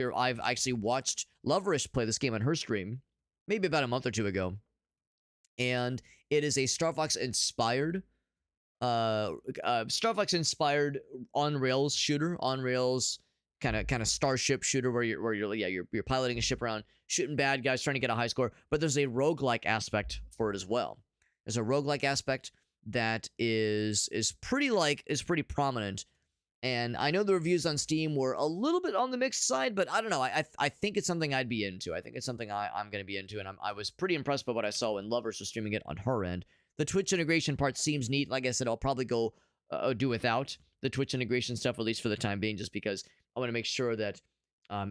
I've actually watched Loverish play this game on her stream, maybe about a month or two ago. And it is a Star Fox inspired on rails shooter, on rails kind of starship shooter where you're piloting a ship around, shooting bad guys, trying to get a high score. But there's a roguelike aspect for it as well. There's a roguelike aspect that is pretty prominent. And I know the reviews on Steam were a little bit on the mixed side, but I don't know. I think it's something I'd be into. I think it's something I'm going to be into, and I was pretty impressed by what I saw when Lovers was streaming it on her end. The Twitch integration part seems neat. Like I said, I'll probably go do without the Twitch integration stuff, at least for the time being, just because I want to make sure that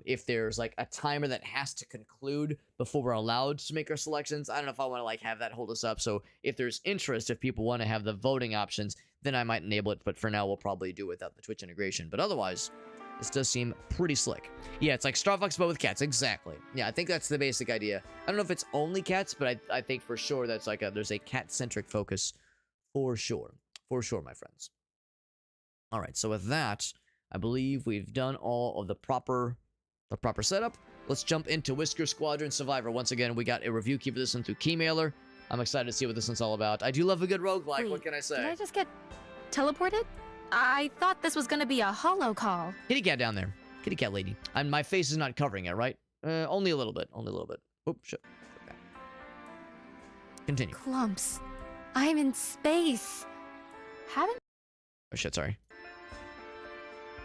if there's like a timer that has to conclude before we're allowed to make our selections, I don't know if I want to like have that hold us up. So if there's interest, if people want to have the voting options, then I might enable it. But for now, we'll probably do without the Twitch integration. But otherwise, this does seem pretty slick. Yeah, it's like Star Fox, but with cats. Exactly. Yeah, I think that's the basic idea. I don't know if it's only cats, but I think for sure that's like there's a cat-centric focus for sure. For sure, my friends. All right, so with that, I believe we've done all of the proper setup. Let's jump into Whisker Squadron Survivor. Once again, we got a review key for this one through Keymailer. I'm excited to see what this one's all about. I do love a good roguelike. Wait, what can I say? Did I just get teleported? I thought this was gonna be a holo call. Kitty cat down there. Kitty cat lady. And my face is not covering it, right? Only a little bit. Only a little bit. Oop, shit. Okay. Continue. Clumps. I'm in space. Haven't... Oh, shit, sorry.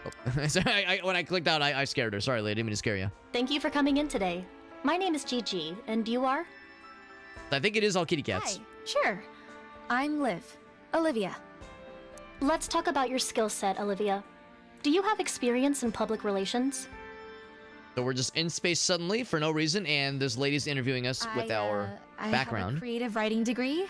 Oh. Sorry, when I clicked out, I scared her. Sorry, lady. I didn't mean to scare you. Thank you for coming in today. My name is Gigi, and you are? I think it is all kitty cats. Hi. Sure. I'm Liv. Olivia. Let's talk about your skill set, Olivia. Do you have experience in public relations? So we're just in space suddenly for no reason, and this lady's interviewing us with our background. I have a creative writing degree,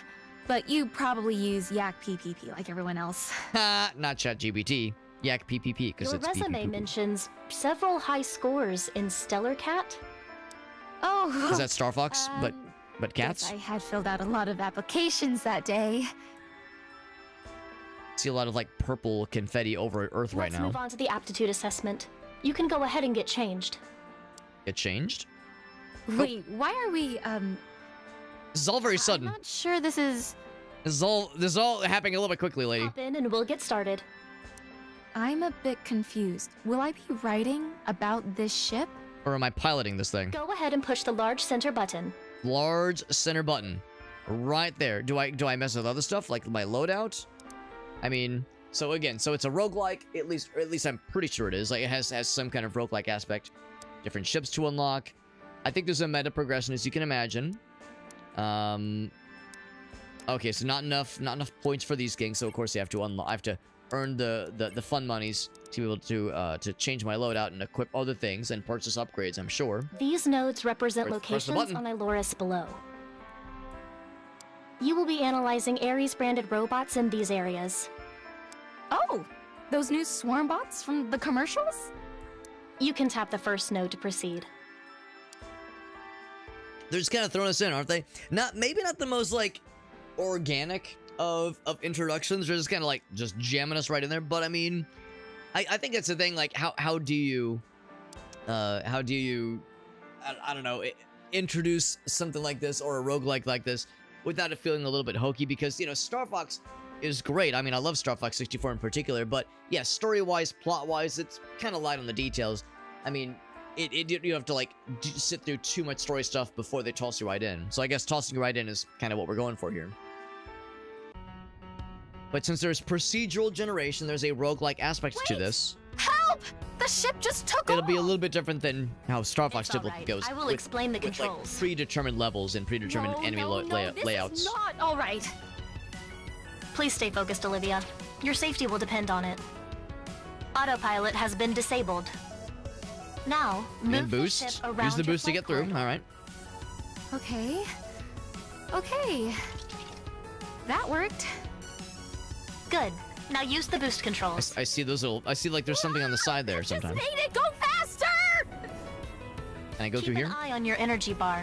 but you probably use Yak PPP like everyone else. Ha! Not ChatGPT. Yak PPP, because Your it's resume PPP. mentions several high scores in Stellar Cat. Oh. Is that Star Fox, but cats? Yes, I had filled out a lot of applications that day. See a lot of like purple confetti over Earth right now. Let's move on to the aptitude assessment. You can go ahead and get changed. It changed? Wait, why are we, This is all very sudden. I'm not sure this is... This is all happening a little bit quickly, lady. Hop in and we'll get started. I'm a bit confused. Will I be writing about this ship? Or am I piloting this thing? Go ahead and push the large center button. Large center button. Right there. Do I mess with other stuff, like my loadout? I mean, so again, so it's a roguelike, at least I'm pretty sure it is. Like, it has some kind of roguelike aspect. Different ships to unlock. I think there's a meta progression, as you can imagine. Okay, so not enough points for these things, so of course I have to earn the fun monies to be able to change my loadout and equip other things and purchase upgrades, I'm sure. These nodes represent Press the locations button. on Iloris below. You will be analyzing Ares-branded robots in these areas. Oh, those new swarm bots from the commercials? You can tap the first node to proceed. They're just kind of throwing us in, aren't they? Maybe not the most like organic of introductions. They're just kind of like just jamming us right in there. But I mean, I think that's the thing. Like, how do you I don't know, introduce something like this or a roguelike like this without it feeling a little bit hokey? Because, you know, Star Fox is great. I mean, I love Star Fox 64 in particular, but yeah, story-wise, plot-wise, it's kind of light on the details. I mean, you have to, like, sit through too much story stuff before they toss you right in. So I guess tossing you right in is kind of what we're going for here. But since there's procedural generation, there's a roguelike aspect to this. Help! The ship just took It'll off! be a little bit different than how Star Fox It's all typically right. goes. I will with- explain the with, controls. like, predetermined levels and predetermined enemy layouts. This is not all right. Please stay focused, Olivia. Your safety will depend on it. Autopilot has been disabled. Now, And then move the boost. ship around Use the your boost to flight get through. corridor. All right. Okay. Okay. That worked. Good. Now use the boost controls. I see those little. I see like there's something on the side there sometimes. Just made it go faster! Can I go Keep through an here? eye on your energy bar.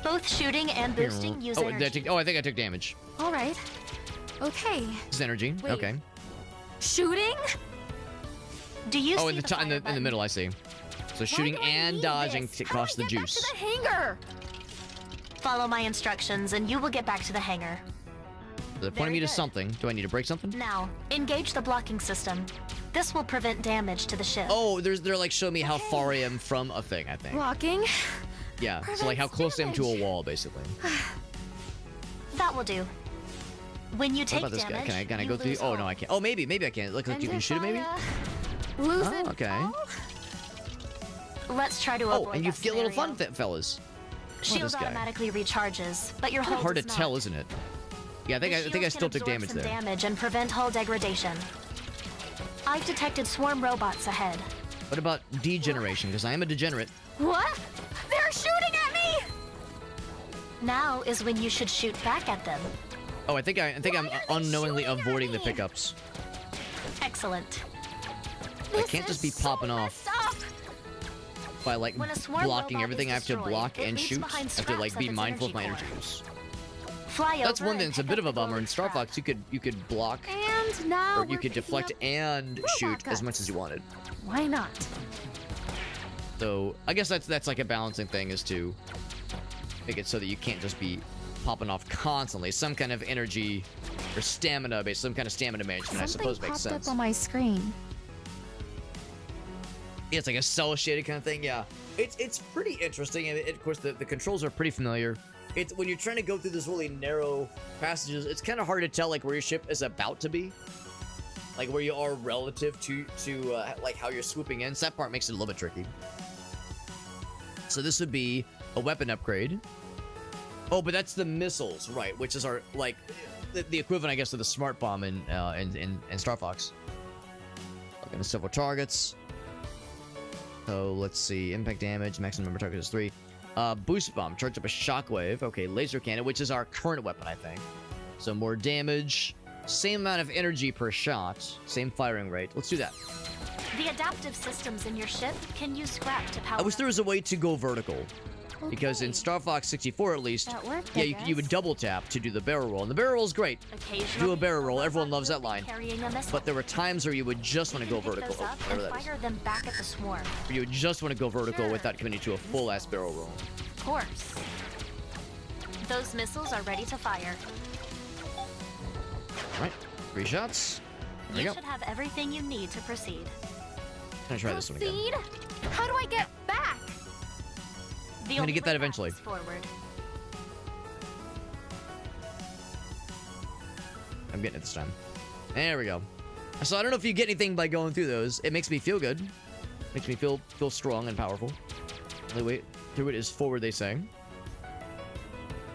Both shooting and boosting use Oh, did I energy. take, I think I took damage. All right. Okay. It's energy. Wait. Okay. Shooting? Do you Oh, see in the fire in the button? middle, I see. So shooting and dodging costs the How do I get juice. back to the hangar? Follow my instructions, and you will get back to the hangar. So they're pointing me to good. something. Do I need to break something? Now, engage the blocking system. This will prevent damage to the ship. Oh, they're like showing me how far I am from a thing, I think. Blocking. Yeah, so like how close I am to a wall, basically. That will do. When you What take about this damage, guy? Can I you go through? lose Oh, all. no, I can't. Oh, maybe I can. Look, And you can if shoot it, maybe? I, lose Oh, it okay. all? Let's try to Oh, avoid and you that get little scenario. fun fellas. Shield this guy? automatically recharges, but your Kind hull of hard to does tell, not. isn't it? Yeah, I think The I think shield I still can took absorb damage some there. damage and prevent hull degradation. I've detected swarm robots ahead. What about degeneration? Because I am a degenerate. What? They're shooting at me! Now is when you should shoot back at them. Oh, I think I'm Why are they unknowingly shooting at avoiding the me? pickups. Excellent. I can't just be popping off by like When a swarm blocking robot everything. is I have to destroyed, block it and leaves shoot. I behind have to like scraps be of its mindful of my energy energy core. use. Fly That's over one thing. and It's a pick bit up of a the bummer. In golden Star scrap. Fox, you could block And now or you we're could picking deflect up and robot shoot as much guns. as you wanted. Why not? So I guess that's like a balancing thing, is to make it so that you can't just be popping off constantly. Some kind of energy or stamina based, some kind of stamina management, I suppose, Something makes popped sense. up on my screen. Yeah, it's like a cell shaded kind of thing. Yeah, it's pretty interesting, and of course the controls are pretty familiar. It's when you're trying to go through this really narrow passages, it's kind of hard to tell like where your ship is about to be, like where you are relative to like how you're swooping in. So that part makes it a little bit tricky. So this would be a weapon upgrade. Oh, but that's the missiles, right? Which is our like the equivalent, I guess, to the smart bomb in Star Fox. Looking at several targets. So let's see, impact damage, maximum number of targets is 3. Boost bomb, charge up a shockwave. Okay, laser cannon, which is our current weapon, I think. So more damage, same amount of energy per shot, same firing rate. Let's do that. The adaptive systems in your ship can use scrap to power. I wish there was a way to go vertical. Because in Okay. Star Fox 64, at least, That worked, yeah, I you would guess. double tap to do the barrel roll. And the barrel roll is great, Occasionally, do a barrel roll. robot Everyone loves will that be line. carrying a missile. but there were times where you would just You want to can go pick vertical. those up Whatever and that is. fire them back at the swarm. Or you would just want to go vertical Sure. without committing to a full-ass barrel roll. Of course. Those missiles are ready to fire. All right, 3 shots. There You you go. should have everything you need to proceed. Gonna try this one again. Proceed? How do I get back? The gonna only get that way back eventually. is forward. I'm getting it this time. There we go. So I don't know if you get anything by going through those. It makes me feel good. Makes me feel strong and powerful. The way through it is forward, they say.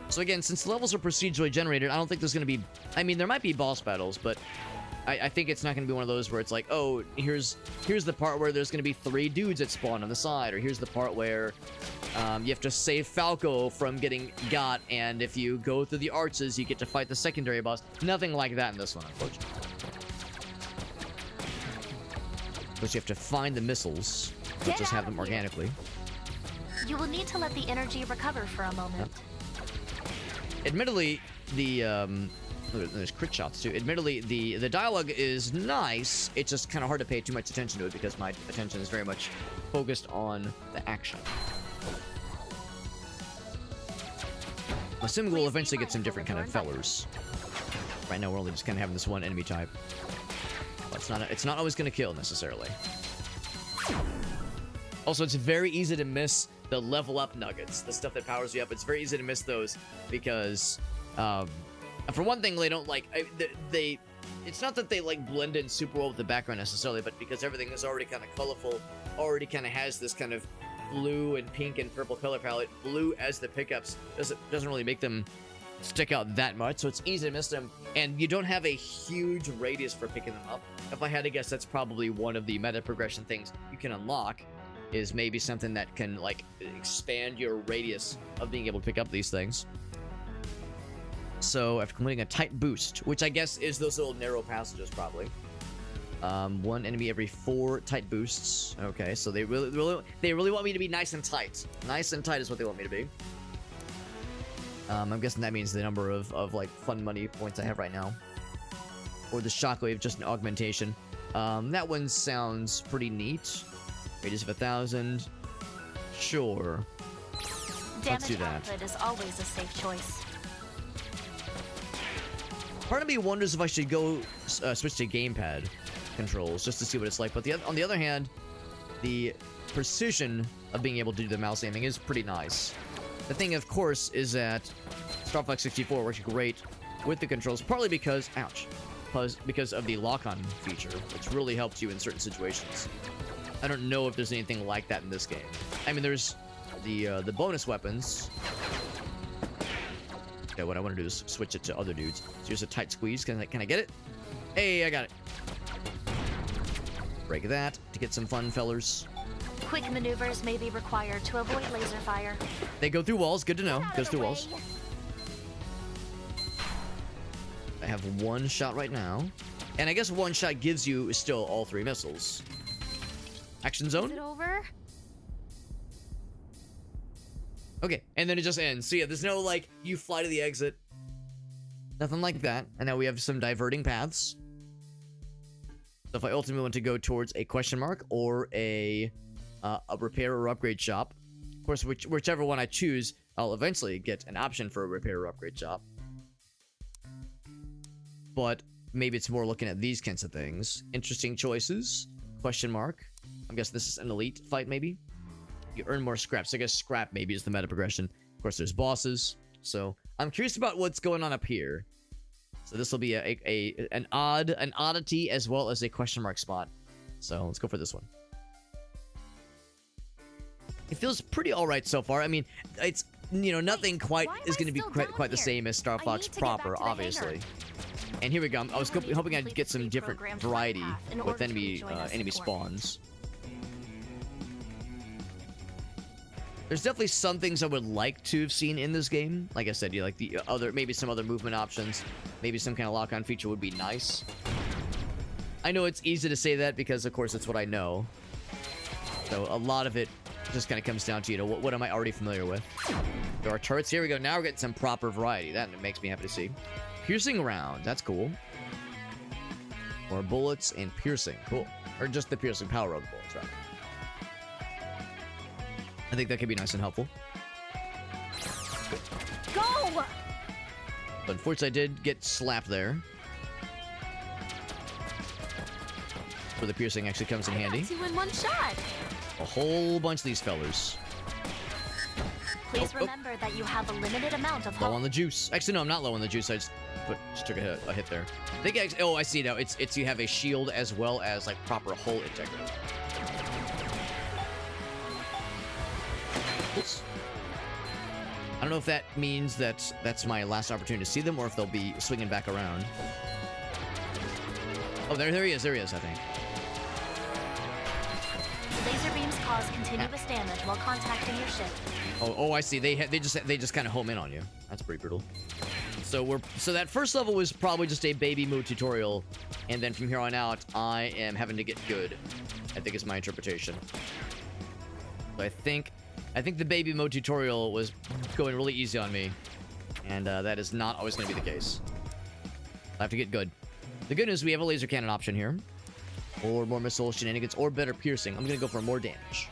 So again, since the levels are procedurally generated, I don't think there's going to be... I mean, there might be boss battles, but I think it's not going to be one of those where it's like, oh, here's the part where there's going to be 3 dudes that spawn on the side, or here's the part where you have to save Falco from getting got, and if you go through the arches, you get to fight the secondary boss. Nothing like that in this one, unfortunately. But you have to find the missiles, not Get just have out of them here. organically. You will need to let the energy recover for a moment. Admittedly, there's crit shots too. Admittedly, the dialogue is nice. It's just kind of hard to pay too much attention to it because my attention is very much focused on the action. The sim will eventually get some different kind of fellers. Right now, we're only just kind of having this one enemy type. But it's not always going to kill necessarily. Also, it's very easy to miss the level up nuggets, the stuff that powers you up. It's very easy to miss those because, for one thing, they don't like they. It's not that they like blend in super well with the background necessarily, but because everything is already kind of colorful, already kind of has this kind of blue and pink and purple color palette. Blue as the pickups doesn't really make them stick out that much, so it's easy to miss them, and you don't have a huge radius for picking them up. If I had to guess, that's probably one of the meta progression things you can unlock, is maybe something that can like expand your radius of being able to pick up these things. So after completing a tight boost, which I guess is those little narrow passages probably, 1 enemy every 4 tight boosts. Okay, so they really want me to be nice and tight. Nice and tight is what they want me to be. I'm guessing that means the number of like fun money points I have right now. Or the shockwave, just an augmentation. That one sounds pretty neat. Radius of 1,000. Sure. Damage do that. output is always a safe choice. Part of me wonders if I should go switch to gamepad controls just to see what it's like. But on the other hand, the precision of being able to do the mouse aiming is pretty nice. The thing, of course, is that Star Fox 64 works great with the controls, partly because, because of the lock-on feature, which really helps you in certain situations. I don't know if there's anything like that in this game. I mean, there's the bonus weapons. Okay, what I want to do is switch it to other dudes. So here's a tight squeeze. Can I get it? Hey, I got it. Break that to get some fun, fellers. Quick maneuvers may be required to avoid laser fire. They go through walls. Good to know. Goes through walls. I have one shot right now. And I guess one shot gives you still all 3 missiles. Action zone? Is it over? Okay, and then it just ends. So yeah, there's no, like, you fly to the exit. Nothing like that. And now we have some diverting paths. So if I ultimately want to go towards a question mark or a repair or upgrade shop, of course, whichever one I choose, I'll eventually get an option for a repair or upgrade shop. But maybe it's more looking at these kinds of things. Interesting choices. Question mark. I'm guessing this is an elite fight, maybe? You earn more scraps. I guess scrap maybe is the meta progression. Of course, there's bosses. So I'm curious about what's going on up here. So this will be an oddity as well as a question mark spot. So let's go for this one. It feels pretty all right so far. I mean, it's, you know, nothing quite is going to be quite the same as Star Fox proper, obviously. And here we go. I was hoping I'd get some different variety with enemy spawns. There's definitely some things I would like to have seen in this game. Like I said, you like the other, maybe some other movement options, maybe some kind of lock-on feature would be nice. I know it's easy to say that because, of course, it's what I know. So a lot of it just kind of comes down to, you know, what am I already familiar with? There are turrets. Here we go. Now we're getting some proper variety. That makes me happy to see. Piercing round. That's cool. More bullets and piercing. Cool. Or just the piercing power of the bullets, right? I think that could be nice and helpful. Go! But unfortunately, I did get slapped there. Where the piercing actually comes in handy. 2 in 1 shot. A whole bunch of these fellers. Please remember that you have a limited amount of Low on the juice. Actually, no, I'm not low on the juice. I just took a hit there. I think oh, I see now. It's you have a shield as well as like proper hull integrity. I don't know if that means that that's my last opportunity to see them or if they'll be swinging back around. Oh, there he is. There he is, I think. Laser beams cause continuous damage while contacting your ship. Oh, I see. They just kind of home in on you. That's pretty brutal. So that first level was probably just a baby mode tutorial, and then from here on out, I am having to get good. I think is my interpretation. So I think the baby mode tutorial was going really easy on me, and that is not always going to be the case. I have to get good. The good news, we have a laser cannon option here, or more missile shenanigans, or better piercing. I'm going to go for more damage.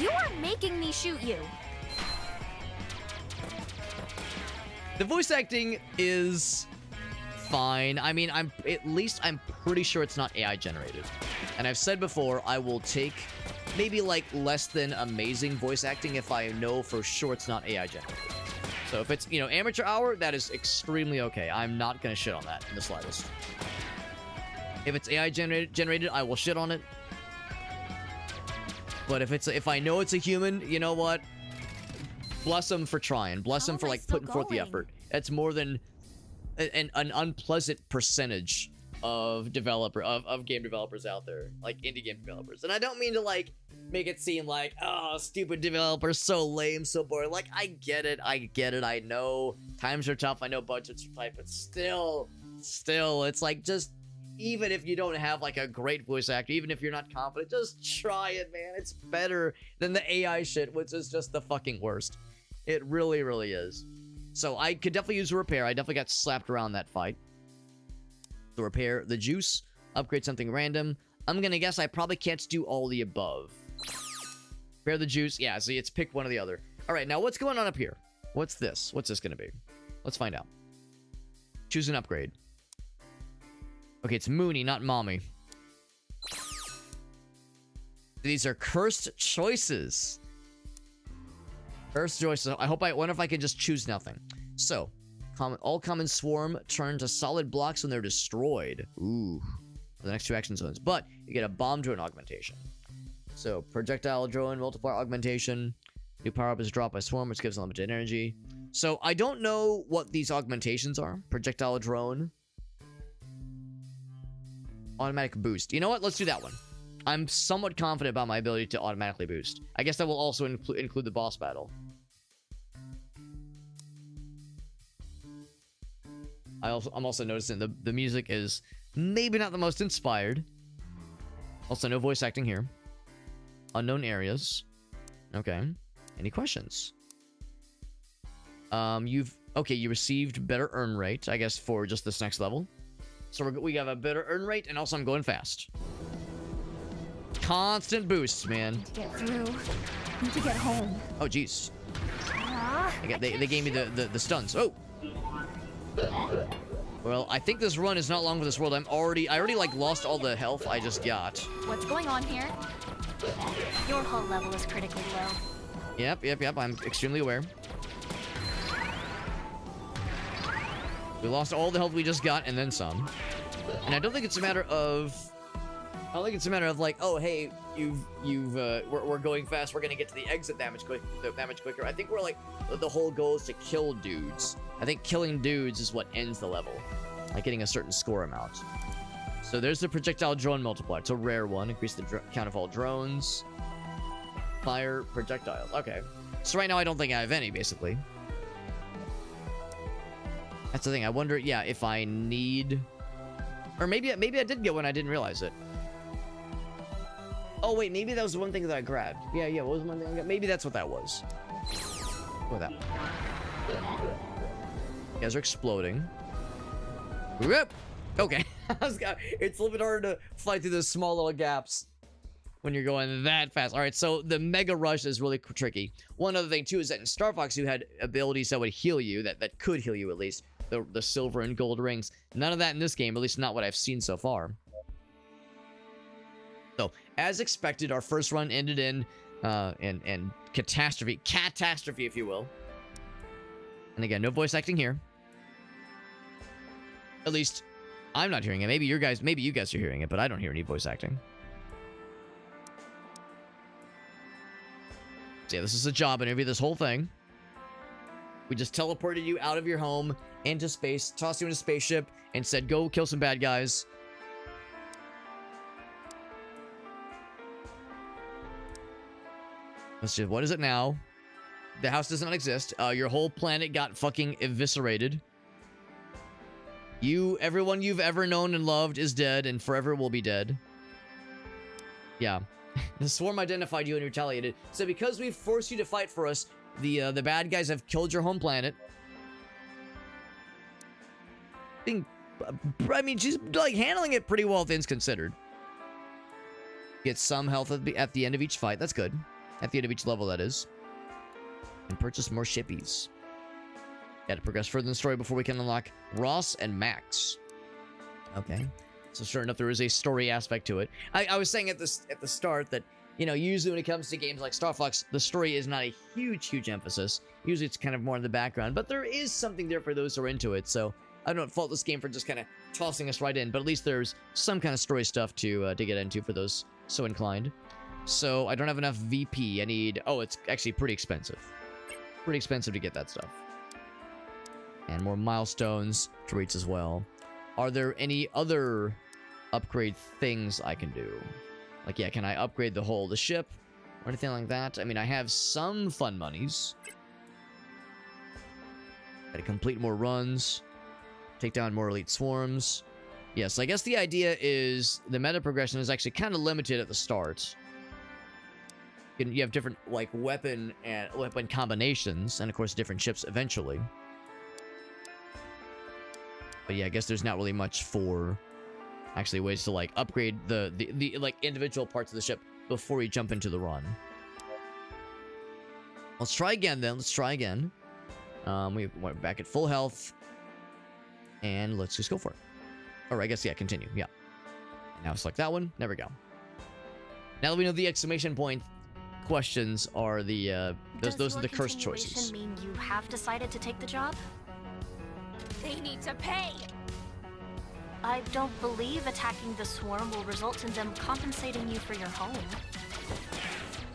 You are making me shoot you. The voice acting is fine. I mean, I'm pretty sure it's not AI generated. And I've said before, I will take maybe like less than amazing voice acting if I know for sure it's not AI generated. So if it's, you know, amateur hour, that is extremely okay. I'm not gonna shit on that in the slightest. If it's AI generated, I will shit on it. But if I know it's a human, you know what? Bless them for trying. Bless them for like putting forth the effort. That's more than an unpleasant percentage of game developers out there, like indie game developers. And I don't mean to like make it seem like, oh, stupid developers, so lame, so boring. Like, I get it. I know times are tough. I know budgets are tight, but still, it's like, just even if you don't have like a great voice actor, even if you're not confident, just try it, man. It's better than the AI shit, which is just the fucking worst. It really, really is. So I could definitely use a repair. I definitely got slapped around that fight. The repair, the juice, upgrade something random. I'm gonna guess I probably can't do all the above. Prepare the juice. Yeah, so it's pick one or the other. All right, now what's going on up here? What's this? What's this gonna be? Let's find out. Choose an upgrade. Okay, it's Mooney, not Mommy. These are cursed choices. Cursed choices. I wonder if I can just choose nothing. So, all common swarm turn to solid blocks when they're destroyed. Ooh. For the next 2 action zones. But you get a bomb drone augmentation. So, projectile drone multiplier augmentation. New power-up is dropped by swarm, which gives unlimited energy. So, I don't know what these augmentations are. Projectile drone. Automatic boost. You know what? Let's do that one. I'm somewhat confident about my ability to automatically boost. I guess that will also include the boss battle. I'm also noticing the music is maybe not the most inspired. Also, no voice acting here. Unknown areas. Okay. Any questions? You received better earn rate, I guess, for just this next level. So we have a better earn rate, and also I'm going fast. Constant boosts, man. Need to get through. Need to get home. Oh, jeez. They gave me the stuns. Oh. Well, I think this run is not long for this world. I already like lost all the health I just got. What's going on here? Your hull level is critically low. Yep. I'm extremely aware. We lost all the health we just got and then some. And I don't think it's a matter of like, oh hey, we're going fast, we're gonna get to the exit damage quicker. I think we're like, the whole goal is to kill dudes. I think killing dudes is what ends the level, like getting a certain score amount. So there's the projectile drone multiplier. It's a rare one. Increase the count of all drones. Fire projectiles. Okay. So right now I don't think I have any, basically. That's the thing. I wonder, yeah, if I need, or maybe I did get one. I didn't realize it. Oh wait, maybe that was the one thing that I grabbed. Yeah. What was one thing I got? Maybe that's what that was. What that? You guys are exploding. Whoop. Okay. It's a little bit harder to fly through those small little gaps when you're going that fast. All right, so the Mega Rush is really tricky. One other thing too is that in Star Fox you had abilities that would heal you, that could heal you at least. The silver and gold rings. None of that in this game, at least not what I've seen so far. So, as expected, our first run ended in catastrophe if you will. And again, no voice acting here. At least I'm not hearing it. Maybe you guys are hearing it, but I don't hear any voice acting. So yeah, this is a job interview, this whole thing. We just teleported you out of your home into space, tossed you in a spaceship, and said, go kill some bad guys. Let's see, what is it now? The house does not exist. Your whole planet got fucking eviscerated. Everyone you've ever known and loved is dead and forever will be dead. Yeah. The swarm identified you and retaliated. So because we forced you to fight for us, the bad guys have killed your home planet. I mean, she's like handling it pretty well, things considered. Get some health at the end of each fight. That's good. At the end of each level, that is. And purchase more shippies. Got to progress further in the story before we can unlock Ross and Max. Okay. So sure enough, there is a story aspect to it. I was saying at the start that, you know, usually when it comes to games like Star Fox, the story is not a huge emphasis. Usually it's kind of more in the background, but there is something there for those who are into it. So I don't fault this game for just kind of tossing us right in, but at least there's some kind of story stuff to get into for those so inclined. So I don't have enough VP. I need, oh, it's actually pretty expensive. Pretty expensive to get that stuff. And more milestones to reach as well. Are there any other upgrade things I can do? Like, yeah, can I upgrade the ship or anything like that? I mean, I have some fun monies. Gotta complete more runs. Take down more elite swarms. Yes, I guess the idea is the meta progression is actually kind of limited at the start. You have different, like, weapon combinations, and of course different ships eventually. But yeah, I guess there's not really much for actually ways to like upgrade the like individual parts of the ship before you jump into the run. Let's try again then. Let's try again. We went back at full health. And let's just go for it. Or I guess, yeah, continue. Yeah. Now select that one. There we go. Now that we know the exclamation point questions are the, those are the cursed choices. Does your continuation mean you have decided to take the job? They need to pay! I don't believe attacking the swarm will result in them compensating you for your home.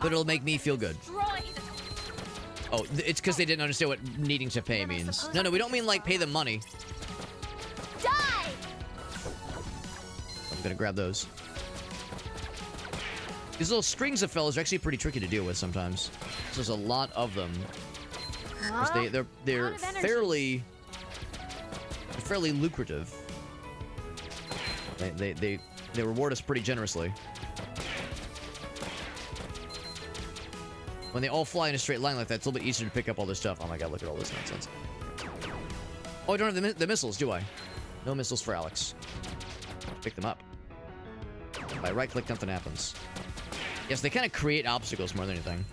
But it'll make me feel good. Destroyed! Oh, it's because they didn't understand what needing to pay means. No, we don't mean like pay them money. Die! I'm gonna grab those. These little strings of fellas are actually pretty tricky to deal with sometimes. There's a lot of them. They're fairly lucrative. They reward us pretty generously. When they all fly in a straight line like that, it's a little bit easier to pick up all this stuff. Oh my god, look at all this nonsense. Oh, I don't have the missiles, do I? No missiles for Alex. Pick them up. If I right-click, nothing happens. Yes, they kind of create obstacles more than anything.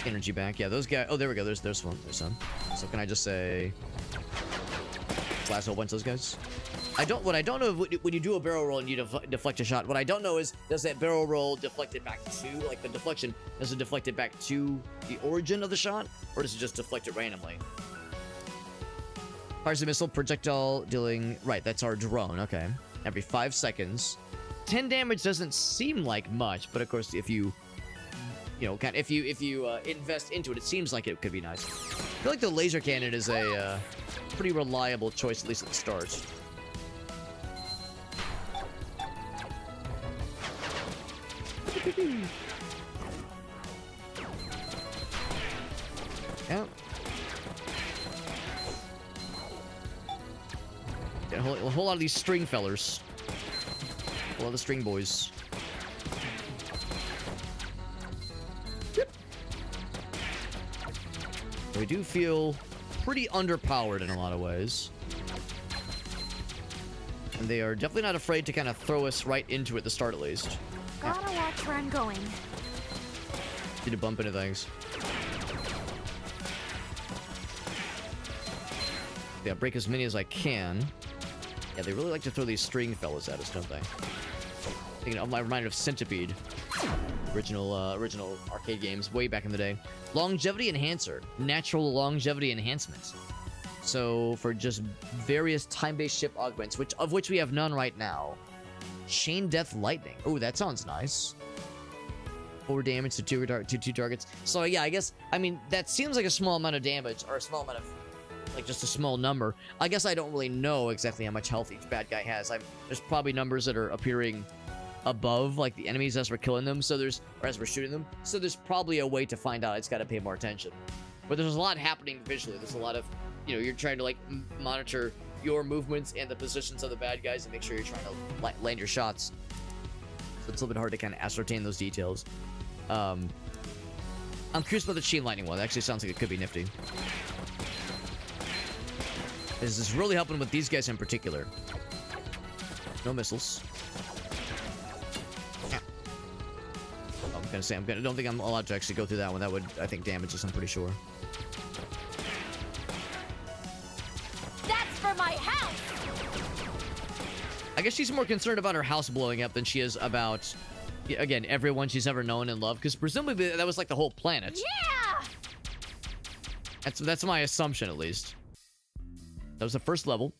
Energy back. Yeah, those guys. Oh, there we go. There's one. There's some. So can I just say blast a whole bunch of those guys? What I don't know when you do a barrel roll and you deflect a shot. What I don't know is, does that barrel roll deflect it back to, like the deflection, does it deflect it back to the origin of the shot, or does it just deflect it randomly? Fires a missile, projectile dealing. Right, that's our drone. Okay, every 5 seconds. 10 damage doesn't seem like much, but of course, if you invest into it, it seems like it could be nice. I feel like the laser cannon is a pretty reliable choice, at least at the start. Yeah. A whole lot of these string fellers. A lot of string boys. Yep. We do feel pretty underpowered in a lot of ways. And they are definitely not afraid to kind of throw us right into it at the start, at least. Gotta watch where I'm going. Need to bump into things. Yeah, break as many as I can. Yeah, they really like to throw these string fellas at us, don't they? Thinking of my reminder of Centipede. Original arcade games way back in the day. Longevity enhancer. Natural longevity enhancements. So for just various time-based ship augments, of which we have none right now. Chain Death Lightning. Oh, that sounds nice. 4 damage to two targets. So yeah, I mean, that seems like a small amount of damage, or a small amount of, like, just a small number. I guess I don't really know exactly how much health each bad guy has. There's probably numbers that are appearing above, like, the enemies as we're killing them, or as we're shooting them. So there's probably a way to find out. It's got to pay more attention. But there's a lot happening visually. There's a lot of, you're trying to, like, monitor your movements and the positions of the bad guys and make sure you're trying to land your shots. So it's a little bit hard to kind of ascertain those details. I'm curious about the chain lightning one. That actually sounds like it could be nifty. This is really helping with these guys in particular. No missiles. Yeah. I'm gonna say I don't think I'm allowed to actually go through that one. That would, I think, damage us, I'm pretty sure. That's for my house! I guess she's more concerned about her house blowing up than she is about, again, everyone she's ever known and loved, because presumably that was like the whole planet. Yeah! That's my assumption, at least. That was the first level.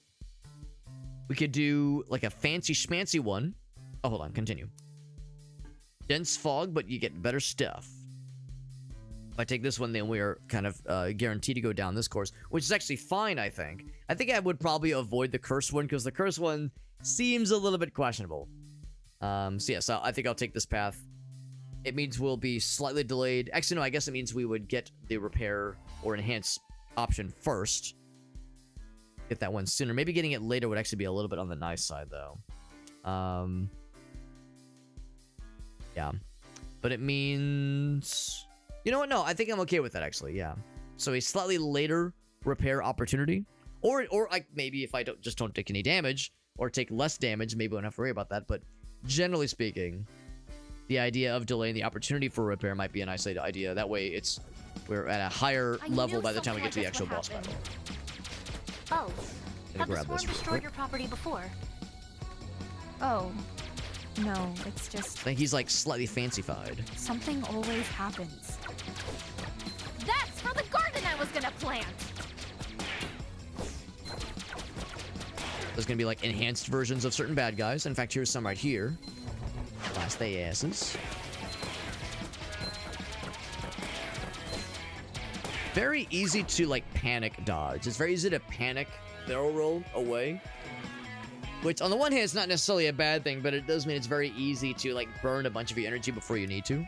We could do like a fancy schmancy one. Oh, hold on, continue. Dense fog, but you get better stuff. If I take this one, then we are kind of guaranteed to go down this course, which is actually fine, I think. I think I would probably avoid the curse one, because the curse one seems a little bit questionable. So yes, I think I'll take this path. It means we'll be slightly delayed. Actually, no, I guess it means we would get the repair or enhance option first. Get that one sooner. Maybe getting it later would actually be a little bit on the nice side, though. Yeah. But it means... You know what? No, I think I'm okay with that, actually. Yeah. So a slightly later repair opportunity. Or like maybe if I don't take any damage or take less damage, maybe I won't have to worry about that. But generally speaking, the idea of delaying the opportunity for repair might be a nice idea. That way we're at a higher level by the time we get to the actual boss battle. Oh, have the grab swarm this real destroyed quick. your property before? Oh, no, it's just I think he's like slightly fancified. something always happens. That's for the garden I was gonna plant! There's gonna be like enhanced versions of certain bad guys. In fact, here's some right here. Blast they asses. Very easy to like panic dodge. It's very easy to panic barrel roll away. Which on the one hand, it's not necessarily a bad thing, but it does mean it's very easy to like burn a bunch of your energy before you need to.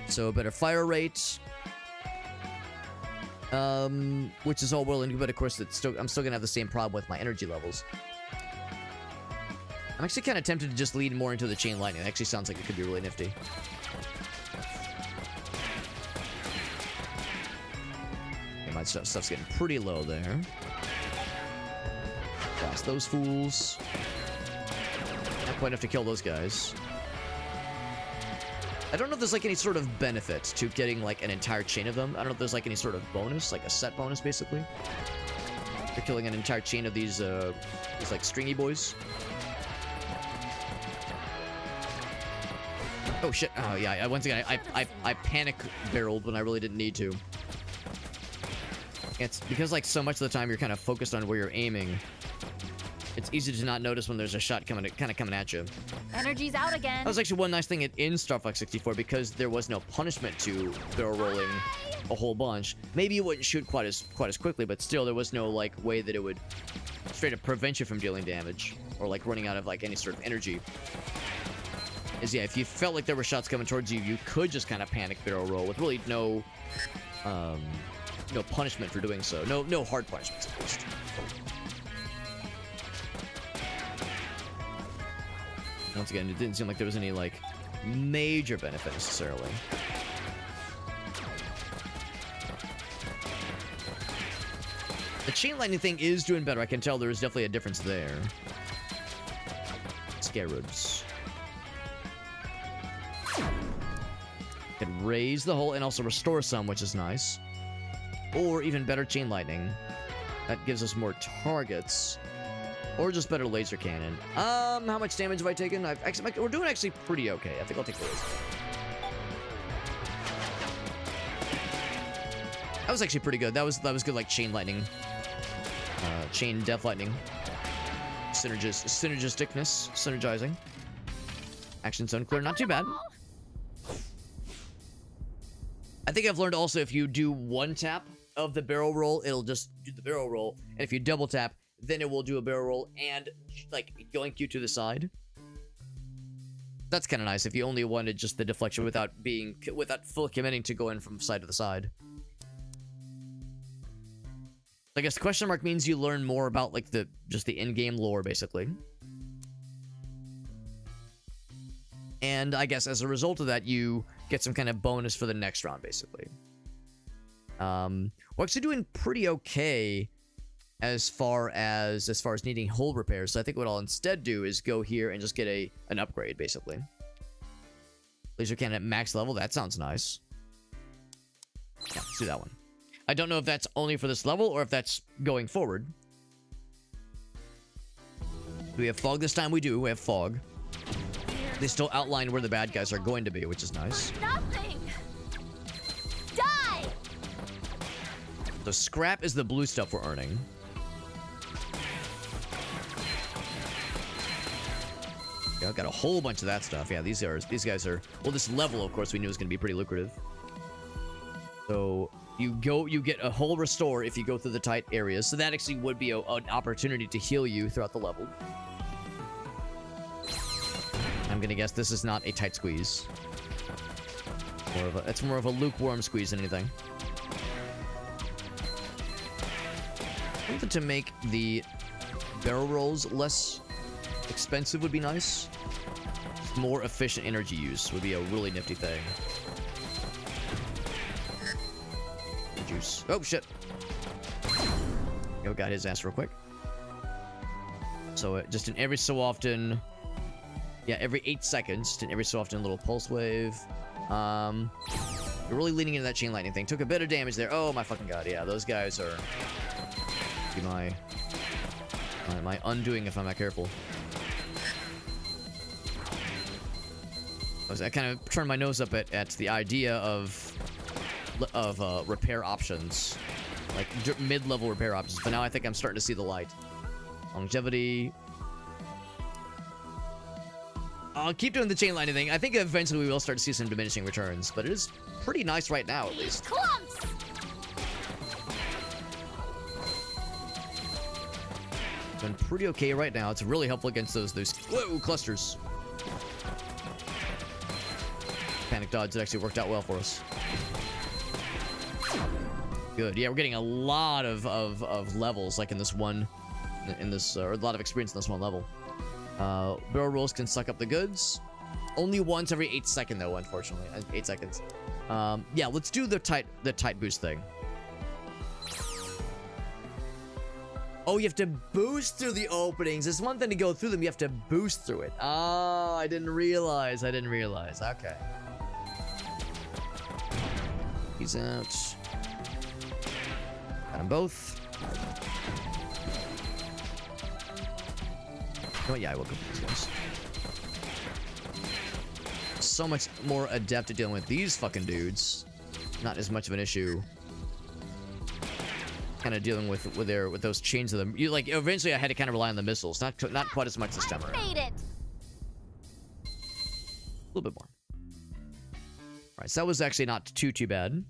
So a better fire rate. Which is all well and good, but of course I'm still gonna have the same problem with my energy levels. I'm actually kind of tempted to just lean more into the chain lightning. It actually sounds like it could be really nifty. Okay, my stuff's getting pretty low there. Blast those fools. Not quite enough to kill those guys. I don't know if there's like any sort of benefit to getting like an entire chain of them. I don't know if there's like any sort of bonus, like a set bonus basically. For killing an entire chain of these like stringy boys. Oh shit! Oh yeah. Once again, I panic barreled when I really didn't need to. It's because like so much of the time you're kind of focused on where you're aiming. It's easy to not notice when there's a shot coming at you. Energy's out again. That was actually one nice thing in Star Fox 64 because there was no punishment to barrel rolling a whole bunch. Maybe it wouldn't shoot quite as quickly, but still there was no like way that it would straight up prevent you from dealing damage or like running out of like any sort of energy. Is yeah, if you felt like there were shots coming towards you, you could just kind of panic barrel roll with really no punishment for doing so. No hard punishments at least. Once again, it didn't seem like there was any like major benefit necessarily. The chain lightning thing is doing better. I can tell there is definitely a difference there. Scarabs. Can raise the hull and also restore some, which is nice. Or even better, chain lightning. That gives us more targets. Or just better laser cannon. How much damage have I taken? We're doing actually pretty okay. I think I'll take the laser. That was actually pretty good. That was good, like chain lightning, chain death lightning, synergisticness, synergizing. Action zone clear, not too bad. I think I've learned also if you do one tap of the barrel roll, it'll just do the barrel roll, and if you double tap, then it will do a barrel roll and like yoink you to the side. That's kind of nice if you only wanted just the deflection without full committing to go in from side to the side. I guess the question mark means you learn more about like the in-game lore basically. And I guess as a result of that, you get some kind of bonus for the next round basically. We're actually doing pretty okay as far as needing hull repairs. So I think what I'll instead do is go here and just get an upgrade basically. Laser cannon at max level. That sounds nice. Yeah, let's do that one. I don't know if that's only for this level or if that's going forward. Do we have fog this time? We do. We have fog. They still outline where the bad guys are going to be, which is nice. Nothing! Die! So scrap is the blue stuff we're earning. Yeah, I've got a whole bunch of that stuff. Yeah, these guys are, well, this level, of course, we knew was going to be pretty lucrative. So you get a whole restore if you go through the tight areas. So that actually would be an opportunity to heal you throughout the level. I'm going to guess this is not a tight squeeze. It's more of a lukewarm squeeze than anything. Something to make the barrel rolls less expensive would be nice. More efficient energy use would be a really nifty thing. juice. Oh, shit. Yo, got his ass real quick. So just in every so often... Yeah, every 8 seconds, just in every so often, a little pulse wave. You're really leaning into that chain lightning thing. Took a bit of damage there. Oh, my fucking god. Yeah, those guys are... Be my undoing if I'm not careful. I kind of turned my nose up at the idea of repair options, like mid-level repair options. But now I think I'm starting to see the light. Longevity. I'll keep doing the chain lightning thing. I think eventually we will start to see some diminishing returns, but it is pretty nice right now, at least. Clumps! Been pretty okay right now. It's really helpful against those whoa, clusters. Panic dodge, it actually worked out well for us. Good. Yeah, we're getting a lot of levels, like in this one, or a lot of experience in this one level. Barrel rolls can suck up the goods. Only once every 8 seconds, though, unfortunately. 8 seconds. Yeah, let's do the tight boost thing. Oh, you have to boost through the openings. It's one thing to go through them. You have to boost through it. Oh, I didn't realize. Okay. He's out. Got them both. Oh, yeah, I will go for these guys. So much more adept at dealing with these fucking dudes. Not as much of an issue. Kind of dealing with those chains of them. You like eventually I had to kind of rely on the missiles. Not quite as much this time around. Made it. A little bit more. All right, so that was actually not too bad.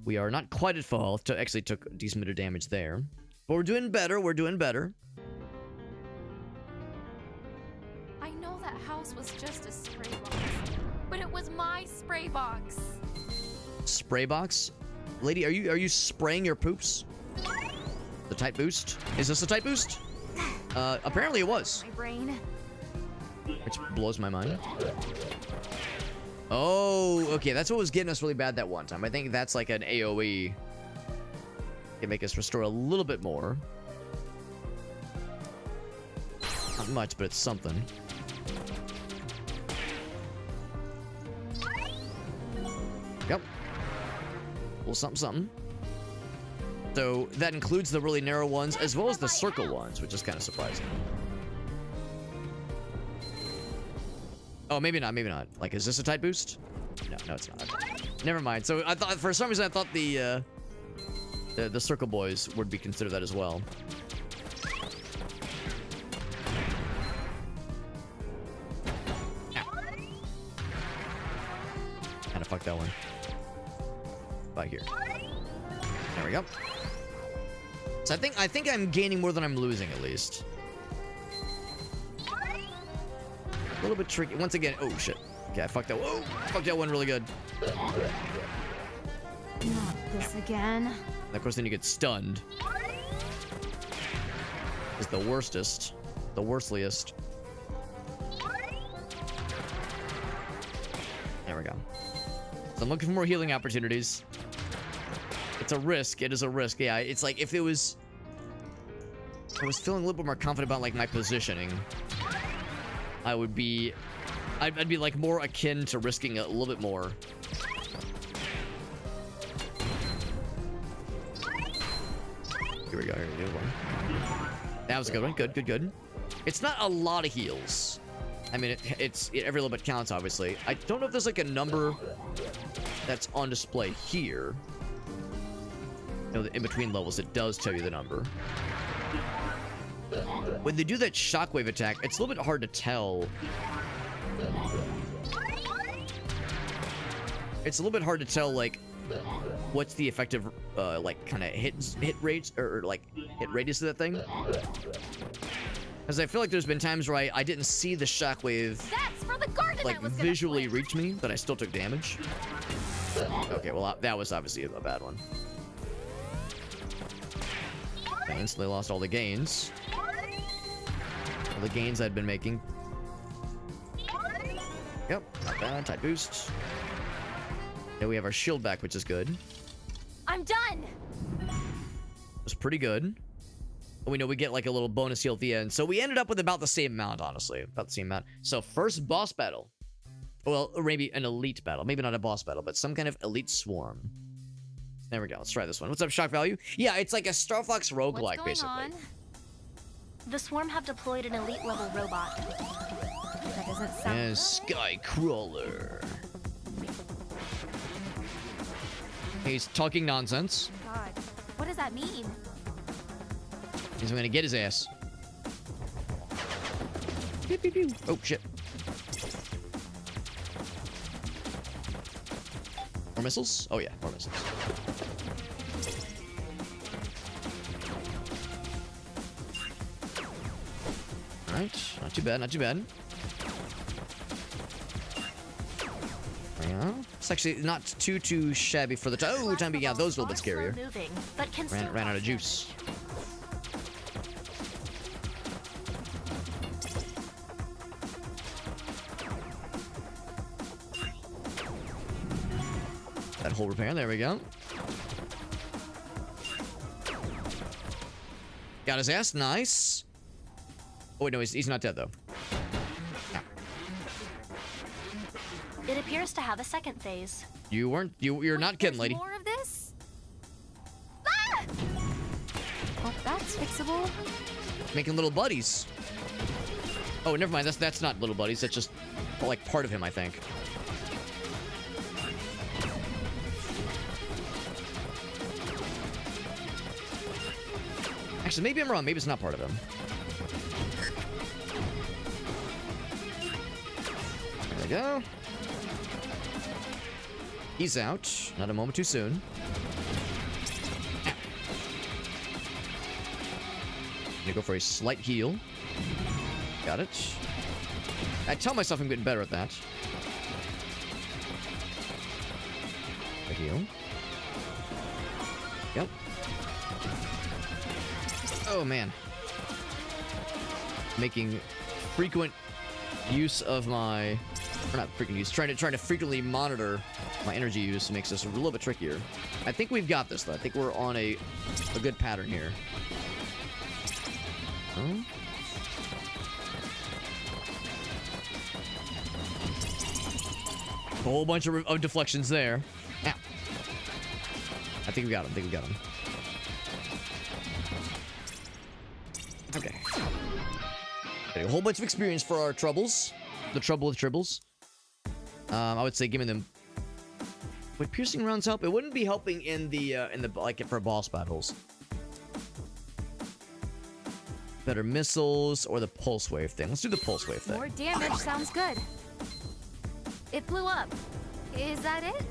We are not quite at full health. Actually took a decent bit of damage there, but we're doing better. I know that house was just a spray box, but it was my spray box. Spray box, lady. Are you spraying your poops? The tight boost? Is this a tight boost? Apparently it was. My brain. Which blows my mind. Oh, okay. That's what was getting us really bad that one time. I think that's like an AoE. Can make us restore a little bit more. Not much, but it's something. Yep. Well, something. So that includes the really narrow ones as well as the circle ones, which is kind of surprising. Oh, maybe not. Like, is this a tight boost? No, it's not. Never mind. So I thought, for some reason, I thought the circle boys would be considered that as well. Kind of fucked that one. By here. There we go. So I think I'm gaining more than I'm losing, at least. A little bit tricky. Once again, oh shit. Okay, I fucked that. Whoa, fucked that one really good. Not this again. And of course, then you get stunned. It's the worstest, the worstliest. There we go. So I'm looking for more healing opportunities. It's a risk. It is a risk. Yeah, it's like if it was... I was feeling a little bit more confident about like my positioning. I'd be like more akin to risking a little bit more. Here we go. Here we go. That was a good one. Good. It's not a lot of heals. I mean, every little bit counts, obviously. I don't know if there's like a number that's on display here. You know, in between levels, it does tell you the number. When they do that shockwave attack, it's a little bit hard to tell. It's a little bit hard to tell, like, what's the effective, like, kind of hit rates, or like, hit radius of that thing. Because I feel like there's been times where I didn't see the shockwave, That's for the garden like, I was visually reach me, but I still took damage. Okay, well, that was obviously a bad one. I instantly lost all the gains. All the gains I'd been making. Yep, not bad. Tight boost. Now we have our shield back, which is good. I'm done. It was pretty good. We know we get like a little bonus heal at the end. So we ended up with about the same amount, honestly. About the same amount. So first boss battle. Well, or maybe an elite battle. Maybe not a boss battle, but some kind of elite swarm. There we go. Let's try this one. What's up, shock value? Yeah, it's like a Star Fox roguelike, basically. On? The swarm have deployed an elite level robot. That doesn't sound And good. Sky Crawler. He's talking nonsense. God, what does that mean? He's gonna get his ass. Pew, pew, pew. Oh, shit. More missiles? Oh, yeah, more missiles. Alright, not too bad, not too bad. There we go. It's actually not too shabby for the time. Oh, time being out. Those a little bit scarier. Moving, but can still Ran out of cause juice. That whole repair. There we go. Got his ass. Nice. Oh, wait, no, he's not dead, though. It appears to have a second phase. You're Wait, not kidding, there's lady. More of this? Ah! Oh, that's fixable. Making little buddies. Oh, never mind. That's not little buddies. That's just like part of him, I think. Actually, maybe I'm wrong. Maybe it's not part of him. There we go. He's out. Not a moment too soon. Gonna go for a slight heal. Got it. I tell myself I'm getting better at that. A heal. Yep. Oh, man. Making frequent use of my... Or not frequent use. Trying to frequently monitor my energy use makes this a little bit trickier. I think we've got this, though. I think we're on a good pattern here. Oh. A whole bunch of deflections there. Ow. I think we got him. Okay. A whole bunch of experience for our troubles. The trouble with tribbles. I would say giving them... Would piercing rounds help? It wouldn't be helping in the like for boss battles. Better missiles or the pulse wave thing. Let's do the pulse wave thing. More damage sounds good. It blew up. Is that it?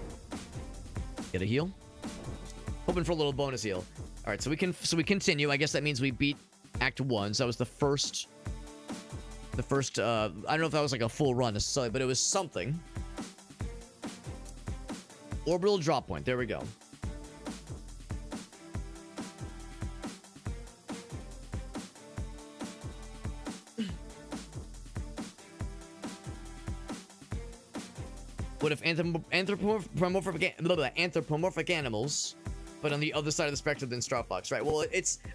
Get a heal. Hoping for a little bonus heal. All right, so we continue. I guess that means we beat Act 1. So that was the first. I don't know if that was like a full run necessarily, but it was something. Orbital drop point. There we go. What if anthropomorphic animals, but on the other side of the spectrum than Star Fox, right? Well,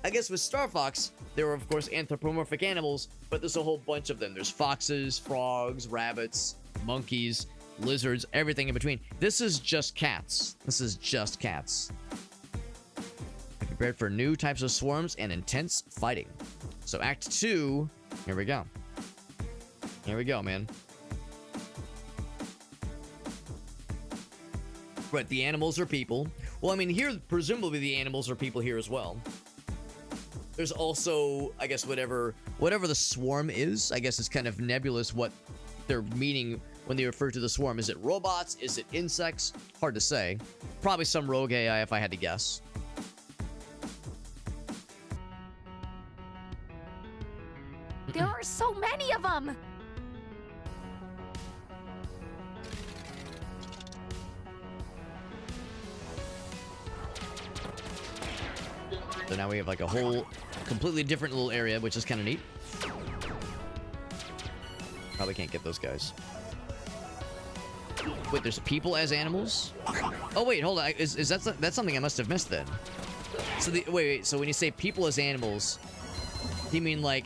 I guess with Star Fox, there are, of course, anthropomorphic animals, but there's a whole bunch of them. There's foxes, frogs, rabbits, monkeys, lizards, everything in between. This is just cats. Be prepared for new types of swarms and intense fighting. So Act 2, here we go. Here we go, man. Right, the animals are people. Well, I mean, here, presumably the animals are people here as well. There's also, I guess, whatever the swarm is. I guess it's kind of nebulous what they're meaning when they refer to the swarm. Is it robots? Is it insects? Hard to say. Probably some rogue AI if I had to guess. There are so many of them. So now we have like a whole completely different little area, which is kind of neat. Probably can't get those guys. Wait, there's people as animals? Oh wait, hold on. Is that's something I must have missed then? So wait. So when you say people as animals, do you mean like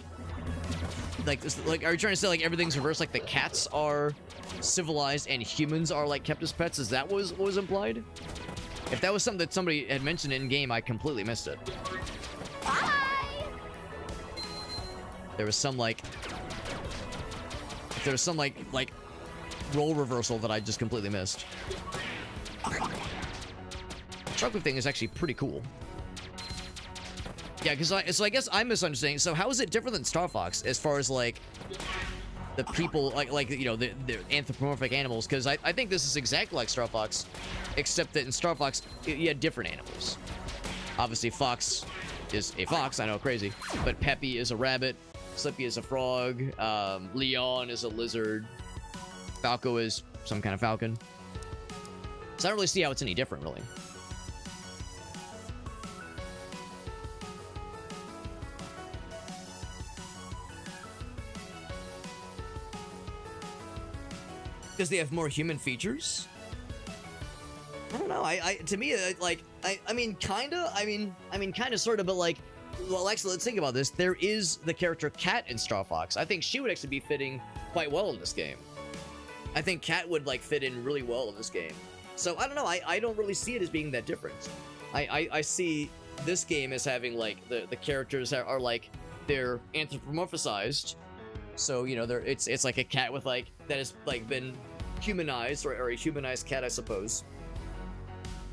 are you trying to say like everything's reversed? Like the cats are civilized and humans are like kept as pets? Is that what was implied? If that was something that somebody had mentioned in game, I completely missed it. Bye! There was some like role reversal that I just completely missed. Shark Whip thing is actually pretty cool. Yeah, because I guess I'm misunderstanding. So how is it different than Star Fox as far as like the people like you know the anthropomorphic animals? Because I think this is exactly like Star Fox, except that in Star Fox you had different animals. Obviously, Fox is a fox. I know, crazy, but Peppy is a rabbit. Slippy is a frog. Leon is a lizard. Falco is some kind of falcon. So I don't really see how it's any different, really. Because they have more human features? I don't know. To me, I mean, kinda. I mean, kinda, sorta, but like, well, actually, let's think about this. There is the character Cat in Star Fox. I think she would actually be fitting quite well in this game. I think Cat would like fit in really well in this game. So I don't know. I don't really see it as being that different. I see this game as having like the characters are like they're anthropomorphized. So you know, it's like a cat with like that has like been humanized or a humanized cat, I suppose.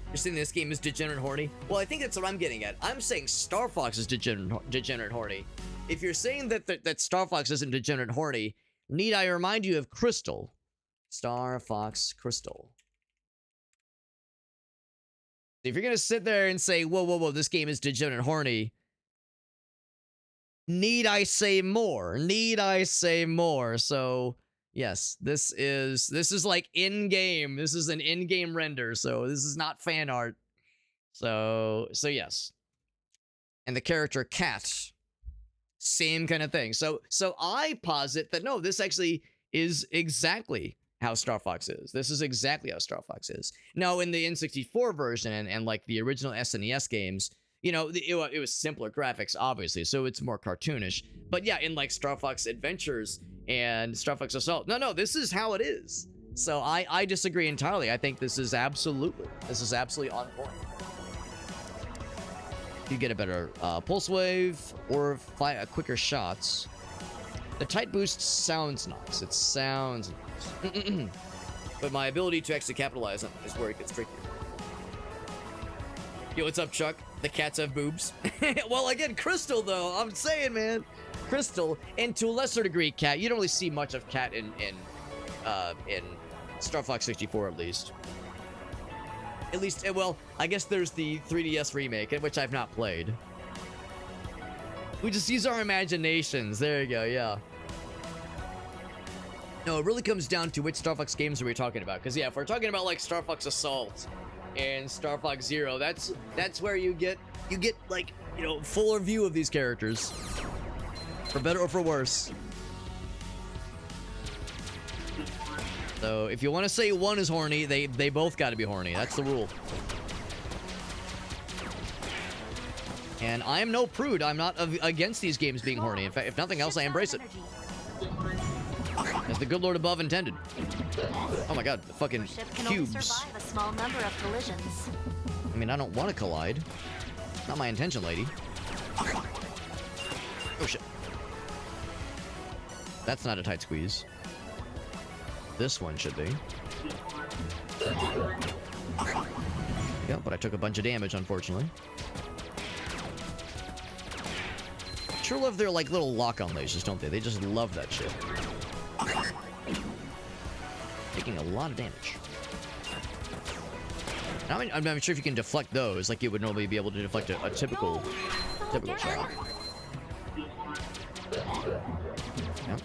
You're saying this game is degenerate horny? Well, I think that's what I'm getting at. I'm saying Star Fox is degenerate horny. If you're saying that Star Fox isn't degenerate horny, need I remind you of Crystal? Star Fox Crystal. If you're gonna sit there and say, whoa, this game is degenerate horny, need I say more? Need I say more? So yes, this is like in-game. This is an in-game render, so this is not fan art. So yes. And the character Cat, same kind of thing. So I posit that no, this actually is exactly how Star Fox is. This is exactly how Star Fox is. Now, in the N64 version and like the original SNES games, you know, it was simpler graphics, obviously, so it's more cartoonish. But yeah, in like Star Fox Adventures and Star Fox Assault, no, this is how it is. So I disagree entirely. I think this is absolutely on point. You get a better pulse wave or fire quicker shots. The tight boost sounds nice. It sounds nice. But my ability to actually capitalize on it is where it gets trickier. Yo, what's up, Chuck? The cats have boobs. Well, again, Crystal, though. I'm saying, man. Crystal, and to a lesser degree, Cat. You don't really see much of Cat in Star Fox 64, at least. At least, well, I guess there's the 3DS remake, which I've not played. We just use our imaginations. There you go, yeah. No, it really comes down to which Star Fox games are we talking about. Because, yeah, if we're talking about, like, Star Fox Assault and Star Fox Zero, that's where you get like, you know, fuller view of these characters, for better or for worse. So if you want to say one is horny, they both got to be horny. That's the rule. And I am no prude. I'm not against these games being horny. In fact, if nothing else, I embrace it. As the good Lord above intended. Oh my god, the fucking cubes. Survive a small number of collisions. I mean, I don't want to collide. Not my intention, lady. Oh shit. That's not a tight squeeze. This one should be. Yeah, but I took a bunch of damage, unfortunately. Sure love their, like, little lock-on lasers, don't they? They just love that shit. Taking a lot of damage. I'm not sure if you can deflect those like you would normally be able to deflect a typical shot. Yep.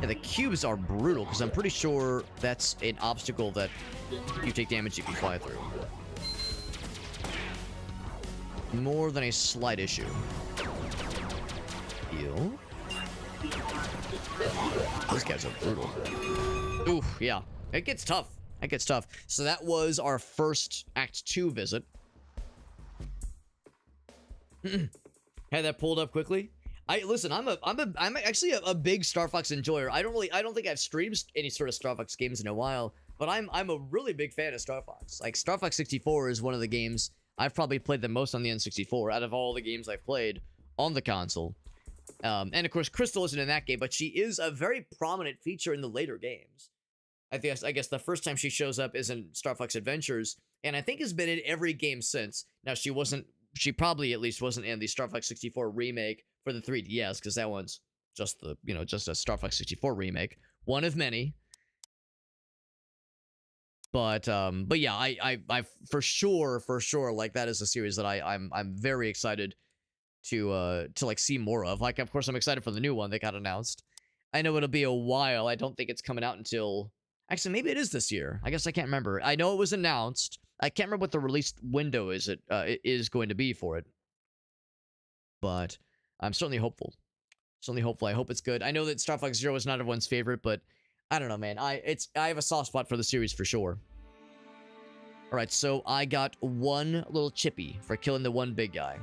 Yeah, the cubes are brutal because I'm pretty sure that's an obstacle that you take damage if you fly through. More than a slight issue. Heal. Those guys are brutal. Oof, yeah. It gets tough. That gets tough. So that was our first Act 2 visit. Had that pulled up quickly. Listen, I'm actually a big Star Fox enjoyer. I don't think I've streamed any sort of Star Fox games in a while, but I'm a really big fan of Star Fox. Like, Star Fox 64 is one of the games I've probably played the most on the N64 out of all the games I've played on the console. And of course, Crystal isn't in that game, but she is a very prominent feature in the later games. I guess the first time she shows up is in Star Fox Adventures, and I think has been in every game since. Now, she probably at least wasn't in the Star Fox 64 remake for the 3DS, because that one's just just a Star Fox 64 remake, one of many. But yeah, I for sure, like, that is a series that I'm very excited to like see more of. Like, of course, I'm excited for the new one that got announced. I know it'll be a while. I don't think it's coming out until, actually, maybe it is this year. I guess I can't remember. I know it was announced. I can't remember what the release window is going to be for it. But I'm certainly hopeful. I hope it's good. I know that Star Fox Zero is not everyone's favorite, but I don't know, man. I have a soft spot for the series for sure. All right, so I got one little chippy for killing the one big guy.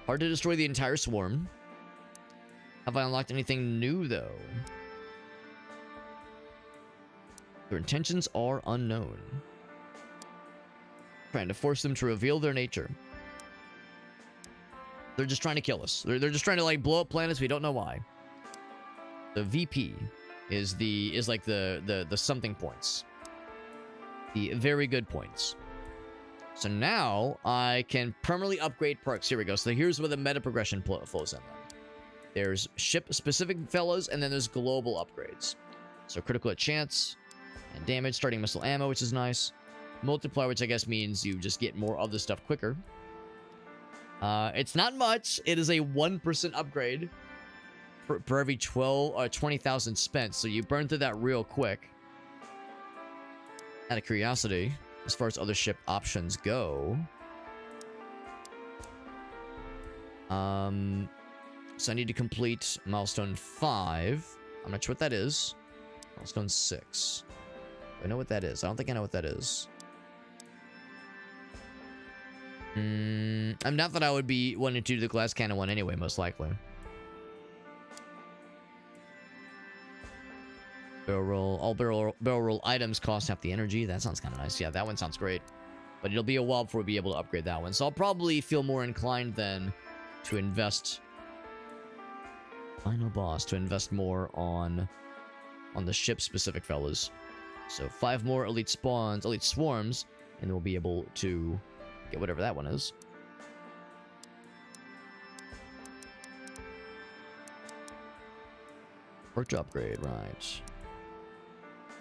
Hard to destroy the entire swarm. Have I unlocked anything new, though? Their intentions are unknown. Trying to force them to reveal their nature. They're just trying to kill us. They're just trying to, like, blow up planets. We don't know why. The VP is like the something points. The very good points. So now I can permanently upgrade perks. Here we go. So here's where the meta progression flows in. There's ship-specific fellows, and then there's global upgrades. So critical hit chance and damage, starting missile ammo, which is nice. Multiplier, which I guess means you just get more of the stuff quicker. It's not much. It is a 1% upgrade per every 20,000 spent. So you burn through that real quick. Out of curiosity, as far as other ship options go, so I need to complete milestone 5. I'm not sure what that is. Milestone 6. Do I know what that is? I don't think I know what that is. I'm not that I would be wanting to do the glass cannon one anyway, most likely. Barrel roll. All barrel roll items cost half the energy. That sounds kind of nice. Yeah, that one sounds great. But it'll be a while before we'll be able to upgrade that one. So I'll probably feel more inclined then to invest... Final boss. To invest more on the ship-specific fellas. So 5 more elite swarms, and we'll be able to get whatever that one is. Work to upgrade, right.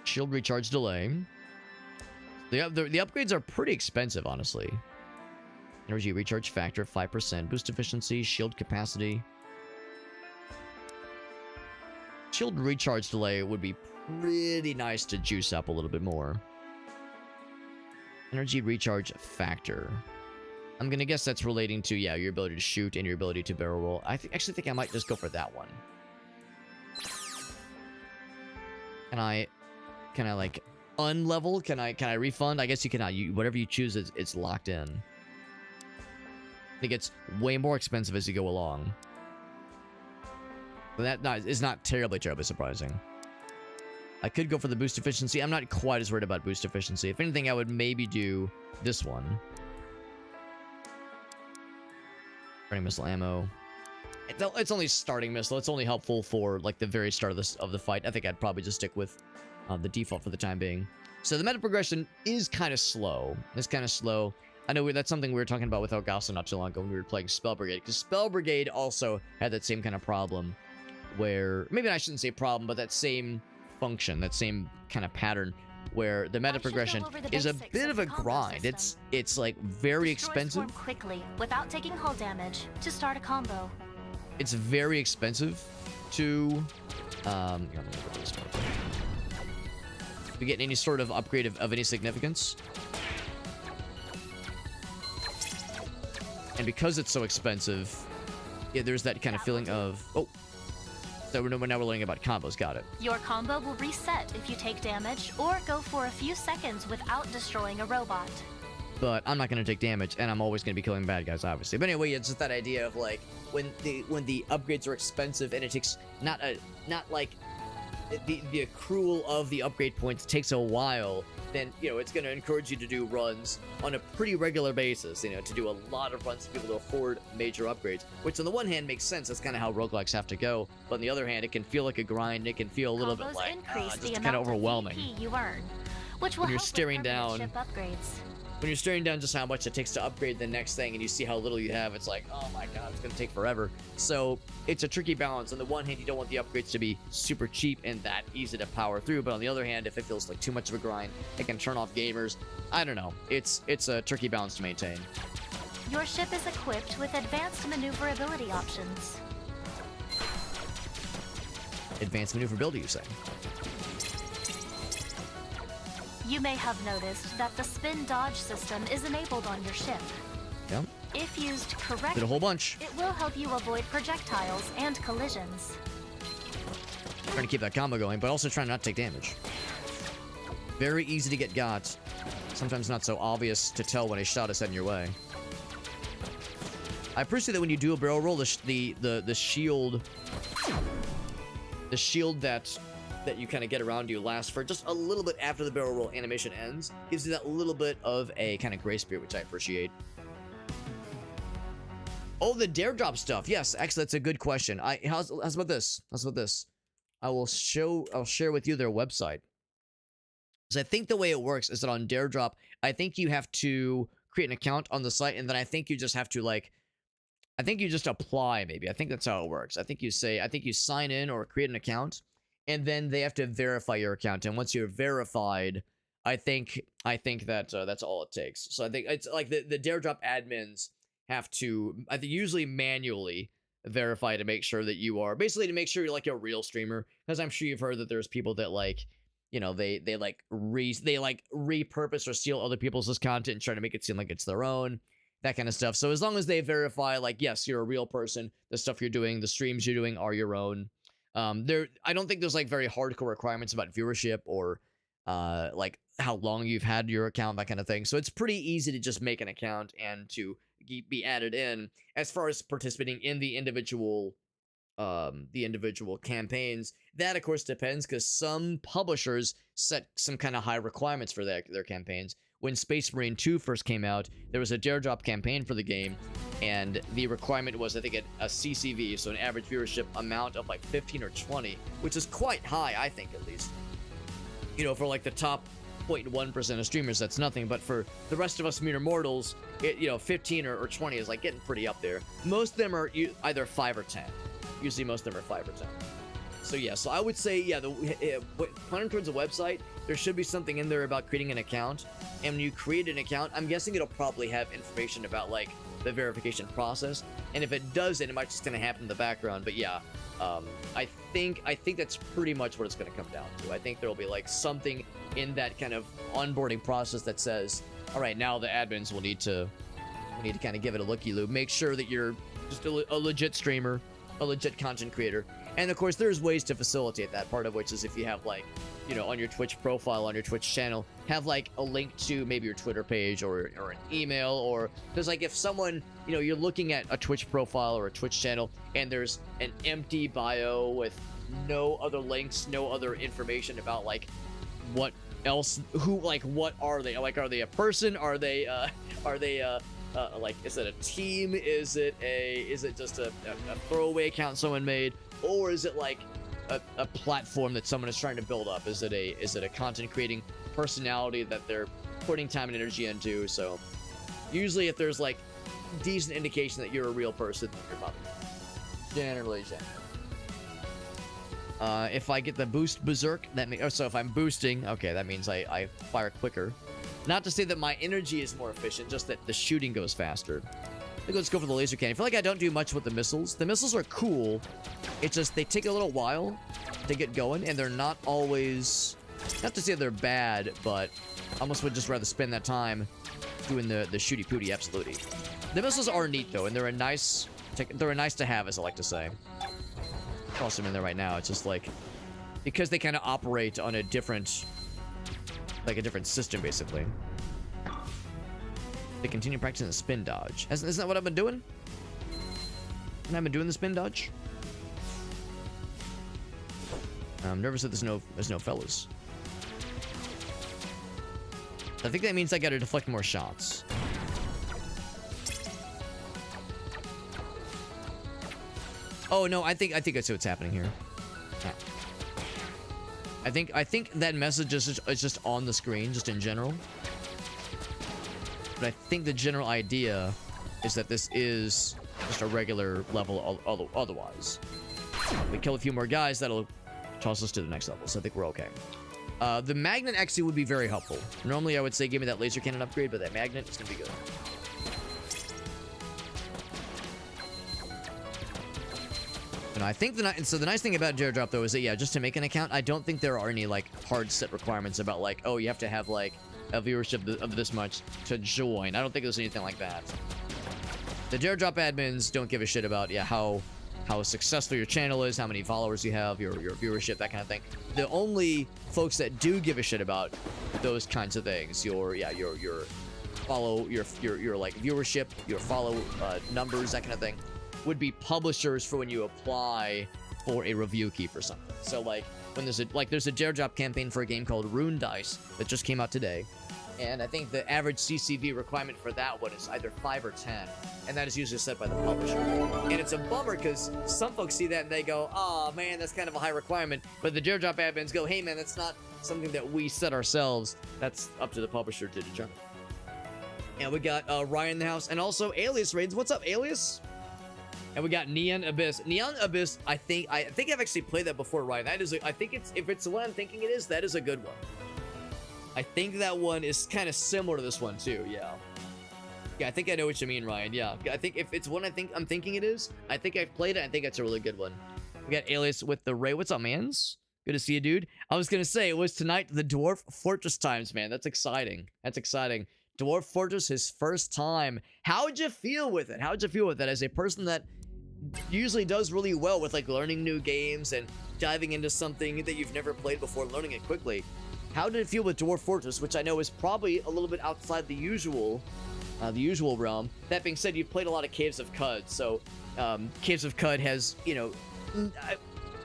Shield recharge delay. The upgrades are pretty expensive, honestly. Energy recharge factor, 5%. Boost efficiency, shield capacity. Shield recharge delay would be pretty nice to juice up a little bit more. Energy recharge factor. I'm gonna guess that's relating to, yeah, your ability to shoot and your ability to barrel roll. I actually think I might just go for that one. Can I like unlevel? Can I refund? I guess you cannot. Whatever you choose, it's locked in. It gets way more expensive as you go along. But that is not terribly surprising. I could go for the boost efficiency. I'm not quite as worried about boost efficiency. If anything, I would maybe do this one. Starting missile ammo. It's only starting missile. It's only helpful for like the very start of the fight. I think I'd probably just stick with the default for the time being. So the meta progression is kind of slow. I know that's something we were talking about with Elgaso not too long ago when we were playing Spell Brigade, because Spell Brigade also had that same kind of problem where, maybe I shouldn't say problem, but that same function, that same kind of pattern where the meta progression is a bit of a grind. It's like very expensive. Quickly without taking hull damage to start a combo. It's very expensive to get any sort of upgrade of any significance. And because it's so expensive, yeah, there's that kind of feeling of, oh, So now we're learning about combos. Got it. Your combo will reset if you take damage or go for a few seconds without destroying a robot. But I'm not going to take damage, and I'm always going to be killing bad guys, obviously. But anyway, it's just that idea of like when the upgrades are expensive and it takes not like the accrual of the upgrade points takes a while, then it's going to encourage you to do runs on a pretty regular basis. To do a lot of runs to be able to afford major upgrades, which on the one hand makes sense. That's kind of how roguelikes have to go. But on the other hand, it can feel like a grind. It can feel a little bit like just kind of overwhelming. You earn, which will when you're help staring with down. ship upgrades. When you're staring down just how much it takes to upgrade the next thing and you see how little you have, it's like, oh my god, it's going to take forever. So it's a tricky balance. On the one hand, you don't want the upgrades to be super cheap and that easy to power through. But on the other hand, if it feels like too much of a grind, it can turn off gamers. I don't know. It's a tricky balance to maintain. Your ship is equipped with advanced maneuverability options. Advanced maneuverability, you say? You may have noticed that the spin dodge system is enabled on your ship. Yep. If used correctly, Did a whole bunch. it will help you avoid projectiles and collisions. Trying to keep that combo going, but also trying not to take damage. Very easy to get got. Sometimes not so obvious to tell when a shot is heading your way. I appreciate that when you do a barrel roll, the shield that you kind of get around you lasts for just a little bit after the barrel roll animation ends. Gives you that little bit of a kind of grace period, which I appreciate. Oh, the dare drop stuff. Yes, actually, that's a good question. How's about this? How's about this? I'll share with you their website. So I think the way it works is that on dare drop, I think you have to create an account on the site, and then I think you just have to I think you just apply, maybe. I think that's how it works. I think you sign in or create an account, and then they have to verify your account. And once you're verified, I think that that's all it takes. So I think it's like the dare drop admins have to, I think, usually manually verify to make sure that you are, basically to make sure you're like a real streamer. Because I'm sure you've heard that there's people that they repurpose or steal other people's content and try to make it seem like it's their own. That kind of stuff. So as long as they verify, like, yes, you're a real person, the stuff you're doing, the streams you're doing are your own. I don't think there's like very hardcore requirements about viewership or like how long you've had your account, that kind of thing. So it's pretty easy to just make an account and to be added in. As far as participating in the individual campaigns, that of course depends, because some publishers set some kind of high requirements for their campaigns. When Space Marine 2 first came out, there was a dare drop campaign for the game, and the requirement was, I think, a CCV, so an average viewership amount of like 15 or 20, which is quite high, I think, at least. For like the top 0.1% of streamers, that's nothing, but for the rest of us mere mortals, 15 or 20 is like getting pretty up there. Most of them are either 5 or 10. Usually most of them are 5 or 10. So yeah, so I would say, yeah, pointing towards a website, there should be something in there about creating an account. And when you create an account, I'm guessing it'll probably have information about like the verification process. And if it doesn't, it might just gonna happen in the background. But yeah, I think that's pretty much what it's gonna come down to. I think there'll be like something in that kind of onboarding process that says, all right, now the admins will need to kind of give it a looky-loo. Make sure that you're just a legit streamer, a legit content creator. And of course, there's ways to facilitate that, part of which is if you have like, on your Twitch profile, on your Twitch channel, have like a link to maybe your Twitter page or an email, or there's like if someone, you're looking at a Twitch profile or a Twitch channel and there's an empty bio with no other links, no other information about like what else, what are they? Like, are they a person? Are they like, is it a team? Is it just a throwaway account someone made? Or is it like a platform that someone is trying to build up? Is it a content creating personality that they're putting time and energy into? So usually if there's like decent indication that you're a real person, you're probably generally. If I get the boost berserk, that means, so if I'm boosting, okay, that means I fire quicker. Not to say that my energy is more efficient, just that the shooting goes faster. Let's go for the laser cannon. I feel like I don't do much with the missiles. The missiles are cool. It's just they take a little while to get going, and they're not always, not to say they're bad, but I almost would just rather spend that time doing the shooty pooty. Absolutely. The missiles are neat though, and they're a nice to have, as I like to say. toss them in there right now. It's just like, because they kind of operate on a different, like a different system, basically. They continue practicing the spin dodge. Isn't that what I've been doing? Haven't I been doing the spin dodge? I'm nervous that there's no fellas. I think that means I gotta deflect more shots. Oh no, I think I see what's happening here. Yeah. I think that message is just on the screen, just in general. But I think the general idea is that this is just a regular level otherwise. We kill a few more guys, that'll toss us to the next level, so I think we're okay. The magnet actually would be very helpful. Normally I would say give me that laser cannon upgrade, but that magnet is gonna be good. And I think the nice thing about Dare Drop though is that, yeah, just to make an account, I don't think there are any like hard set requirements about like, oh, you have to have like a viewership of this much to join. I don't think there's anything like that. The Dare Drop admins don't give a shit about, yeah, how successful your channel is, how many followers you have, your viewership, that kind of thing. The only folks that do give a shit about those kinds of things, your follow, your like viewership, your follow numbers, that kind of thing, would be publishers for when you apply for a review key for something. So like when there's a Dare Drop campaign for a game called Rune Dice that just came out today. And I think the average CCV requirement for that one is either 5 or 10. And that is usually set by the publisher. And it's a bummer because some folks see that and they go, oh man, that's kind of a high requirement. But the Dare Drop admins go, hey man, that's not something that we set ourselves. That's up to the publisher to determine. And we got Ryan in the house and also Alias Raids. What's up, Alias? And we got Neon Abyss. Neon Abyss, I think I've actually played that before, Ryan. That is, I think if it's the one I'm thinking it is, that is a good one. I think that one is kind of similar to this one too. Yeah. Yeah, I think I know what you mean, Ryan. Yeah, I think if it's one I'm thinking it is, I think I've played it. I think it's a really good one. We got Alias with the Ray. What's up, mans? Good to see you, dude. I was gonna say it was tonight the Dwarf Fortress times, man. That's exciting. That's exciting. Dwarf Fortress, his first time. How'd you feel with it? How'd you feel with it as a person that usually does really well with like learning new games and diving into something that you've never played before, learning it quickly? How did it feel with Dwarf Fortress, which I know is probably a little bit outside the usual realm? That being said, you've played a lot of Caves of Cud, so Caves of Cud has, you know,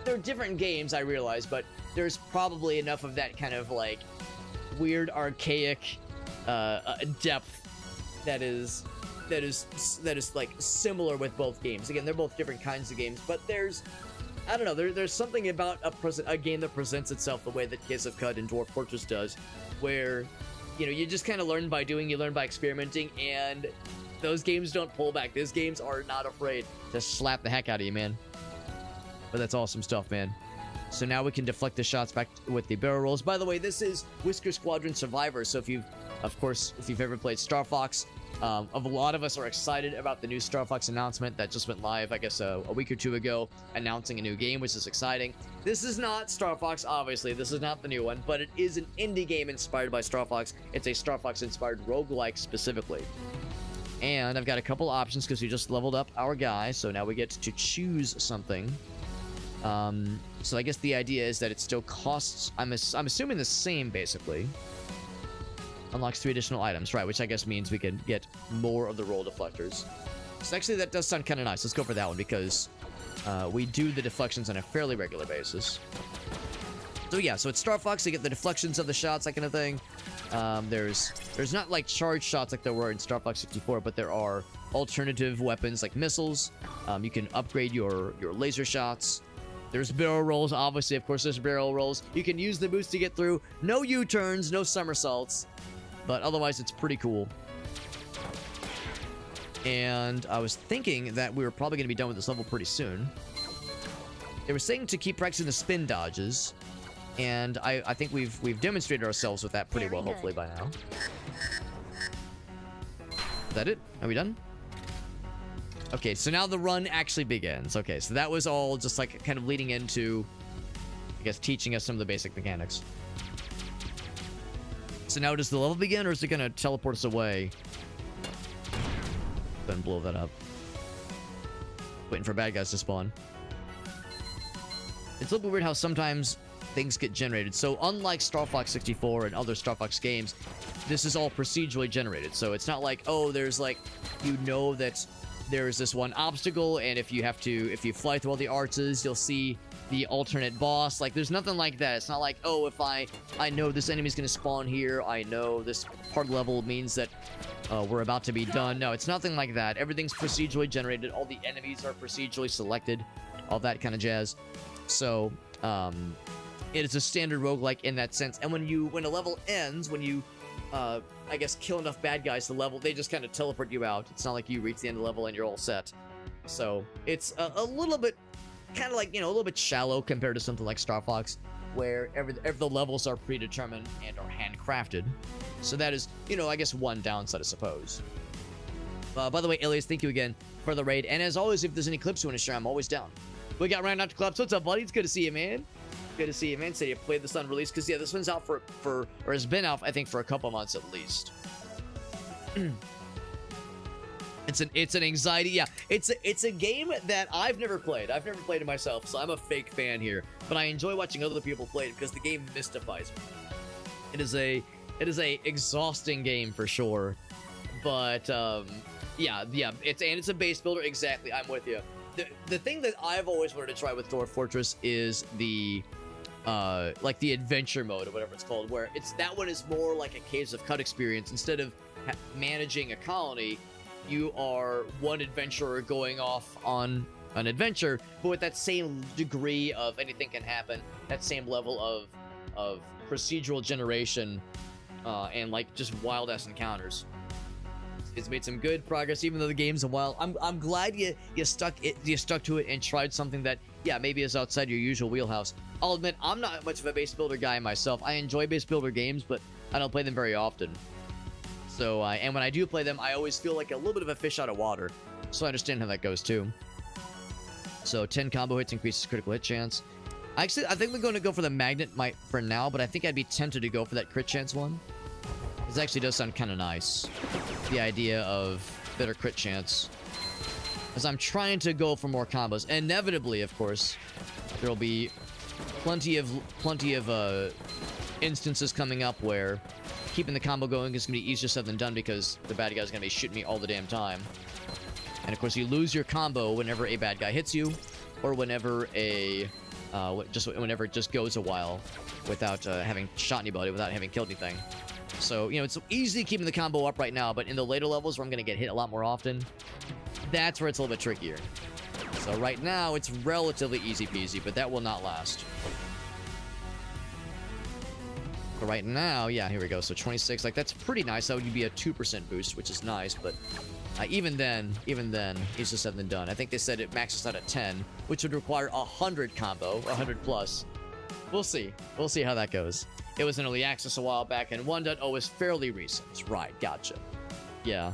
they're different games, I realize, but there's probably enough of that kind of like weird, archaic depth that is like similar with both games. Again, they're both different kinds of games, but there's, I don't know, there's something about a game that presents itself the way that Caves of Cud and Dwarf Fortress does, where, you know, you just kind of learn by doing, you learn by experimenting, and those games don't pull back. Those games are not afraid to slap the heck out of you, man. But that's awesome stuff, man. So now we can deflect the shots back with the barrel rolls. By the way, this is Whisker Squadron Survivor, so if you've ever played Star Fox, a lot of us are excited about the new Star Fox announcement that just went live, I guess, a week or two ago, announcing a new game, which is exciting. This is not Star Fox, obviously. This is not the new one, but it is an indie game inspired by Star Fox. It's a Star Fox-inspired roguelike specifically. And I've got a couple options because we just leveled up our guy, so now we get to choose something. So I guess the idea is that it still costs, I'm assuming the same, basically. Unlocks 3 additional items, right, which I guess means we can get more of the roll deflectors. So actually, that does sound kind of nice. Let's go for that one because we do the deflections on a fairly regular basis. So yeah, so it's Star Fox, you get the deflections of the shots, that kind of thing. There's not like charged shots like there were in Star Fox 64, but there are alternative weapons like missiles. You can upgrade your laser shots. There's barrel rolls, obviously, of course, there's barrel rolls. You can use the boost to get through. No U-turns, no somersaults. But otherwise, it's pretty cool. And I was thinking that we were probably going to be done with this level pretty soon. They were saying to keep practicing the spin dodges. And I think we've demonstrated ourselves with that pretty well, hopefully, by now. Is that it? Are we done? Okay, so now the run actually begins. Okay, so that was all just like kind of leading into, I guess, teaching us some of the basic mechanics. So now does the level begin, or is it going to teleport us away? Then blow that up. Waiting for bad guys to spawn. it's a little bit weird how sometimes things get generated. So unlike Star Fox 64 and other Star Fox games, this is all procedurally generated. So it's not like, oh, there's like, you know that there's this one obstacle, and if you fly through all the arches, you'll see the alternate boss. Like, there's nothing like that. It's not like, oh, if I know this enemy's gonna spawn here, I know this part level means that we're about to be done. No, it's nothing like that. Everything's procedurally generated. All the enemies are procedurally selected, all that kind of jazz. So it is a standard roguelike in that sense. And when a level ends, when you I guess kill enough bad guys, they just kind of teleport you out. It's not like you reach the end of the level and you're all set. So it's a little bit kind of like, a little bit shallow compared to something like Star Fox, where every the levels are predetermined and are handcrafted. So that is, I guess one downside, I suppose. By the way, Elias, thank you again for the raid. And as always, if there's any clips you want to share, I'm always down. We got Ryan After Clubs. What's up, buddy? It's good to see you, man. Good to see you, man. Say you played this on release, because yeah, this one's out for or has been out, I think, for a couple months at least. It's an anxiety. Yeah, it's a game that I've never played. I've never played it myself, so I'm a fake fan here. But I enjoy watching other people play it because the game mystifies me. It is a exhausting game for sure. But yeah, it's a base builder. Exactly, I'm with you. The thing that I've always wanted to try with Dwarf Fortress is the like the adventure mode or whatever it's called, where that one is more like a Caves of Cut experience. Instead of managing a colony, you are one adventurer going off on an adventure, but with that same degree of anything can happen, that same level of procedural generation, and like just wild ass encounters. It's made some good progress, even though the game's a while. I'm glad you stuck to it and tried something that, yeah, maybe is outside your usual wheelhouse. I'll admit, I'm not much of a base builder guy myself. I enjoy base builder games, but I don't play them very often. So, and when I do play them, I always feel like a little bit of a fish out of water. So I understand how that goes too. So 10 combo hits increases critical hit chance. I think we're going to go for the magnet for now, but I think I'd be tempted to go for that crit chance one. This actually does sound kind of nice. The idea of better crit chance. As I'm trying to go for more combos. Inevitably, of course, there will be plenty of instances coming up where keeping the combo going is going to be easier said than done, because the bad guy's going to be shooting me all the damn time. And of course, you lose your combo whenever a bad guy hits you, or whenever whenever it just goes a while without having shot anybody, without having killed anything. So, it's easy keeping the combo up right now, but in the later levels where I'm going to get hit a lot more often, that's where it's a little bit trickier. So right now, it's relatively easy peasy, but that will not last. But right now, yeah, here we go. So 26, like, that's pretty nice. That would be a 2% boost, which is nice, but even then, easier said than done. I think they said it maxes out at 10, which would require 100 combo, 100 plus. We'll see. We'll see how that goes. It was in early access a while back, and 1.0 is fairly recent. Right, gotcha. Yeah.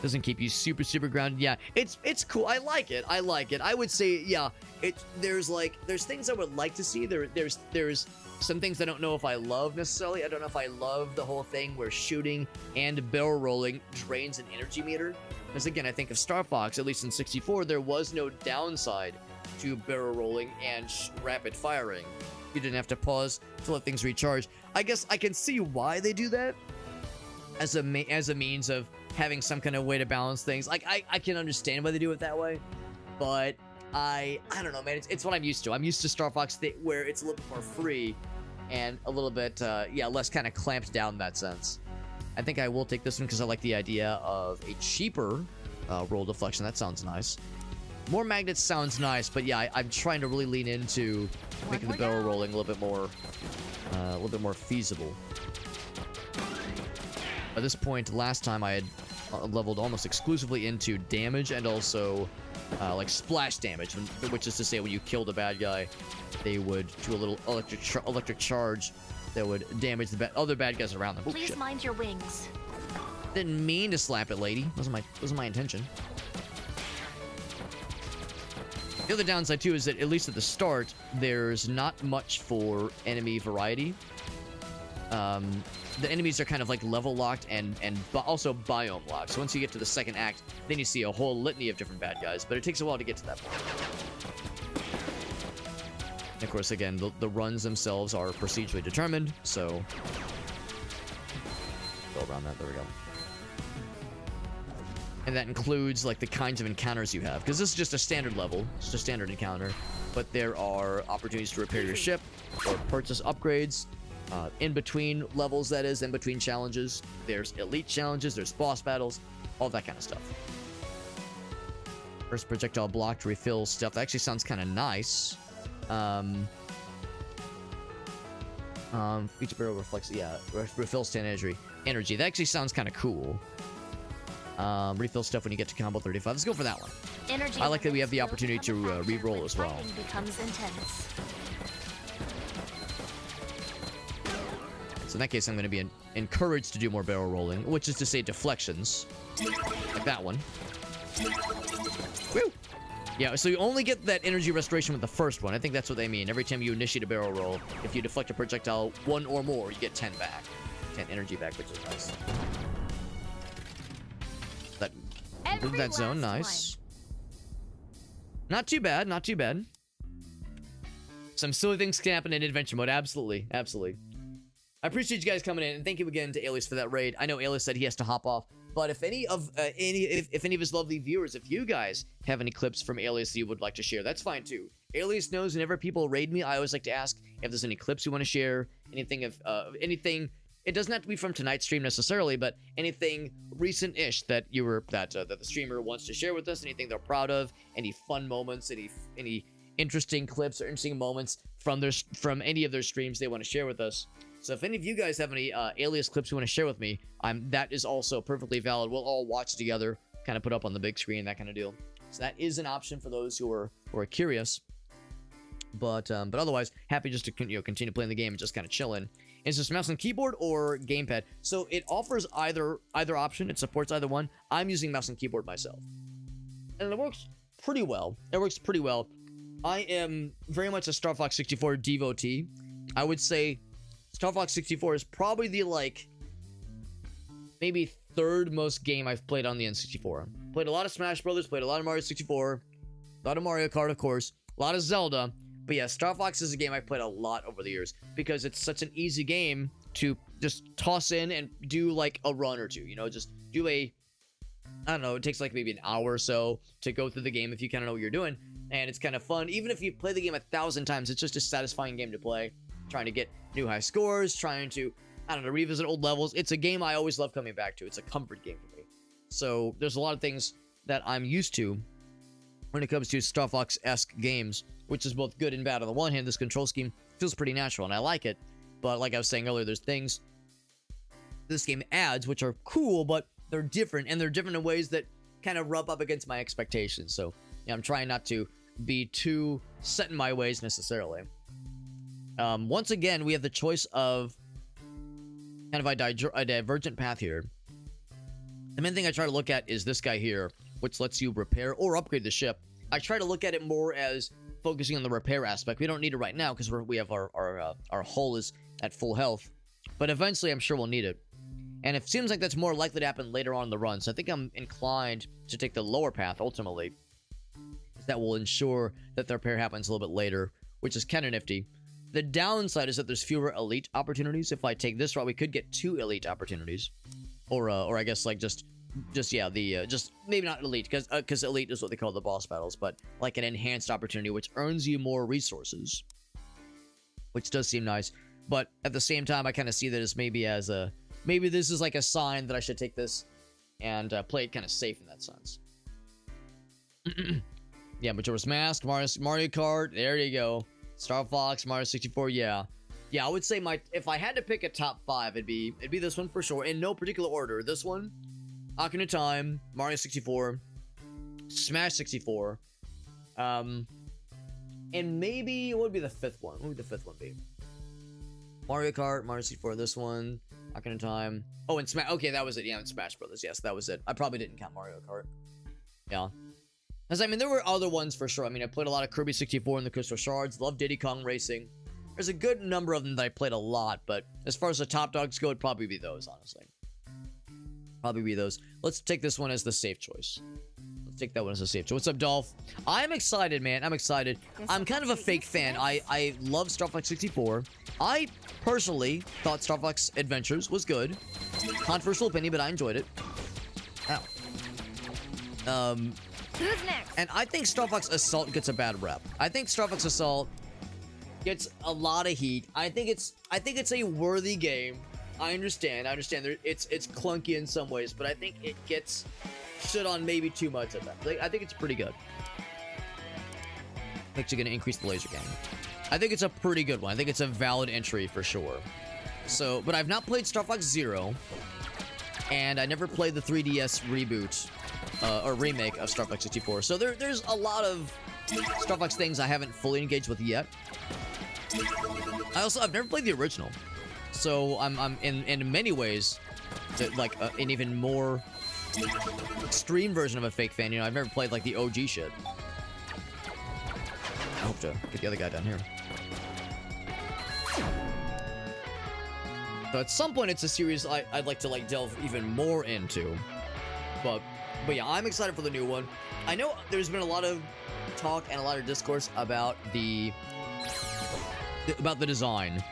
Doesn't keep you super grounded. Yeah, it's cool. I like it. I would say, yeah, there's things I would like to see. There's some things I don't know if I love necessarily. I don't know if I love the whole thing where shooting and barrel rolling drains an energy meter. Because again, I think of Star Fox, at least in 64, there was no downside to barrel rolling and rapid firing. You didn't have to pause to let things recharge. I guess I can see why they do that as a means of having some kind of way to balance things. Like, I can understand why they do it that way, but I don't know, man. It's what I'm used to. I'm used to Star Fox where it's a little bit more free and a little bit less kind of clamped down in that sense. I think I will take this one because I like the idea of a cheaper roll deflection. That sounds nice. More magnets sounds nice, but yeah, I'm trying to really lean into making the barrel rolling a little bit more feasible. At this point, last time I had leveled almost exclusively into damage and also like splash damage, which is to say when you killed a bad guy, they would do a little electric charge that would damage the other bad guys around them. Please mind your wings. Didn't mean to slap it, lady. Wasn't my intention. The other downside too is that at least at the start, there's not much for enemy variety. The enemies are kind of like level locked and also biome locked. So once you get to the second act, then you see a whole litany of different bad guys, but it takes a while to get to that point. And of course, again, the runs themselves are procedurally determined, so go around that. There we go. And that includes like the kinds of encounters you have, because this is just a standard level, it's a standard encounter, but there are opportunities to repair your ship or purchase upgrades in between levels, that is, in between challenges. There's elite challenges, there's boss battles, all that kind of stuff. First projectile block to refill stuff. That actually sounds kind of nice. Each barrel reflects, yeah, refill stand energy. That actually sounds kind of cool. Refill stuff when you get to combo 35. Let's go for that one. I like that we have the opportunity to re-roll as well. Becomes intense. So in that case, I'm going to be encouraged to do more barrel rolling, which is to say deflections. Like that one. Woo! Yeah, so you only get that energy restoration with the first one. I think that's what they mean. Every time you initiate a barrel roll, if you deflect a projectile 1 or more, you get 10 back. 10 energy back, which is nice. That improved that zone, nice. Not too bad, not too bad. Some silly things can happen in adventure mode, absolutely, absolutely. I appreciate you guys coming in, and thank you again to Alias for that raid. I know Alias said he has to hop off, but if any of his lovely viewers, if you guys have any clips from Alias that you would like to share, that's fine too. Alias knows whenever people raid me, I always like to ask if there's any clips you want to share, anything. It doesn't have to be from tonight's stream necessarily, but anything recent-ish that the streamer wants to share with us, anything they're proud of, any fun moments, any interesting clips or interesting moments from any of their streams they want to share with us. So if any of you guys have any Alias clips you want to share with me, that is also perfectly valid. We'll all watch together, kind of put up on the big screen, that kind of deal. So that is an option for those who are curious. But otherwise, happy just to continue playing the game and just kind of chilling. Is this mouse and keyboard or gamepad? So it offers either option. It supports either one. I'm using mouse and keyboard myself, and it works pretty well. I am very much a Star Fox 64 devotee. I would say Star Fox 64 is probably the maybe third most game I've played on the N64. Played a lot of Smash Brothers, played a lot of Mario 64, a lot of Mario Kart, of course, a lot of Zelda. But yeah, Star Fox is a game I've played a lot over the years because it's such an easy game to just toss in and do like a run or two. Just do I don't know, it takes like maybe an hour or so to go through the game if you kind of know what you're doing. And it's kind of fun. Even if you play the game 1,000 times, it's just a satisfying game to play. Trying to get new high scores, trying to, I don't know, revisit old levels. It's a game I always love coming back to. It's a comfort game for me. So there's a lot of things that I'm used to when it comes to Star Fox-esque games, which is both good and bad. On the one hand, this control scheme feels pretty natural, and I like it. But like I was saying earlier, there's things this game adds, which are cool, but they're different, and they're different in ways that kind of rub up against my expectations. So yeah, I'm trying not to be too set in my ways necessarily. Once again, we have the choice of kind of a divergent path here. The main thing I try to look at is this guy here, which lets you repair or upgrade the ship. I try to look at it more as focusing on the repair aspect. We don't need it right now because we have our hull is at full health, but eventually I'm sure we'll need it. And it seems like that's more likely to happen later on in the run. So I think I'm inclined to take the lower path ultimately. That will ensure that the repair happens a little bit later, which is kind of nifty. The downside is that there's fewer elite opportunities. If I take this route, we could get 2 elite opportunities, or I guess like just maybe not elite, because elite is what they call the boss battles, but like an enhanced opportunity which earns you more resources, which does seem nice. But at the same time, I kind of see that as maybe this is like a sign that I should take this and play it kind of safe in that sense. Yeah, Majora's Mask, Mario Kart, there you go. Star Fox, Mario 64, yeah. Yeah, I would say if I had to pick a top 5, it'd be this one for sure, in no particular order. This one, Ocarina of Time, Mario 64, Smash 64, and maybe, what would be the 5th one? What would the 5th one be? Mario Kart, Mario 64, this one, Ocarina of Time. Oh, and Smash, okay, that was it, yeah, and Smash Brothers, yes, that was it. I probably didn't count Mario Kart. Yeah. As I mean, there were other ones for sure. I mean, I played a lot of Kirby 64 and the Crystal Shards. Love Diddy Kong Racing. There's a good number of them that I played a lot, but as far as the top dogs go, it'd probably be those, honestly. Probably be those. Let's take this one as the safe choice. Let's take that one as a save. So what's up, Dolph? I'm excited, man. I'm excited. I'm kind of a fake fan. I love Star Fox 64. I personally thought Star Fox Adventures was good. Controversial opinion, but I enjoyed it. Ow. Who's next? And I think Star Fox Assault gets a bad rep. I think Star Fox Assault gets a lot of heat. I think it's a worthy game. I understand. It's clunky in some ways, but I think it gets shit on maybe too much of that. I think it's pretty good. I think you're gonna increase the laser cannon. I think it's a pretty good one. I think it's a valid entry for sure. So, but I've not played Star Fox Zero, and I never played the 3DS reboot or remake of Star Fox 64. So there's a lot of Star Fox things I haven't fully engaged with yet. I've never played the original, so I'm in many ways like an even more extreme version of a fake fan. You know, I've never played like the OG shit. I hope to get the other guy down here. So at some point, it's a series I'd like to like delve even more into. But yeah, I'm excited for the new one. I know there's been a lot of talk and a lot of discourse about the design,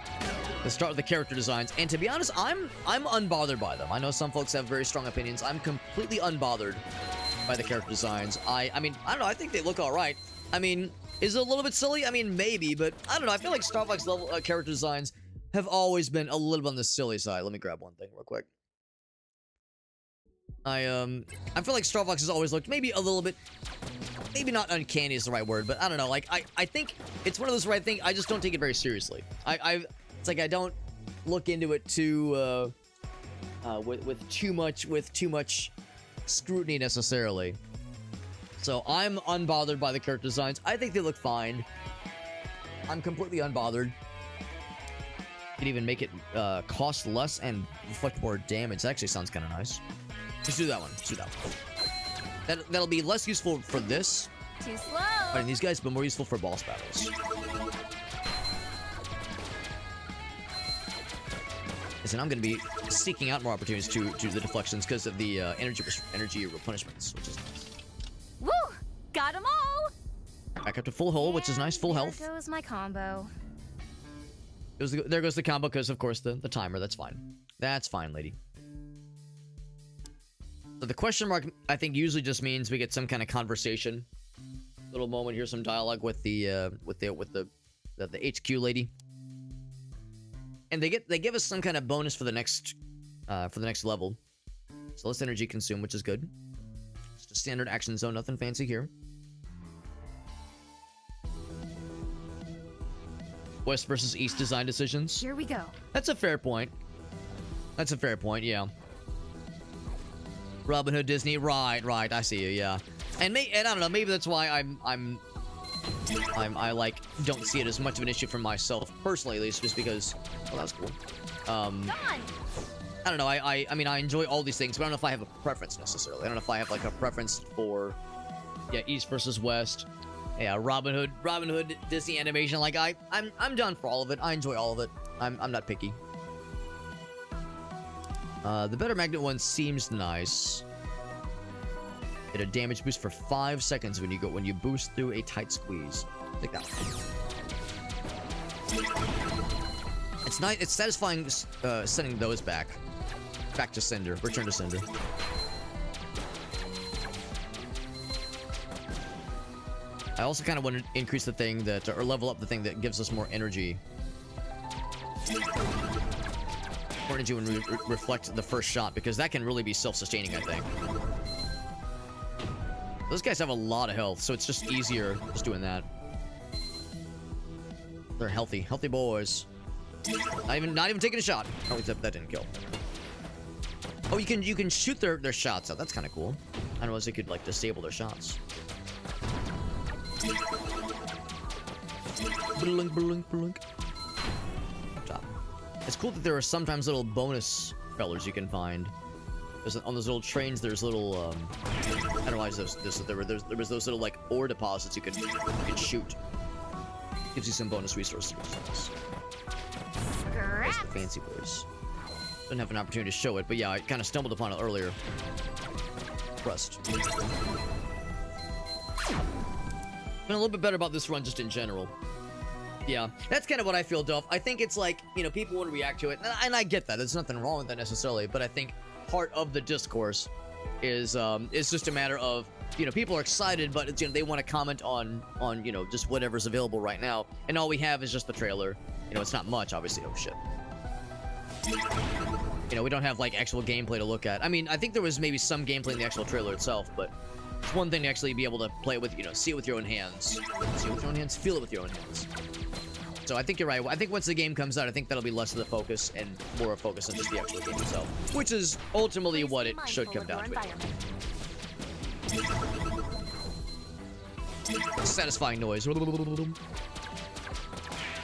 the character designs, and to be honest, I'm unbothered by them. I know some folks have very strong opinions. I'm completely unbothered by the character designs. I mean, I don't know. I think they look all right. I mean, is it a little bit silly? I mean, maybe, but I don't know. I feel like Star Fox level character designs have always been a little bit on the silly side. Let me grab one thing real quick. I feel like Star Fox has always looked maybe a little bit, maybe not uncanny is the right word, but I don't know. Like I think it's one of those where I think I just don't take it very seriously. It's like I don't look into it too with too much scrutiny necessarily. So I'm unbothered by the character designs. I think they look fine. I'm completely unbothered. Could even make it cost less and reflect more damage. That actually sounds kind of nice. Let's do that one. Let's do that one. That'll be less useful for this. Too slow. Fighting these guys, but more useful for boss battles. Listen, I'm going to be seeking out more opportunities to do the deflections because of the energy replenishments, which is nice. Woo! Got them all. Back up to full hull, which is nice. Full health. There goes my combo. There goes the combo because, of course, the timer. That's fine. That's fine, lady. So the question mark, I think, usually just means we get some kind of conversation. Little moment here, some dialogue with the HQ lady. And they give us some kind of bonus for the next level. So less energy consumed, which is good. Just a standard action zone, nothing fancy here. West versus East design decisions. Here we go. That's a fair point. That's a fair point, yeah. Robin Hood, Disney, right. I see you, yeah. And I don't know, maybe that's why I like don't see it as much of an issue for myself personally, at least, just because. Well, that was cool. Done. I don't know. I mean, I enjoy all these things, but I don't know if I have a preference necessarily. I don't know if I have like a preference for, yeah, East versus West. Yeah, Robin Hood, Disney animation. Like I'm down for all of it. I enjoy all of it. I'm not picky. The better magnet one seems nice. Get a damage boost for 5 seconds when you boost through a tight squeeze. Take that. It's nice. It's satisfying sending those back to sender. Return to sender. I also kind of want to increase the thing that, or level up the thing that gives us more energy. More energy when we reflect the first shot, because that can really be self-sustaining, I think. Those guys have a lot of health, so it's just easier just doing that. They're healthy boys. Not even taking a shot. Oh, except that didn't kill. Oh, you can shoot their shots out. That's kind of cool. I don't know if they could like disable their shots. Top. It's cool that there are sometimes little bonus fellers you can find. On those little trains, there's little I don't know why there was those little like ore deposits you could shoot. Gives you some bonus resources. That's the fancy boys. Didn't have an opportunity to show it, but yeah, I kind of stumbled upon it earlier. Rust. a little bit better about this run just in general. Yeah, that's kind of what I feel, Duff. I think it's like, you know, people want to react to it, and I get that. There's nothing wrong with that necessarily, but I think part of the discourse is just a matter of, you know, people are excited, but it's, you know, they want to comment on you know, just whatever's available right now, and all we have is just the trailer. You know, it's not much, obviously. Oh shit. You know, we don't have like actual gameplay to look at. I mean, I think there was maybe some gameplay in the actual trailer itself, but it's one thing to actually be able to play it with, you know, see it with your own hands. See it with your own hands, feel it with your own hands. So I think you're right. I think once the game comes out, I think that'll be less of the focus and more of a focus on just the actual game itself, which is ultimately what it should come down to. Satisfying noise.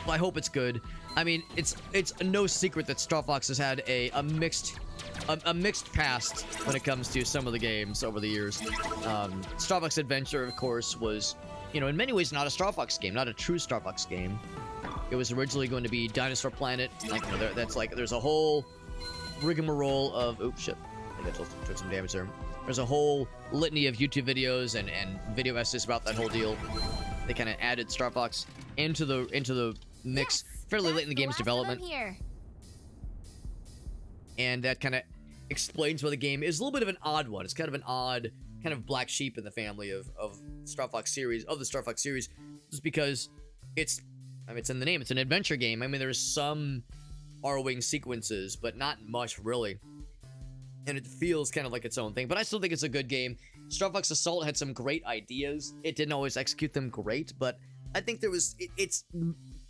I hope it's good. I mean, it's no secret that Star Fox has had a mixed past when it comes to some of the games over the years. Star Fox Adventure, of course, was, you know, in many ways not a Star Fox game, not a true Star Fox game. It was originally going to be Dinosaur Planet. Like, you know, that's like, there's a whole rigmarole of, oops, shit. I think I took some damage there. There's a whole litany of YouTube videos and video essays about that whole deal. They kind of added Star Fox into the mix fairly late in the game's development. And that kind of explains why the game is a little bit of an odd one. It's kind of an odd, kind of black sheep in the family of Star Fox series, of the Star Fox series, just because it's, I mean, it's in the name. It's an adventure game. I mean, there's some harrowing sequences, but not much, really. And it feels kind of like its own thing. But I still think it's a good game. Star Fox Assault had some great ideas. It didn't always execute them great, but I think there was...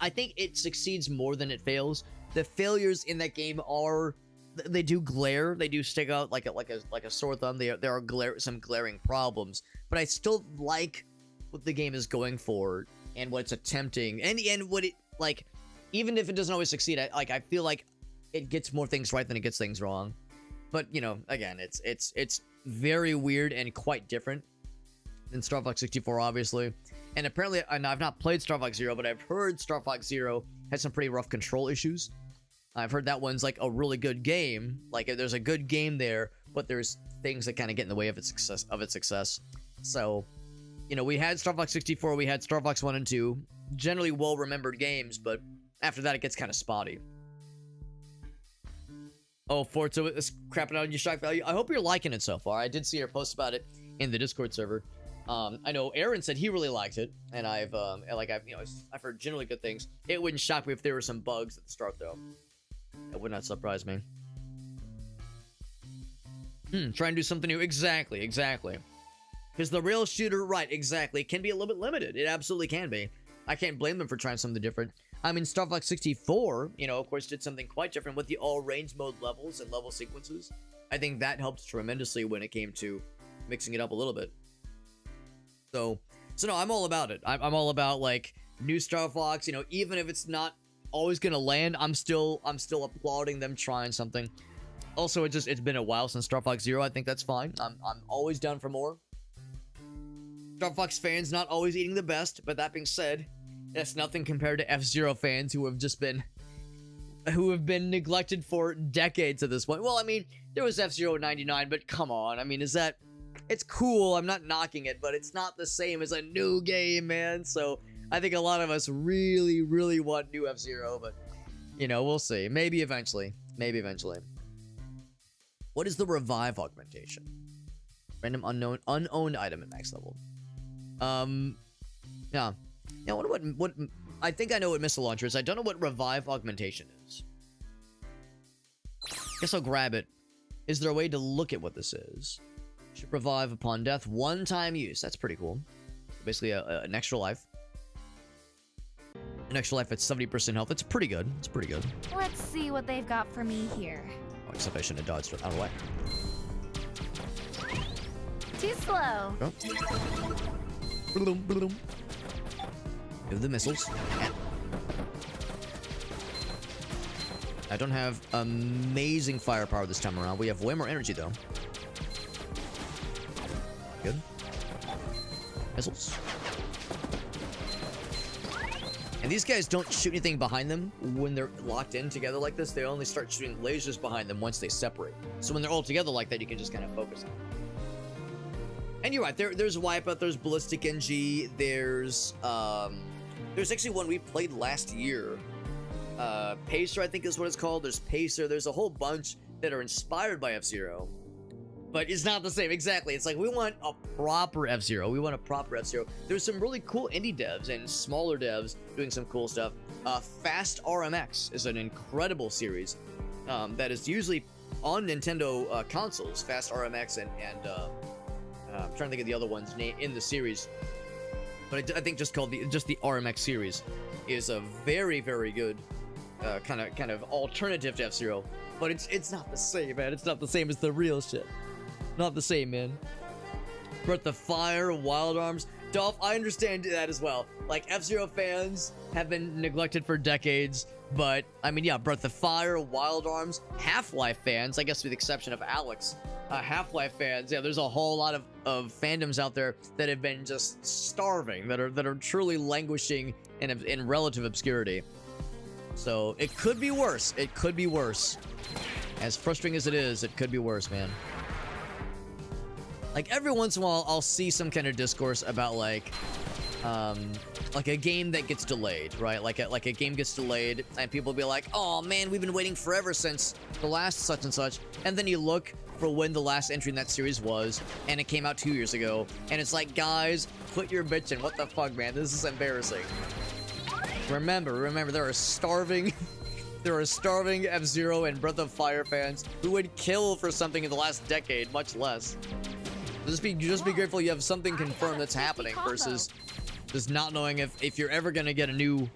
I think it succeeds more than it fails. The failures in that game are... They do glare. They do stick out like a sore thumb. There are some glaring problems. But I still like what the game is going for and what it's attempting, and what it, like, even if it doesn't always succeed, I feel like it gets more things right than it gets things wrong. But, you know, again, it's very weird and quite different than Star Fox 64, obviously. And apparently, and I've not played Star Fox Zero, but I've heard Star Fox Zero has some pretty rough control issues. I've heard that one's like a really good game. Like, there's a good game there, but there's things that kind of get in the way of its success. So, you know, we had Star Fox 64, we had Star Fox 1 and 2, generally well-remembered games, but after that, it gets kind of spotty. Oh, Forza is crapping out on your shock value. I hope you're liking it so far. I did see your post about it in the Discord server. I know Aaron said he really liked it, and I've heard generally good things. It wouldn't shock me if there were some bugs at the start, though. That would not surprise me. Try and do something new. Exactly. Because the rail shooter, right, exactly, can be a little bit limited. It absolutely can be. I can't blame them for trying something different. I mean, Star Fox 64, you know, of course, did something quite different with the all-range mode levels and level sequences. I think that helped tremendously when it came to mixing it up a little bit. So no, I'm all about it. I'm all about, like, new Star Fox, you know, even if it's not always gonna land, I'm still applauding them trying something. Also, it's been a while since Star Fox Zero. I think that's fine. I'm always down for more. Star Fox fans not always eating the best, but that being said, that's nothing compared to F-Zero fans who have been neglected for decades at this point. Well, I mean, there was F-Zero 99, but come on. I mean, it's cool. I'm not knocking it, but it's not the same as a new game, man. So I think a lot of us really, really want new F-Zero, but, you know, we'll see. Maybe eventually. What is the revive augmentation? Random unowned item at max level. Yeah. Yeah, what I think I know what missile launcher is. I don't know what revive augmentation is. Guess I'll grab it. Is there a way to look at what this is? Should revive upon death, one-time use. That's pretty cool. Basically, an extra life. An extra life at 70% health. It's pretty good. Let's see what they've got for me here. Oh, except I shouldn't have dodged it out of the way. Too slow. Oh. Do the missiles. I don't have amazing firepower this time around. We have way more energy, though. Good. Missiles. And these guys don't shoot anything behind them when they're locked in together like this. They only start shooting lasers behind them once they separate. So when they're all together like that, you can just kind of focus on them. And you're right, there's Wipeout, there's Ballistic NG, there's actually one we played last year. Pacer, I think is what it's called. There's Pacer, there's a whole bunch that are inspired by F-Zero. But it's not the same, exactly. It's like, we want a proper F-Zero. We want a proper F-Zero. There's some really cool indie devs and smaller devs doing some cool stuff. Fast RMX is an incredible series that is usually on Nintendo consoles. Fast RMX and I'm trying to think of the other one's name in the series, but I think just the RMX series is a very, very good kind of alternative to F-Zero. But it's not the same, man. It's not the same as the real shit. Not the same, man. Breath of Fire, Wild Arms. Dolph, I understand that as well. Like, F-Zero fans have been neglected for decades, but, I mean, yeah, Breath of Fire, Wild Arms, Half-Life fans, I guess with the exception of Alex, Half-Life fans, yeah, there's a whole lot of fandoms out there that have been just starving, that are truly languishing in relative obscurity. So, it could be worse. It could be worse. As frustrating as it is, it could be worse, man. Like, every once in a while, I'll see some kind of discourse about, like a game that gets delayed, right? Like a game gets delayed, and people will be like, oh, man, we've been waiting forever since the last such and such. And then you look for when the last entry in that series was, and it came out 2 years ago. And it's like, guys, quit your bitching. What the fuck, man? This is embarrassing. Remember, there are starving... There are starving F-Zero and Breath of Fire fans who would kill for something in the last decade, much less. Just be grateful you have something confirmed that's happening versus just not knowing if you're ever gonna get a new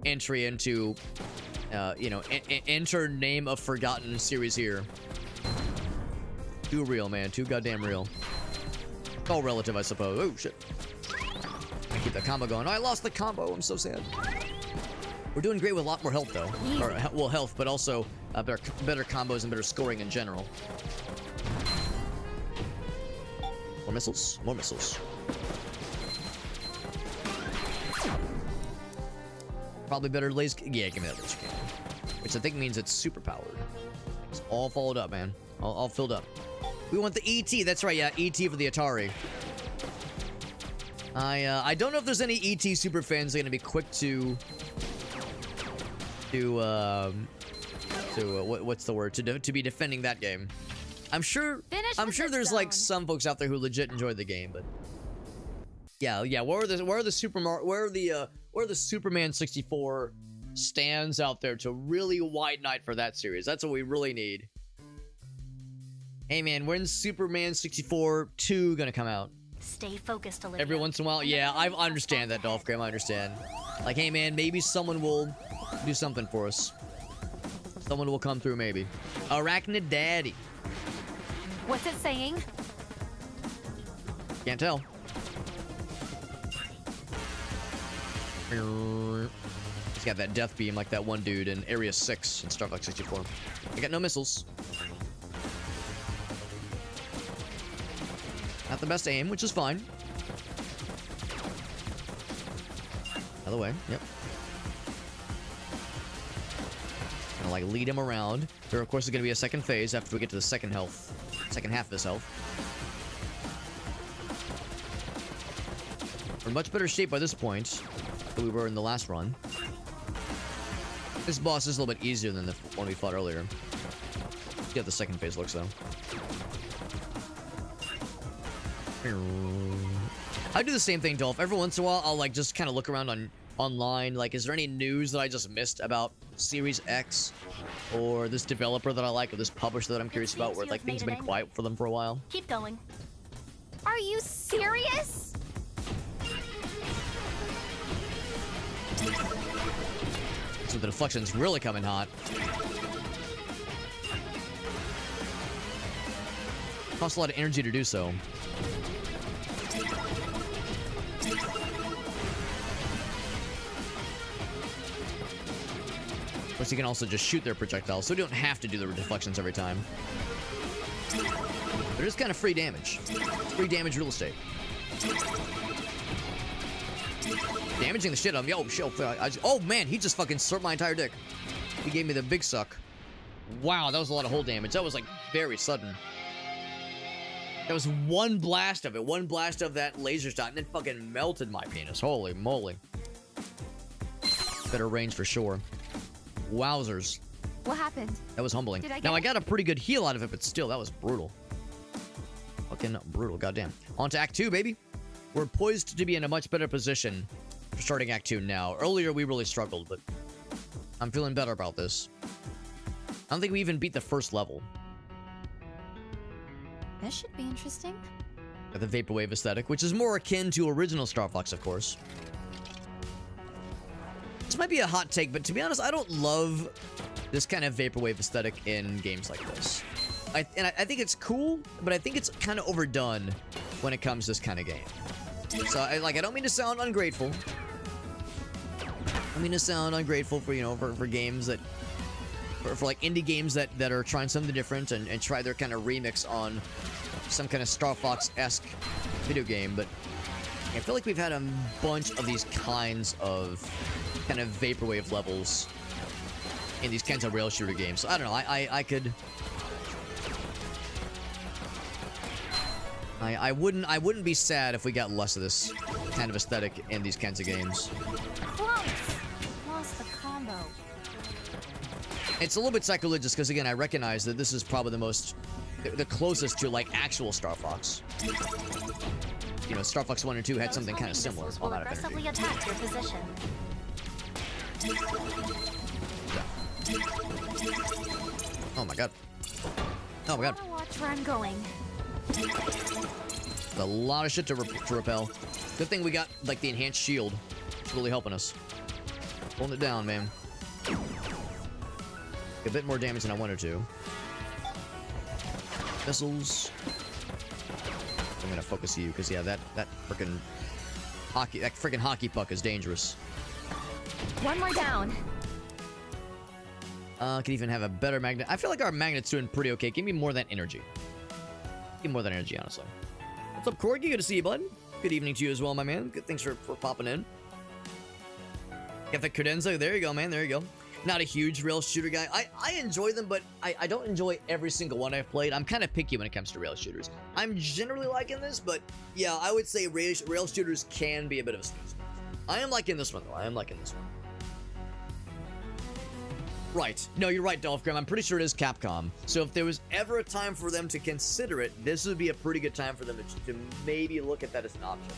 entry into, you know, enter Name of Forgotten series here. Too real, man. Too goddamn real. It's all relative, I suppose. Oh, shit. I keep that combo going. Oh, I lost the combo. I'm so sad. We're doing great with a lot more health, though. Or, well, health, but also better combos and better scoring in general. More missiles. More missiles. Probably better laser... Yeah, give me that laser cannon. Which I think means it's super powered. It's all followed up, man. All filled up. We want the ET. That's right, yeah. ET for the Atari. I don't know if there's any ET super fans that are going to be quick what's the word? To be defending that game. I'm sure there's like some folks out there who legit enjoy the game, but yeah. Where are the Superman 64 stands out there to really white knight for that series? That's what we really need. Hey man, when's Superman 64 2 gonna come out? Stay focused, Olivia. Every once in a while, yeah, I understand that, Dolph Graham. I understand. Like, hey man, maybe someone will do something for us. Someone will come through, maybe. Arachnid Daddy. What's it saying? Can't tell. He's got that death beam like that one dude in Area 6 in Star Fox 64. I got no missiles. Not the best aim, which is fine. Out of the way, yep. Gonna like lead him around. There, of course, is gonna be a second phase after we get to the second half of his health. We're in much better shape by this point than we were in the last run. This boss is a little bit easier than the one we fought earlier. See how the second phase looks, though. I do the same thing, Dolph. Every once in a while, I'll like just kind of look around online. Like, is there any news that I just missed about Series X, or this developer that I like, or this publisher that I'm curious about, where like things have been quiet for them for a while? Keep going. Are you serious? So the deflection's really coming hot. Costs a lot of energy to do so. Of course, you can also just shoot their projectiles, so you don't have to do the deflections every time. But it is kind of free damage. It's free damage real estate. Damaging the shit out of me. Oh, shit. Oh, man, he just fucking slurped my entire dick. He gave me the big suck. Wow, that was a lot of hull damage. That was, like, very sudden. That was one blast of it. One blast of that laser shot, and it fucking melted my penis. Holy moly. Better range for sure. Wowzers. What happened? That was humbling. Did I get Now, I it? got a pretty good heal out of it, but still, that was brutal. Fucking brutal, goddamn. On to Act 2, baby. We're poised to be in a much better position for starting Act 2 now. Earlier, we really struggled, but I'm feeling better about this. I don't think we even beat the first level. This should be interesting. Got the Vaporwave aesthetic, which is more akin to original Star Fox, of course. This might be a hot take, but to be honest, I don't love this kind of Vaporwave aesthetic in games like this. I think it's cool, but I think it's kind of overdone when it comes to this kind of game. So, I don't mean to sound ungrateful. I mean to sound ungrateful for, you know, for games that... For like indie games that are trying something different and try their kind of remix on some kind of Star Fox-esque video game, but I feel like we've had a bunch of these kinds of kind of Vaporwave levels in these kinds of rail shooter games. So I don't know, I wouldn't be sad if we got less of this kind of aesthetic in these kinds of games. Close. Lost the combo. It's a little bit sacrilegious because, again, I recognize that this is probably the closest to, like, actual Star Fox. You know, Star Fox 1 and 2 had something kind of similar. Will aggressively attack your position. Oh my god. Oh my god. I wanna watch where I'm going. A lot of shit to repel. Good thing we got, like, the enhanced shield. It's really helping us. Holding it down, man. A bit more damage than I wanted to. Missiles. I'm gonna focus you because, yeah, that freaking hockey puck is dangerous. One more down. Could even have a better magnet. I feel like our magnet's doing pretty okay. Give me more of that energy. Give me more of that energy, honestly. What's up, Corgi? Good to see you, bud. Good evening to you as well, my man. Good, thanks for popping in. Got the credenza. There you go, man. There you go. Not a huge rail shooter guy. I enjoy them, but I don't enjoy every single one I've played. I'm kind of picky when it comes to rail shooters. I'm generally liking this, but yeah, I would say rail shooters can be a bit of a snooze. I am liking this one, though. I am liking this one. Right. No, you're right, Dolphgrim. I'm pretty sure it is Capcom. So if there was ever a time for them to consider it, this would be a pretty good time for them to maybe look at that as an option.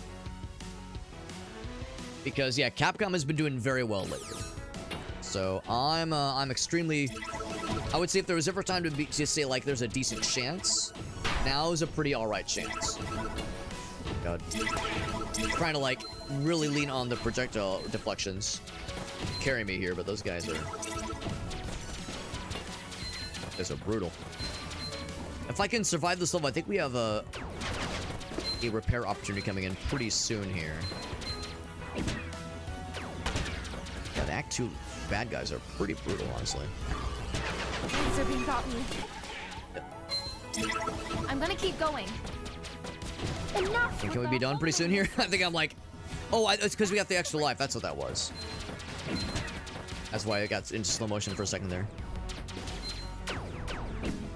Because, yeah, Capcom has been doing very well lately. So I'm extremely... I would say if there was ever a time to say, like, there's a decent chance, now is a pretty alright chance. God. Trying to, like, really lean on the projectile deflections. Carry me here, but those guys are... They're so brutal. If I can survive this level, I think we have a repair opportunity coming in pretty soon here. Yeah, the Act 2 bad guys are pretty brutal, honestly. Laser beam got me. I'm gonna keep going. Enough. And can we be done pretty soon here? I think I'm like... Oh, it's because we got the extra life. That's what that was. That's why it got into slow motion for a second there.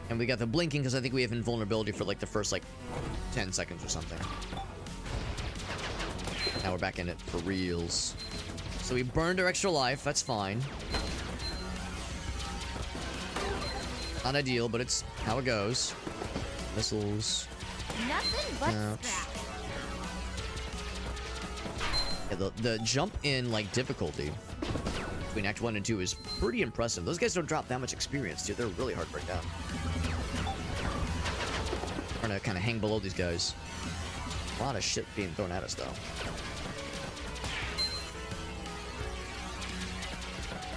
And we got the blinking because I think we have invulnerability for like the first like 10 seconds or something. Now we're back in it for reals. So we burned our extra life. That's fine. Not ideal, but it's how it goes. Missiles. Nothing but Ouch. scrap. Yeah, the jump in like difficulty between Act 1 and 2 is pretty impressive. Those guys don't drop that much experience, dude. They're really hard to break down. Trying to kind of hang below these guys. A lot of shit being thrown at us, though.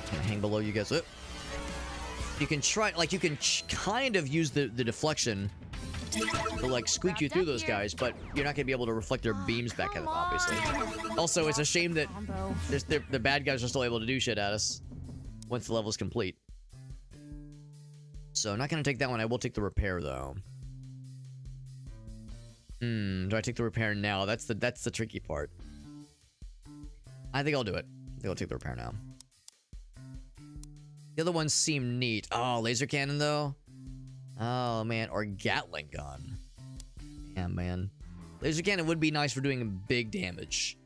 Kind of hang below you guys. You can try, like, you can kind of use the deflection to, like, squeak you through those guys, but you're not going to be able to reflect their beams back at them, obviously. Also, it's a shame that the bad guys are still able to do shit at us once the level's complete. So, I'm not going to take that one. I will take the repair, though. Do I take the repair now? That's the tricky part. I think I'll do it. I think I'll take the repair now. The other ones seem neat. Oh, laser cannon, though? Oh, man. Or Gatling gun. Yeah, man. Laser cannon would be nice for doing big damage.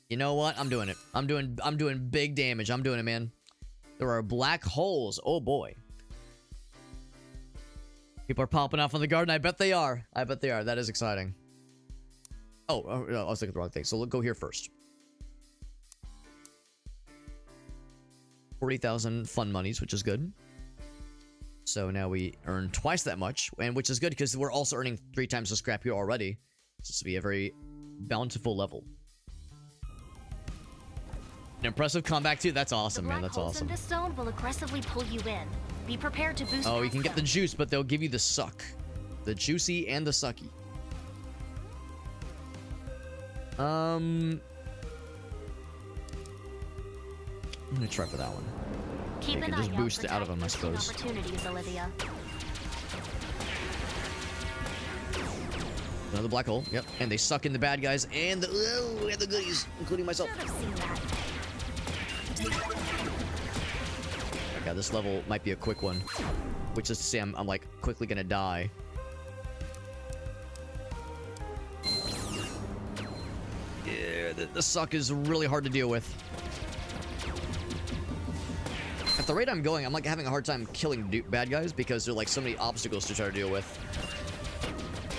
You know what? I'm doing it. I'm doing big damage. I'm doing it, man. There are black holes. Oh boy. People are popping off on the garden. I bet they are. I bet they are. That is exciting. Oh, no, I was looking at the wrong thing. So let's go here first. 40,000 fun monies, which is good. So now we earn twice that much, and which is good because we're also earning 3 times the scrap here already. So this will be a very bountiful level. An impressive comeback too. That's awesome, man. That's awesome. The black holes in this zone will aggressively pull you in. Be prepared to boost. Oh, you can get the juice, but they'll give you the suck. The juicy and the sucky. I'm gonna try for that one. Keep an just eye boost out it out of them, I suppose. Opportunities, Olivia. Another black hole. Yep. And they suck in the bad guys and the goodies, including myself. Should have seen that. Okay, this level might be a quick one, which is to say I'm like quickly gonna die. Yeah, the suck is really hard to deal with. At the rate I'm going, I'm like having a hard time killing bad guys because there are like so many obstacles to try to deal with.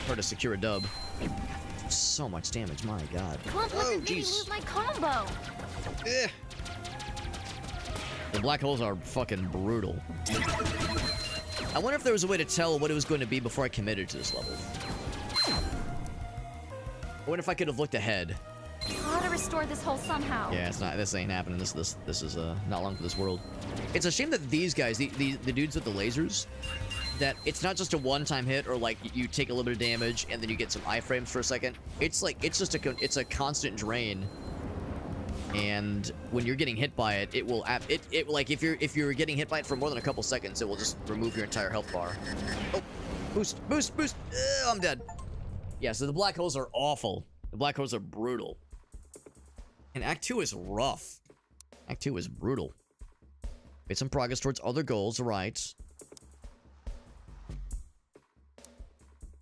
Hard to secure a dub. So much damage, my god. Oh, jeez. My combo. Eh. The black holes are fucking brutal. I wonder if there was a way to tell what it was going to be before I committed to this level. I wonder if I could have looked ahead. Gotta restore this hole somehow. Yeah, it's not. This ain't happening. This is not long for this world. It's a shame that these guys, the dudes with the lasers, that it's not just a one-time hit or like you take a little bit of damage and then you get some iframes for a second. It's like it's a constant drain. And when you're getting hit by it, it will like if you're getting hit by it for more than a couple seconds, it will just remove your entire health bar. Oh, boost. I'm dead. Yeah, so the black holes are awful. The black holes are brutal. And Act 2 is rough. Act 2 is brutal. Made some progress towards other goals, right?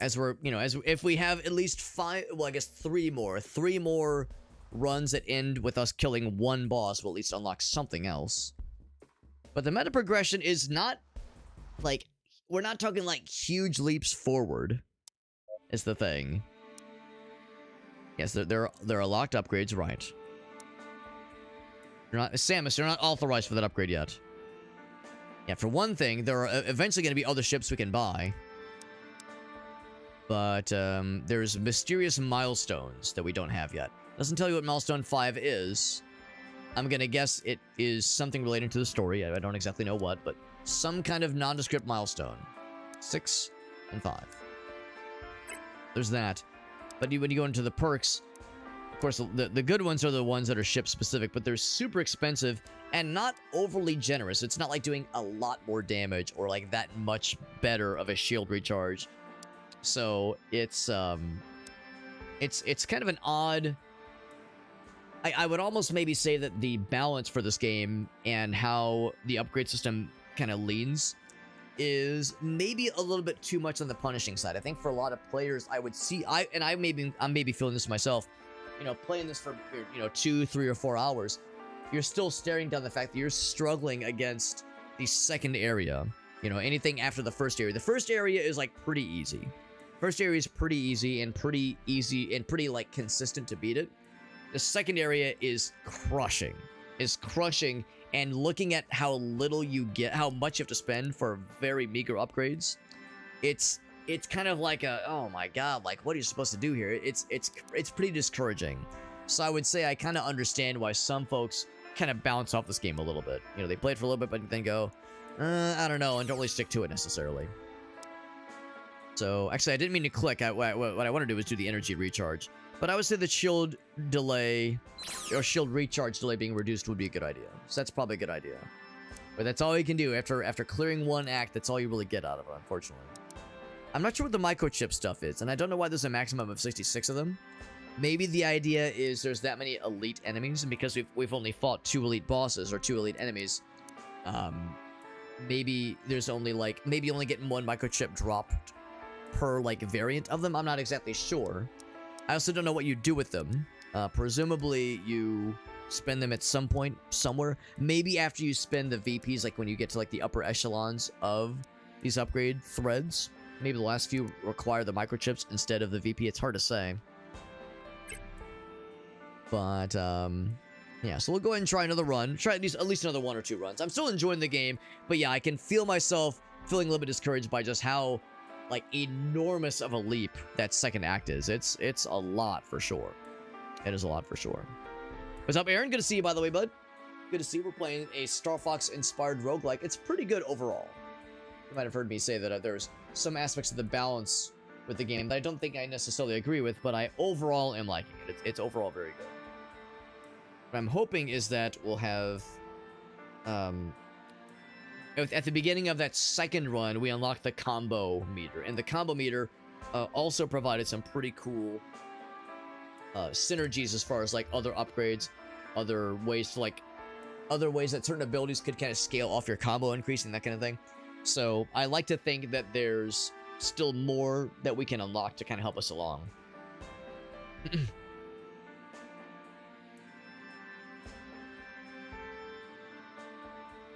As we're, as if we have at least 5, well, I guess 3 more runs that end with us killing one boss, will at least unlock something else. But the meta progression is not, like, we're not talking, like, huge leaps forward, is the thing. Yes, there are locked upgrades, right. You're not, Samus, you're not authorized for that upgrade yet. Yeah, for one thing, there are eventually going to be other ships we can buy. But, there's mysterious milestones that we don't have yet. Doesn't tell you what milestone 5 is. I'm gonna guess it is something related to the story. I don't exactly know what, but some kind of nondescript milestone. 6 and 5. There's that. But when you go into the perks, of course, the good ones are the ones that are ship specific, but they're super expensive and not overly generous. It's not like doing a lot more damage or like that much better of a shield recharge. So it's kind of an odd. I would almost maybe say that the balance for this game and how the upgrade system kind of leans is maybe a little bit too much on the punishing side. I think for a lot of players, I would see I'm maybe feeling this myself. Playing this for 2, 3, or 4 hours, you're still staring down the fact that you're struggling against the second area. Anything after the first area. The first area is like pretty easy. First area is pretty easy and pretty like consistent to beat it. The second area is crushing. And looking at how little you get, how much you have to spend for very meager upgrades, it's kind of like oh my god, like what are you supposed to do here? It's pretty discouraging. So I would say I kind of understand why some folks kind of bounce off this game a little bit. They play it for a little bit, but then go, I don't know, and don't really stick to it necessarily. So actually, I didn't mean to click. What I want to do is do the energy recharge. But I would say the shield delay, or shield recharge delay being reduced would be a good idea. So that's probably a good idea. But that's all you can do. After clearing one act, that's all you really get out of it, unfortunately. I'm not sure what the microchip stuff is, and I don't know why there's a maximum of 66 of them. Maybe the idea is there's that many elite enemies, and because we've only fought 2 elite bosses, or 2 elite enemies, maybe there's only maybe only getting 1 microchip dropped per like variant of them. I'm not exactly sure. I also don't know what you do with them. Presumably you spend them at some point somewhere. Maybe after you spend the VPs, like when you get to like the upper echelons of these upgrade threads. Maybe the last few require the microchips instead of the VP. It's hard to say. But, yeah, so we'll go ahead and try another run. Try at least another 1 or 2 runs. I'm still enjoying the game, but yeah, I can feel myself feeling a little bit discouraged by just how, like, enormous of a leap that second act is. It's a lot for sure. It is a lot for sure. What's up, Aaron? Good to see you, by the way, bud. Good to see you. We're playing a Star Fox-inspired roguelike. It's pretty good overall. You might have heard me say that there's some aspects of the balance with the game that I don't think I necessarily agree with, but I overall am liking it. It's overall very good. What I'm hoping is that we'll have, at the beginning of that second run, we unlock the combo meter, and the combo meter also provided some pretty cool synergies as far as like other upgrades, other ways that certain abilities could kind of scale off your combo increase and that kind of thing. So I like to think that there's still more that we can unlock to kind of help us along.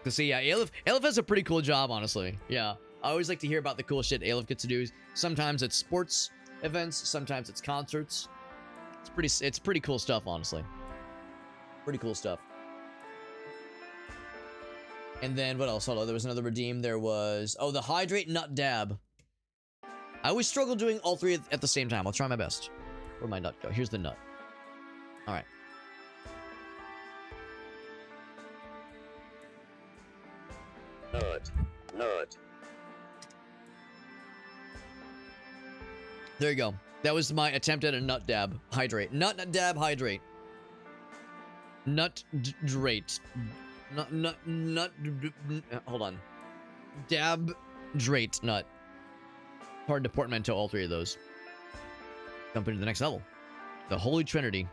To see, yeah, Aleph does a pretty cool job, honestly. Yeah, I always like to hear about the cool shit Aleph gets to do. Sometimes it's sports events, sometimes it's concerts. It's pretty cool stuff, honestly. Pretty cool stuff. And then, what else? Hold on, there was another redeem. There was... Oh, the Hydrate Nut Dab. I always struggle doing all three at the same time. I'll try my best. Where'd my nut go? Here's the nut. Alright. Nut. There you go. That was my attempt at a nut dab. Hydrate. Nut dab, hydrate. Nut drate. Hold on. Dab, drate, nut. Hard to portmanteau all three of those. Jumping to the next level. The Holy Trinity.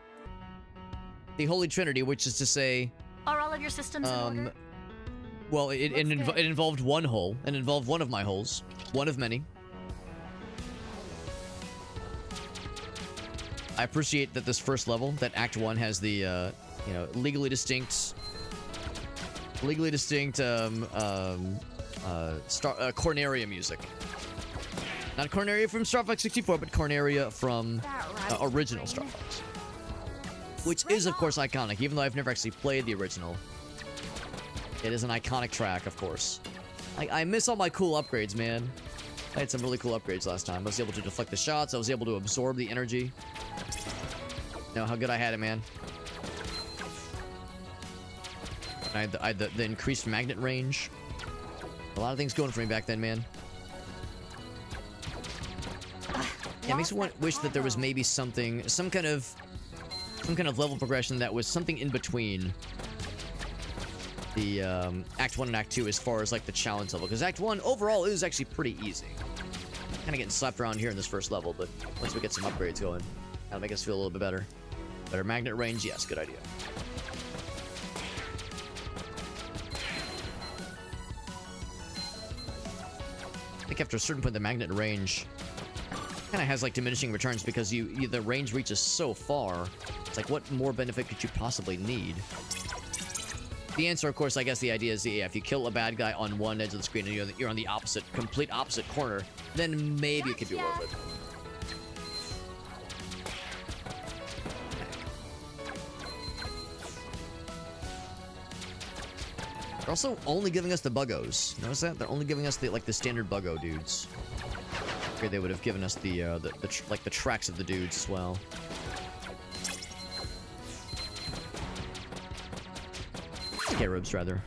The Holy Trinity, which is to say... Are all of your systems in order? Well, it involved one hole. It involved one of my holes. One of many. I appreciate that this first level, that Act 1 has the, you know, legally distinct Corneria music. Not Corneria from Star Fox 64, but Corneria from original Star Fox. Which is, of course, iconic, even though I've never actually played the original. It is an iconic track, of course. I miss all my cool upgrades, man. I had some really cool upgrades last time. I was able to deflect the shots. I was able to absorb the energy. You know how good I had it, man. I had the increased magnet range. A lot of things going for me back then, man. Yeah, it makes me wish that there was maybe something, some kind of level progression that was something in between the Act 1 and Act 2 as far as like the challenge level, because Act 1 overall is actually pretty easy. Kind of getting slapped around here in this first level, but once we get some upgrades going, that'll make us feel a little bit better. Better magnet range, yes, good idea. I think after a certain point, the magnet range kind of has like diminishing returns because the range reaches so far. It's like, what more benefit could you possibly need? The answer, of course, I guess the idea is, yeah, if you kill a bad guy on one edge of the screen and you're on the complete opposite corner, then maybe it could be worth it. They're also only giving us the buggos. Notice that? They're only giving us the standard buggo dudes. Okay, they would have given us the tracks of the dudes as well. Scarabs, rather.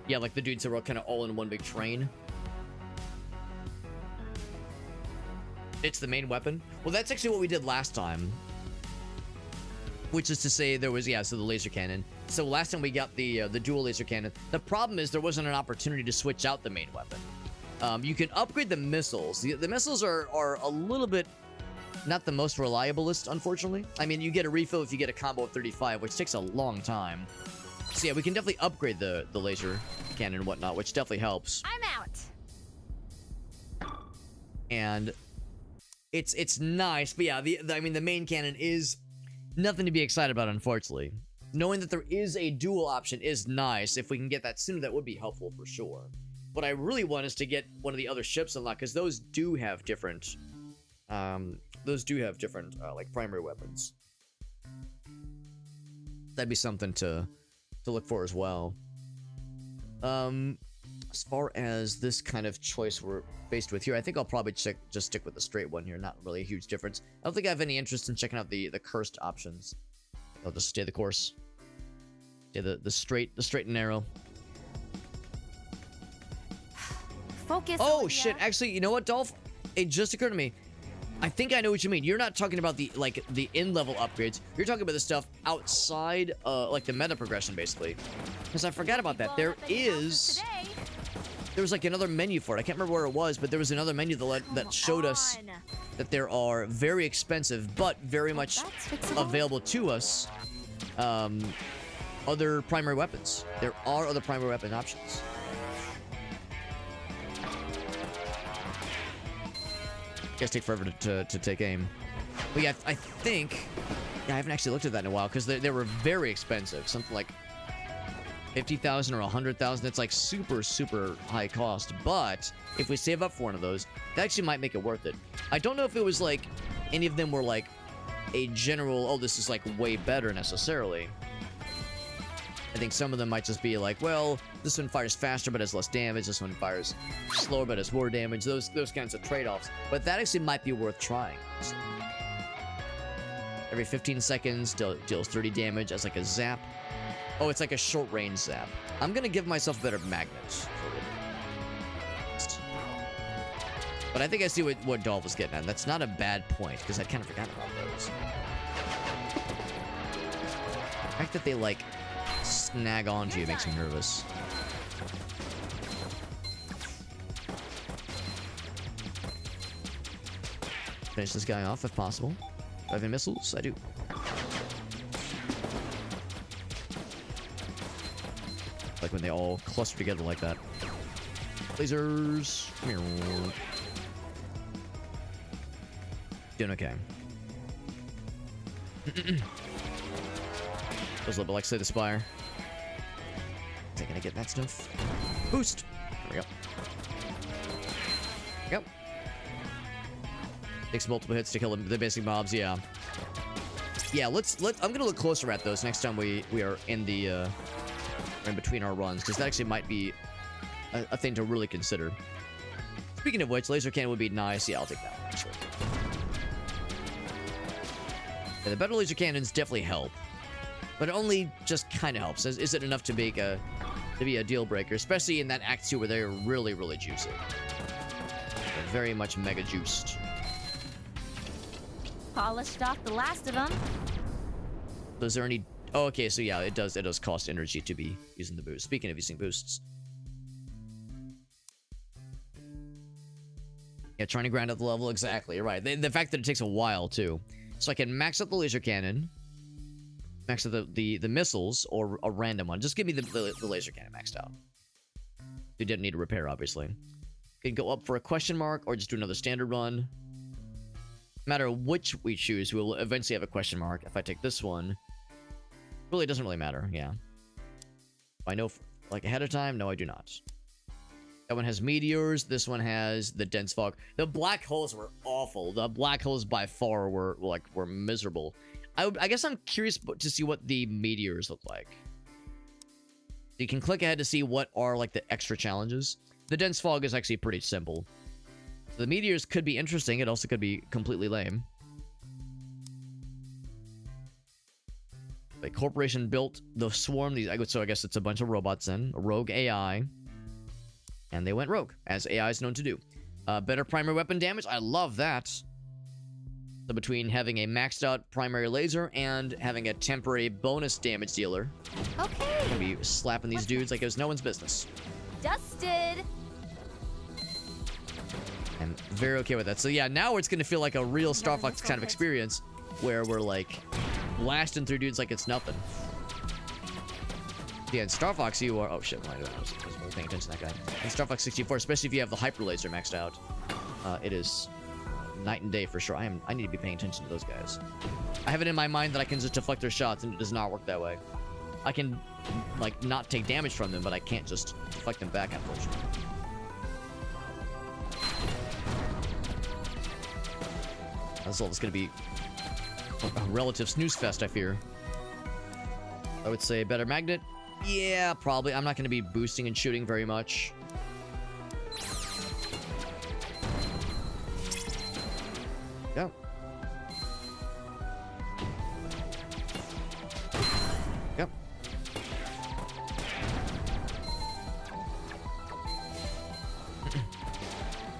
Yeah, like the dudes that were kind of all in one big train. It's the main weapon. Well, that's actually what we did last time. Which is to say there was, yeah, so the laser cannon. So last time we got the dual laser cannon. The problem is there wasn't an opportunity to switch out the main weapon. You can upgrade the missiles. The missiles are a little bit not the most reliablest, unfortunately. I mean, you get a refill if you get a combo of 35, which takes a long time. So yeah, we can definitely upgrade the laser cannon and whatnot, which definitely helps. I'm out. And it's nice, but yeah, I mean the main cannon is nothing to be excited about, unfortunately. Knowing that there is a dual option is nice. If we can get that sooner, that would be helpful for sure. What I really want is to get one of the other ships unlocked, because those do have different like primary weapons. That'd be something to look for as well. As far as this kind of choice we're faced with here, I think I'll probably just stick with the straight one here. Not really a huge difference. I don't think I have any interest in checking out the cursed options. I'll just stay the course. Stay the straight and narrow. Focus. Oh Olivia. shit! Actually, you know what, Dolph? It just occurred to me. I think I know what you mean. You're not talking about the in-level upgrades. You're talking about the stuff outside, like the meta progression, basically. Because I forgot about that. There was like another menu for it. I can't remember where it was, but there was another menu that showed us that there are very expensive but very much available to us other primary weapons. There are other primary weapon options. Guys take forever to take aim. But yeah, I think... Yeah, I haven't actually looked at that in a while, because they were very expensive. Something like 50,000 or 100,000. It's like super, super high cost. But if we save up for one of those, that actually might make it worth it. I don't know if it was like... any of them were like a general, oh, this is like way better necessarily. I think some of them might just be like, well, this one fires faster but has less damage. This one fires slower but has more damage. Those kinds of trade-offs. But that actually might be worth trying. Every 15 seconds, deals 30 damage as like a zap. Oh, it's like a short-range zap. I'm gonna give myself a better magnet. But I think I see what Dolph was getting at. That's not a bad point, because I kind of forgot about those. The fact that they, like, snag onto you makes me nervous. Finish this guy off if possible. Do I have any missiles? I do. Like when they all cluster together like that. Lasers. Come here. Doing okay. Feels a little bit like Slay the Spire. Is that gonna get that stuff? Boost! There we go. Yep. Takes multiple hits to kill the basic mobs, yeah. Yeah, I'm gonna look closer at those next time we are in the in between our runs, because that actually might be a thing to really consider. Speaking of which, laser cannon would be nice. Yeah, I'll take that one, actually. Yeah, the better laser cannons definitely help. But it only just kind of helps. Is it enough to be a deal breaker, especially in that Act 2 where they're really, really juicy. They're very much mega juiced. Polished off the last of them. So is there any... Oh, okay, so yeah, it does cost energy to be using the boost. Speaking of using boosts. Yeah, trying to grind up the level, exactly, you're right. The fact that it takes a while, too. So I can max out the laser cannon, max out the missiles, or a random one. Just give me the laser cannon maxed out. You didn't need a repair, obviously. Can go up for a question mark, or just do another standard run. No matter which we choose, we'll eventually have a question mark. If I take this one, really doesn't really matter, yeah. I know, like, ahead of time? No, I do not. That one has meteors. This one has the dense fog. The black holes were awful. The black holes by far were miserable. I guess I'm curious to see what the meteors look like. You can click ahead to see what are like the extra challenges. The dense fog is actually pretty simple. The meteors could be interesting. It also could be completely lame. The corporation built the swarm. So I guess it's a bunch of robots then. A rogue AI. And they went rogue, as AI is known to do. Better primary weapon damage. I love that. So between having a maxed out primary laser and having a temporary bonus damage dealer. Okay. I'm gonna be slapping these dudes like it was no one's business. Dusted. I'm very okay with that. So yeah, now it's gonna feel like a real Star Fox kind of experience, where we're like blasting through dudes like it's nothing. Yeah, in Star Fox you are... Oh shit, I was really paying attention to that guy. In Star Fox 64, especially if you have the hyper laser maxed out, it is night and day for sure. I need to be paying attention to those guys. I have it in my mind that I can just deflect their shots, and it does not work that way. I can, like, not take damage from them, but I can't just deflect them back, unfortunately. That's all. It's gonna be a relative snooze fest, I fear. I would say better magnet. Yeah, probably. I'm not gonna be boosting and shooting very much. Yeah. Yep.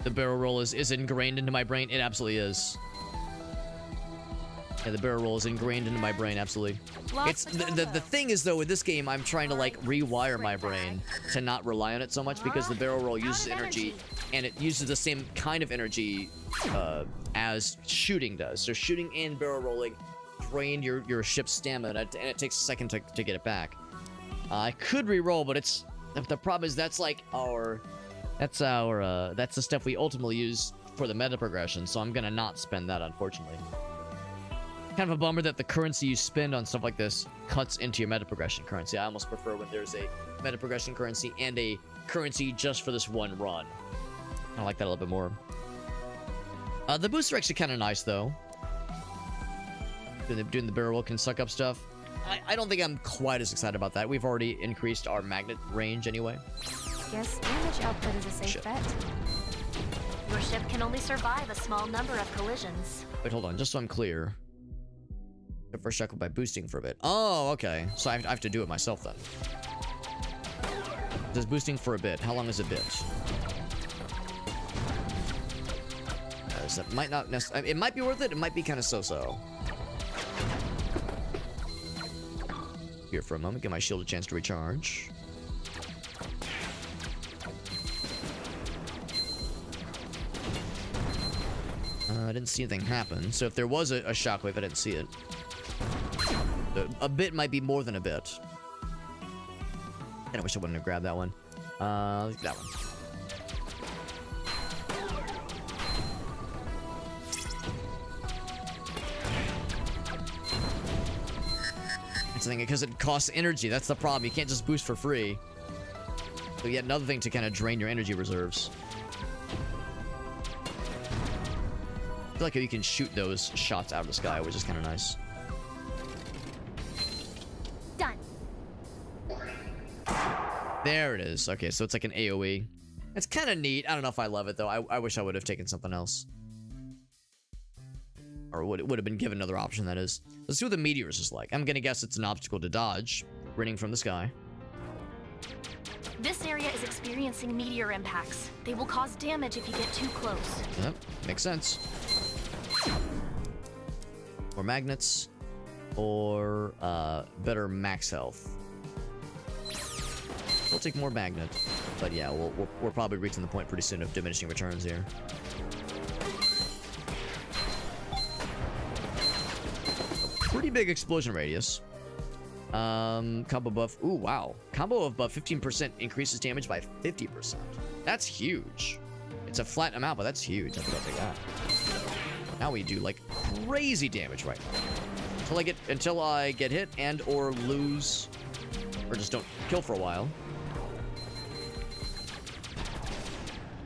The barrel roll is ingrained into my brain. It absolutely is. Yeah, the barrel roll is ingrained into my brain, absolutely. It's the thing is, though, with this game, I'm trying to, like, rewire my brain to not rely on it so much, because the barrel roll uses energy, and it uses the same kind of energy as shooting does. So shooting and barrel rolling drain your ship's stamina, and it takes a second to get it back. I could re-roll, but it's the problem is that's the stuff we ultimately use for the meta progression. So I'm gonna not spend that, unfortunately. Kind of a bummer that the currency you spend on stuff like this cuts into your meta progression currency. I almost prefer when there's a meta progression currency and a currency just for this one run. I like that a little bit more. The boosts are actually kind of nice, though. Doing the barrel roll can suck up stuff. I don't think I'm quite as excited about that. We've already increased our magnet range anyway. Guess damage output is a safe bet. Your ship can only survive a small number of collisions. Wait, hold on, just so I'm clear. First shackle by boosting for a bit. Oh, okay. So I have to do it myself then. Does boosting for a bit. How long is a bit? That might not necessarily. It might be worth it. It might be kind of so-so. Here for a moment. Give my shield a chance to recharge. I didn't see anything happen. So if there was a shockwave, I didn't see it. A bit might be more than a bit. And I wish I wouldn't have grabbed that one. That one. It's the thing, because it costs energy. That's the problem. You can't just boost for free. So yet another thing to kind of drain your energy reserves. I feel like you can shoot those shots out of the sky, which is kind of nice. Done. There it is. Okay, so it's like an AoE. It's kind of neat. I don't know if I love it, though. I wish I would have taken something else. Or would have been given another option, that is. Let's see what the meteors is like. I'm gonna guess it's an obstacle to dodge, raining from the sky. This area is experiencing meteor impacts. They will cause damage if you get too close. Yep, makes sense. Or magnets. Or better max health. We'll take more magnet. But yeah, we're probably reaching the point pretty soon of diminishing returns here. Pretty big explosion radius. Combo buff. Ooh, wow. Combo of buff 15% increases damage by 50%. That's huge. It's a flat amount, but that's huge. I think I'll take that. Now we do like crazy damage right now. Until I get hit and or lose, or just don't kill for a while.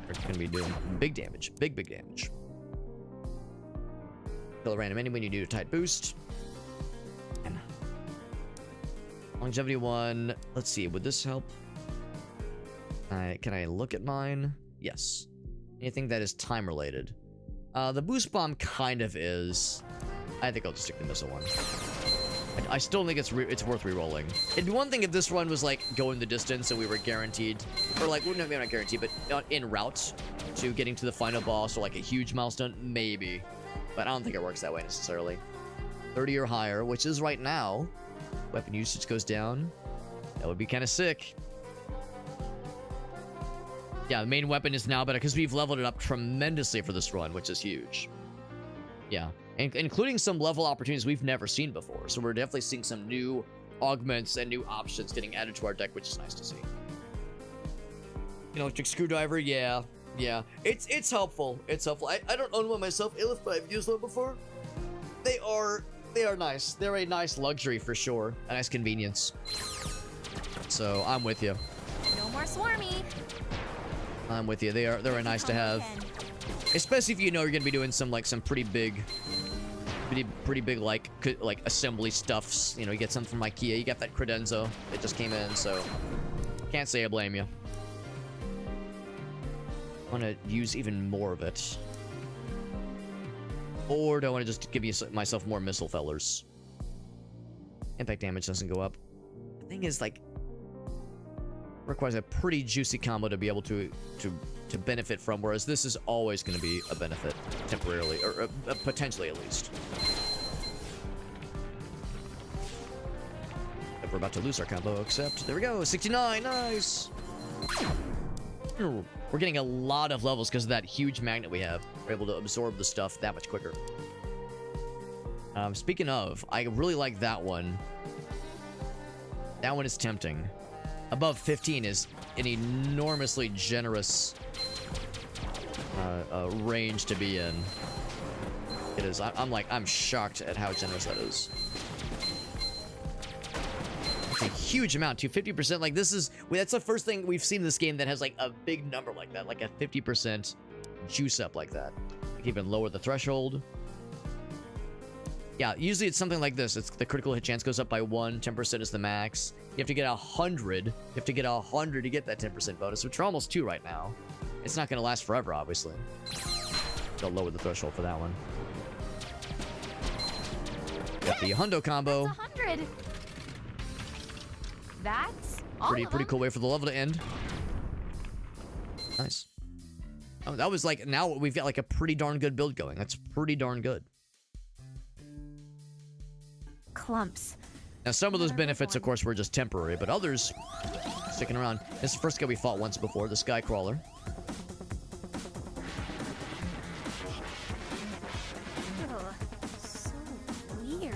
We're gonna be doing big damage. Big damage. Kill a random enemy when you do a tight boost. Longevity 1. Let's see. Would this help? Can I look at mine? Yes. Anything that is time related. The boost bomb kind of is. I think I'll just stick the missile one. I still think it's worth re-rolling. It'd be one thing if this run was like going the distance and we were guaranteed, or like, well, no, maybe not guaranteed, but en route to getting to the final boss or like a huge milestone, maybe. But I don't think it works that way necessarily. 30 or higher, which is right now. Weapon usage goes down. That would be kind of sick. Yeah, the main weapon is now better because we've leveled it up tremendously for this run, which is huge. Yeah, including some level opportunities we've never seen before. So we're definitely seeing some new augments and new options getting added to our deck, which is nice to see. Electric screwdriver, yeah. Yeah, it's helpful. It's helpful. I don't own one myself, Ilith, but I've used one before. They are nice. They're a nice luxury for sure. A nice convenience. So I'm with you. No more swarmy. I'm with you. They're nice to have, especially if you know you're gonna be doing some pretty big like assembly stuffs. You know, you get something from IKEA. You got that credenza that just came in, so can't say I blame you. I want to use even more of it, or do I want to just give myself more missile fellers? Impact damage doesn't go up. The thing is, like, requires a pretty juicy combo to be able to benefit from, whereas this is always going to be a benefit temporarily, or potentially at least. If we're about to lose our combo, except there we go, 69, nice. We're getting a lot of levels because of that huge magnet we have. We're able to absorb the stuff that much quicker. Speaking of, I really like that one. That one is tempting. Above 15 is an enormously generous range to be in. It is. I'm shocked at how generous that is. It's a huge amount too. 50%. Like, that's the first thing we've seen in this game that has like a big number like that, like a 50% juice up like that. You can even lower the threshold. Yeah, usually it's something like this. It's the critical hit chance goes up by 1. 10% is the max. You have to get 100. You have to get 100 to get that 10% bonus, which are almost 2 right now. It's not going to last forever, obviously. They'll lower the threshold for that one. Got the hundo combo. That's 100. That's all Pretty cool way for the level to end. Nice. Oh, that was like, now we've got like a pretty darn good build going. That's pretty darn good. Clumps. Now, some of those benefits, of course, were just temporary, but others sticking around. This is the first guy we fought once before, the Sky Crawler. Ugh, so weird.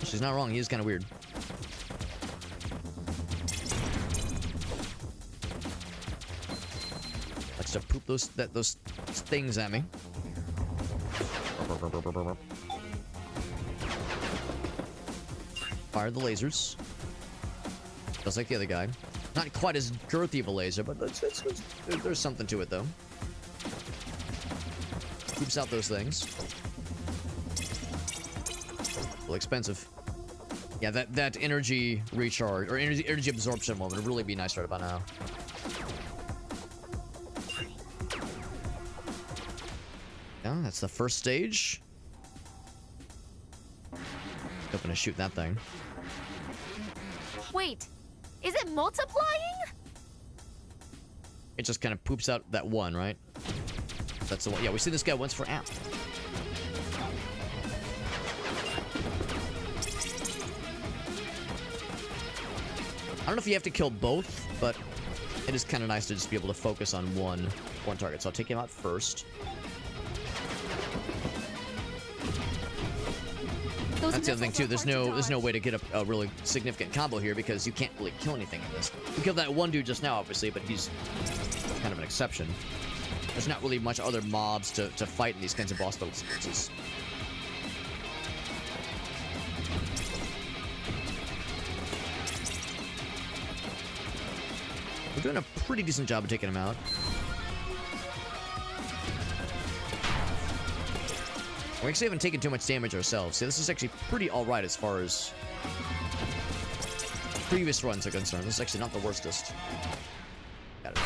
She's not wrong. He is kind of weird. Likes to poop those things at me. Fire the lasers. Just like the other guy. Not quite as girthy of a laser, but there's something to it, though. Poops out those things. Well, expensive. Yeah, that energy recharge, or energy absorption one would really be nice right about now. Yeah, that's the first stage. Hoping to shoot that thing. Wait, is it multiplying? It just kind of poops out that one, right? That's the one. Yeah, we see this guy once for amp. I don't know if you have to kill both, but it is kind of nice to just be able to focus on one target. So I'll take him out first. That's the other thing too. There's no way to get a really significant combo here because you can't really kill anything in this. You killed that one dude just now, obviously, but he's kind of an exception. There's not really much other mobs to fight in these kinds of boss battle sequences. We're doing a pretty decent job of taking him out. We actually haven't taken too much damage ourselves. See, this is actually pretty alright as far as previous runs are concerned. This is actually not the worstest. Got it.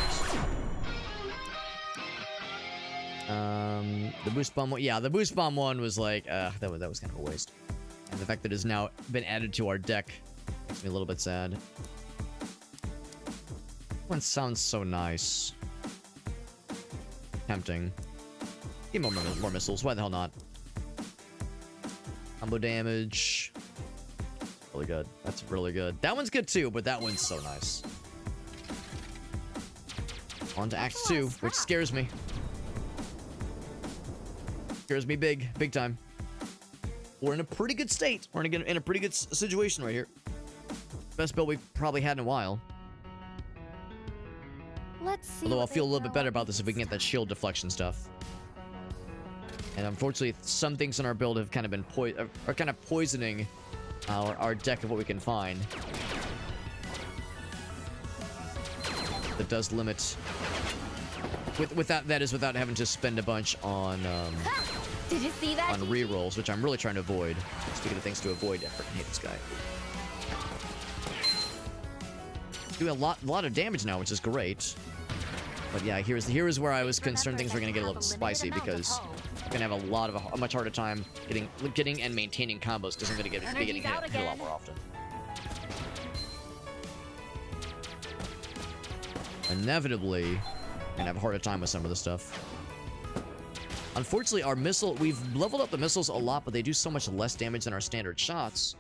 The boost bomb one, yeah, the boost bomb one was like, that was kind of a waste. And the fact that it has now been added to our deck makes me a little bit sad. One sounds so nice. Tempting. Give me more missiles. Why the hell not? Combo damage. Really good. That's really good. That one's good too, but that one's so nice. On to Act 2, which scares me. Scares me big time. We're in a pretty good state. We're in a pretty good situation right here. Best build we've probably had in a while. Let's see. Although I'll what they feel a little bit throw better at about this if we can get that next. shield deflection stuff. And unfortunately, some things in our build have kind of been poisoning our deck of what we can find. That does limit. That is without having to spend a bunch on Did you see that? on rerolls, which I'm really trying to avoid. Speaking of things to avoid, I freaking hate this guy. Doing a lot of damage now, which is great. But yeah, here is where I was concerned things were gonna get a little spicy because I'm gonna have a much harder time getting and maintaining combos because I'm gonna be getting hit a lot more often. Inevitably, I'm gonna have a harder time with some of the stuff. Unfortunately, our we've leveled up the missiles a lot, but they do so much less damage than our standard shots.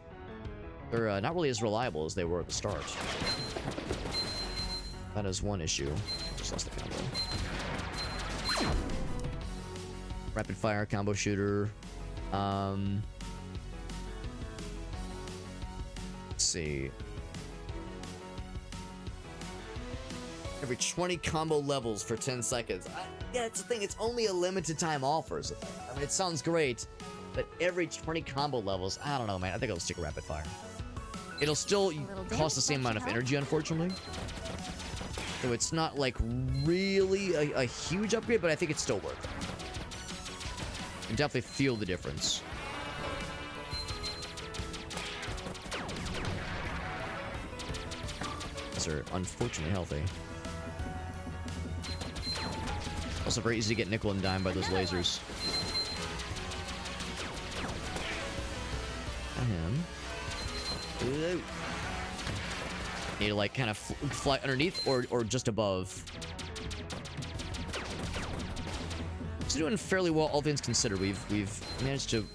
They're not really as reliable as they were at the start. That is one issue. Just lost the combo. Rapid fire combo shooter. Let's see. Every 20 combo levels for 10 seconds. Yeah, it's the thing. It's only a limited time offer. I mean, it sounds great, but every 20 combo levels, I don't know, man. I think I'll stick a rapid fire. It'll still cost the same amount of energy, unfortunately. So it's not like really a huge upgrade, but I think it's still worth it. You can definitely feel the difference. These are unfortunately healthy. Also very easy to get nickel and dime by those lasers. Ooh. Need to like kind of fly underneath or just above. So doing fairly well, all things considered. We've managed to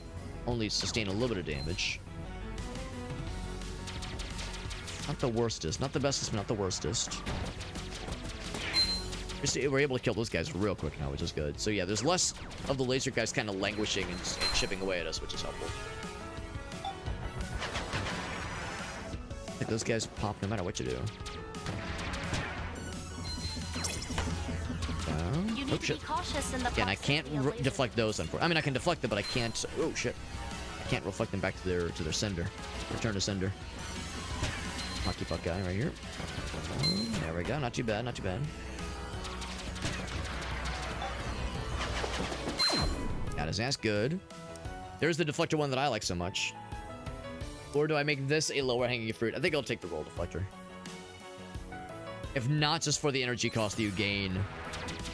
only sustain a little bit of damage. Not the worstest, not the bestest, but not the worstest. We're able to kill those guys real quick now, which is good. So yeah, there's less of the laser guys kind of languishing and chipping away at us, which is helpful. Like those guys pop no matter what you do. You need to be cautious in the Again, I can't deflect those. I mean, I can deflect them, but I can't. Oh shit! I can't reflect them back to their sender. Return to sender. Hockey puck guy right here. There we go. Not too bad. Not too bad. Got his ass good. There's the deflector one that I like so much. Or do I make this a lower hanging fruit? I think I'll take the roll deflector. If not just for the energy cost that you gain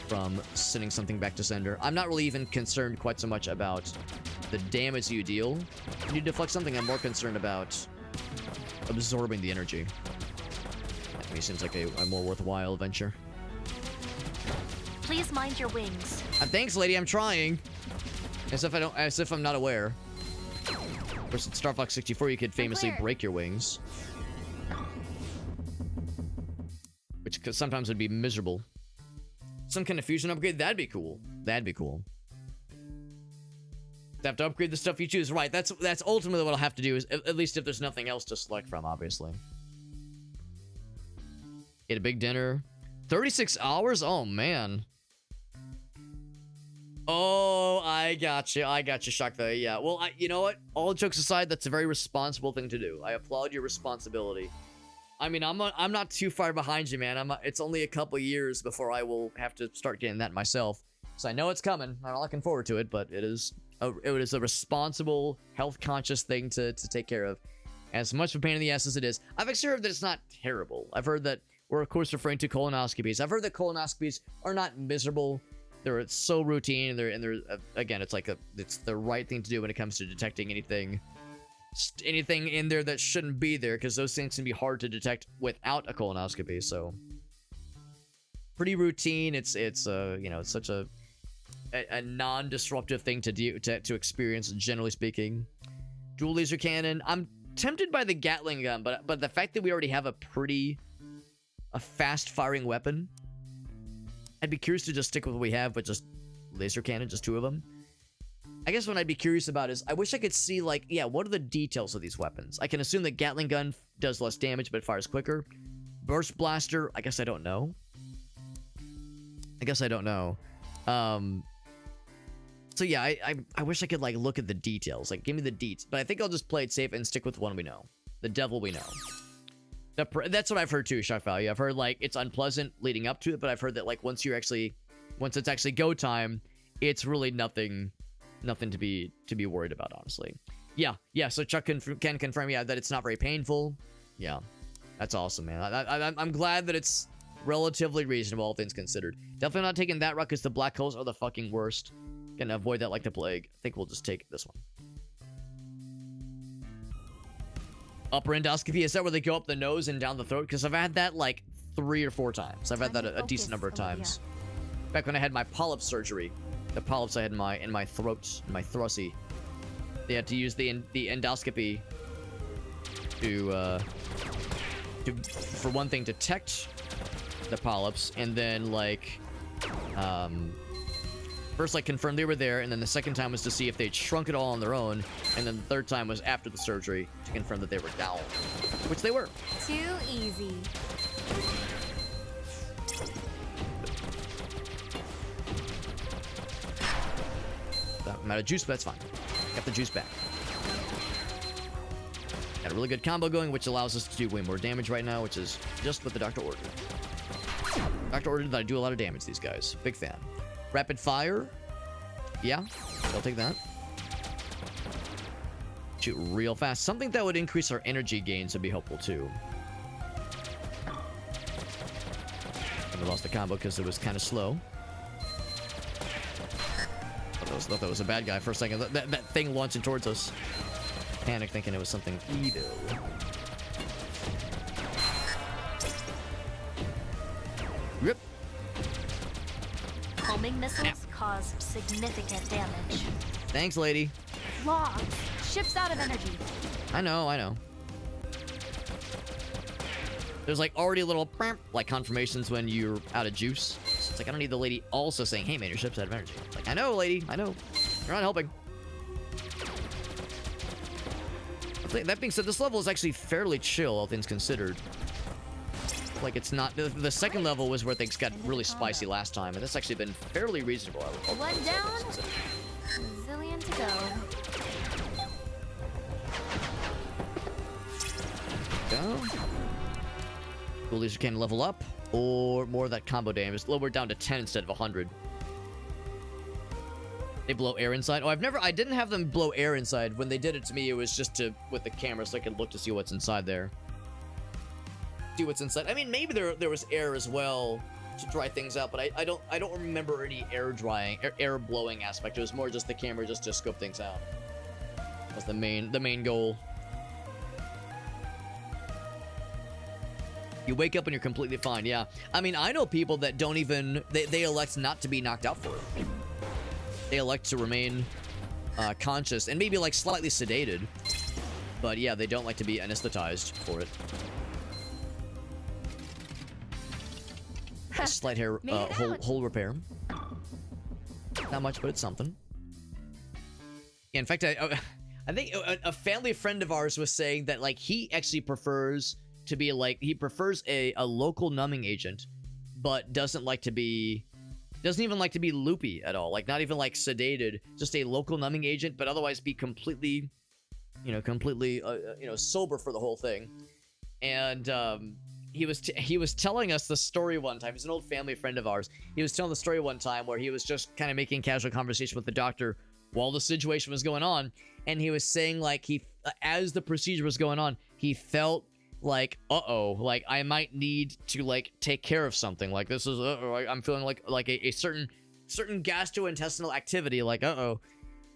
from sending something back to sender. I'm not really even concerned quite so much about the damage you deal when you deflect something. I'm more concerned about absorbing the energy. That to me seems like a more worthwhile venture. Please mind your wings. Thanks, lady. I'm trying. As if I'm not aware. Of course, in Star Fox 64, you could famously break your wings, which sometimes would be miserable. Some kind of fusion upgrade, that'd be cool. That'd be cool. Have to upgrade the stuff you choose. Right, that's ultimately what I'll have to do, is at least if there's nothing else to select from, obviously. Get a big dinner. 36 hours? Oh, man. Oh, I got you, Shakta. Yeah, well, you know what? All jokes aside, that's a very responsible thing to do. I applaud your responsibility. I mean, I'm not too far behind you, man. It's only a couple years before I will have to start getting that myself. So I know it's coming. I'm not looking forward to it, but it is a responsible, health-conscious thing to take care of. As much of a pain in the ass as it is, I've actually heard that it's not terrible. I've heard that we're, of course, referring to colonoscopies. I've heard that colonoscopies are not miserable. They're so routine, and they're again, it's the right thing to do when it comes to detecting anything in there that shouldn't be there, because those things can be hard to detect without a colonoscopy. So pretty routine. It's you know, it's such a non-disruptive thing to experience, generally speaking. Dual laser cannon. I'm tempted by the Gatling gun, but the fact that we already have a fast firing weapon, I'd be curious to just stick with what we have, but just laser cannon, just 2 of them. I guess what I'd be curious about is, I wish I could see, like, yeah, what are the details of these weapons? I can assume that Gatling gun does less damage, but fires quicker. Burst blaster, I guess I don't know. guess I don't know. So yeah, I wish I could like look at the details. Like, give me the deets. But I think I'll just play it safe and stick with one we know. The devil we know. That's what I've heard too, shock value. I've heard like it's unpleasant leading up to it, but I've heard that like once it's actually go time, it's really nothing to be worried about, honestly. Yeah. So Chuck can confirm, yeah, that it's not very painful. Yeah, that's awesome, man. I'm glad that it's relatively reasonable, all things considered. Definitely not taking that route because the black holes are the fucking worst. Gonna avoid that like the plague. I think we'll just take this one. Upper endoscopy, is that where they go up the nose and down the throat? Because I've had that like 3 or 4 times. I've had that a decent number of times. Back when I had my polyp surgery, the polyps I had in my throat, in my thrussy, they had to use the endoscopy to for one thing detect the polyps, and then like first like confirm they were there, and then the second time was to see if they'd shrunk it all on their own, and then the third time was after the surgery to confirm that they were down, which they were. Too easy. I'm out of juice, but that's fine. Got the juice back. Got a really good combo going, which allows us to do way more damage right now, which is just what the doctor ordered. Doctor ordered that I do a lot of damage to these guys. Big fan. Rapid fire. Yeah, I'll take that. Shoot real fast. Something that would increase our energy gains would be helpful too. I lost the combo because it was kind of slow. Thought that was a bad guy for a second. That thing launching towards us. Panic thinking it was something evil. Rip. Homing missiles caused significant damage. Thanks, lady. Logs. Ship's out of energy. I know. There's like already a little like confirmations when you're out of juice. So it's like I don't need the lady also saying, "Hey man, your ship's out of energy." It's like I know, lady. I know. You're not helping. That being said, this level is actually fairly chill, all things considered. Like, it's not... The second level was where things got really spicy last time, and this actually been fairly reasonable. One down, a zillion to go. Go. Ghoulies can level up, or more of that combo damage. Lowered down to 10 instead of 100. They blow air inside. Oh, I didn't have them blow air inside. When they did it to me, it was just with the camera so I could look to see what's inside there. See what's inside. I mean, maybe there was air as well to dry things out, but I don't remember any air drying, air blowing aspect. It was more just the camera just to scope things out. That's the main goal. You wake up and you're completely fine. Yeah. I mean, I know people that don't even they elect not to be knocked out for it. They elect to remain conscious and maybe like slightly sedated, but yeah, they don't like to be anesthetized for it. A slight hair hole repair. Not much, but it's something. Yeah, in fact, I think a family friend of ours was saying that like he actually prefers to be like a local numbing agent, but doesn't even like to be loopy at all. Like not even like sedated, just a local numbing agent, but otherwise be completely sober for the whole thing. And he was telling us the story one time. He's an old family friend of ours. He was telling the story one time where he was just kind of making casual conversation with the doctor while the situation was going on, and he was saying like as the procedure was going on, he felt like like I might need to like take care of something. Like this is I'm feeling like a certain gastrointestinal activity. Like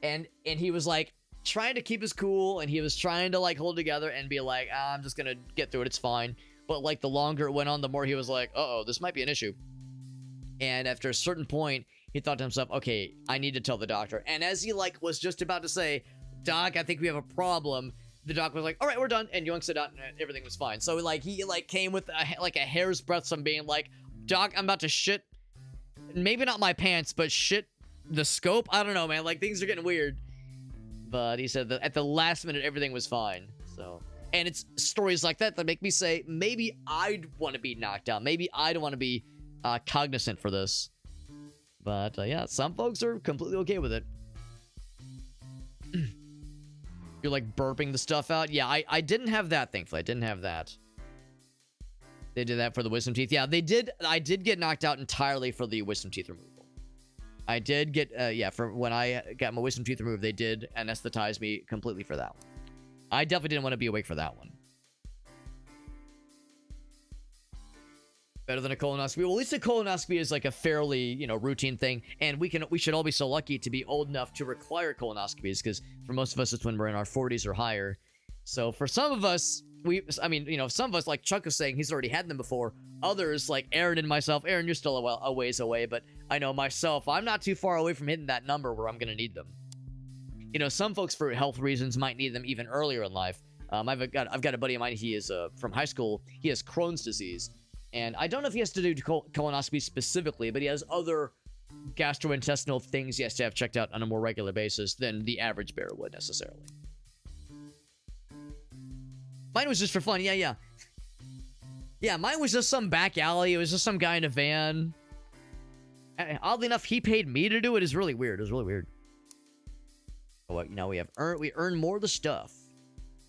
and he was like trying to keep his cool, and he was trying to like hold together and be like, I'm just gonna get through it. It's fine. But like the longer it went on, the more he was like, this might be an issue. And after a certain point, he thought to himself, okay, I need to tell the doctor. And as he like was just about to say, Doc, I think we have a problem, the doc was like, all right, we're done. And yoink said out, and everything was fine. So like he like came with a hair's breadth from being like, Doc, I'm about to shit, maybe not my pants, but shit the scope. I don't know, man. Like things are getting weird. But he said that at the last minute, everything was fine. So, and it's stories like that make me say, maybe I'd want to be knocked out. Maybe I'd want to be cognizant for this. But yeah, some folks are completely okay with it. You're like burping the stuff out. Yeah, I didn't have that, thankfully. I didn't have that. They did that for the wisdom teeth. Yeah, they did. I did get knocked out entirely for the wisdom teeth removal. I did get, yeah, for when I got my wisdom teeth removed, they did anesthetize me completely for that one. I definitely didn't want to be awake for that one. Better than a colonoscopy. Well, at least a colonoscopy is like a fairly, you know, routine thing, and we should all be so lucky to be old enough to require colonoscopies, because for most of us, it's when we're in our 40s or higher. So for some of us, I mean, you know, some of us, like Chuck was saying, he's already had them before. Others, like Aaron and myself, Aaron, you're still a ways away, but I know myself, I'm not too far away from hitting that number where I'm gonna need them. You know, some folks for health reasons might need them even earlier in life. I've got a buddy of mine. He is from high school. He has Crohn's disease. And I don't know if he has to do colonoscopy specifically, but he has other gastrointestinal things he has to have checked out on a more regular basis than the average bear would necessarily. Mine was just for fun. Yeah. Yeah, mine was just some back alley. It was just some guy in a van. Oddly enough, he paid me to do it. It's really weird. It was really weird. Oh, now we earn more of the stuff.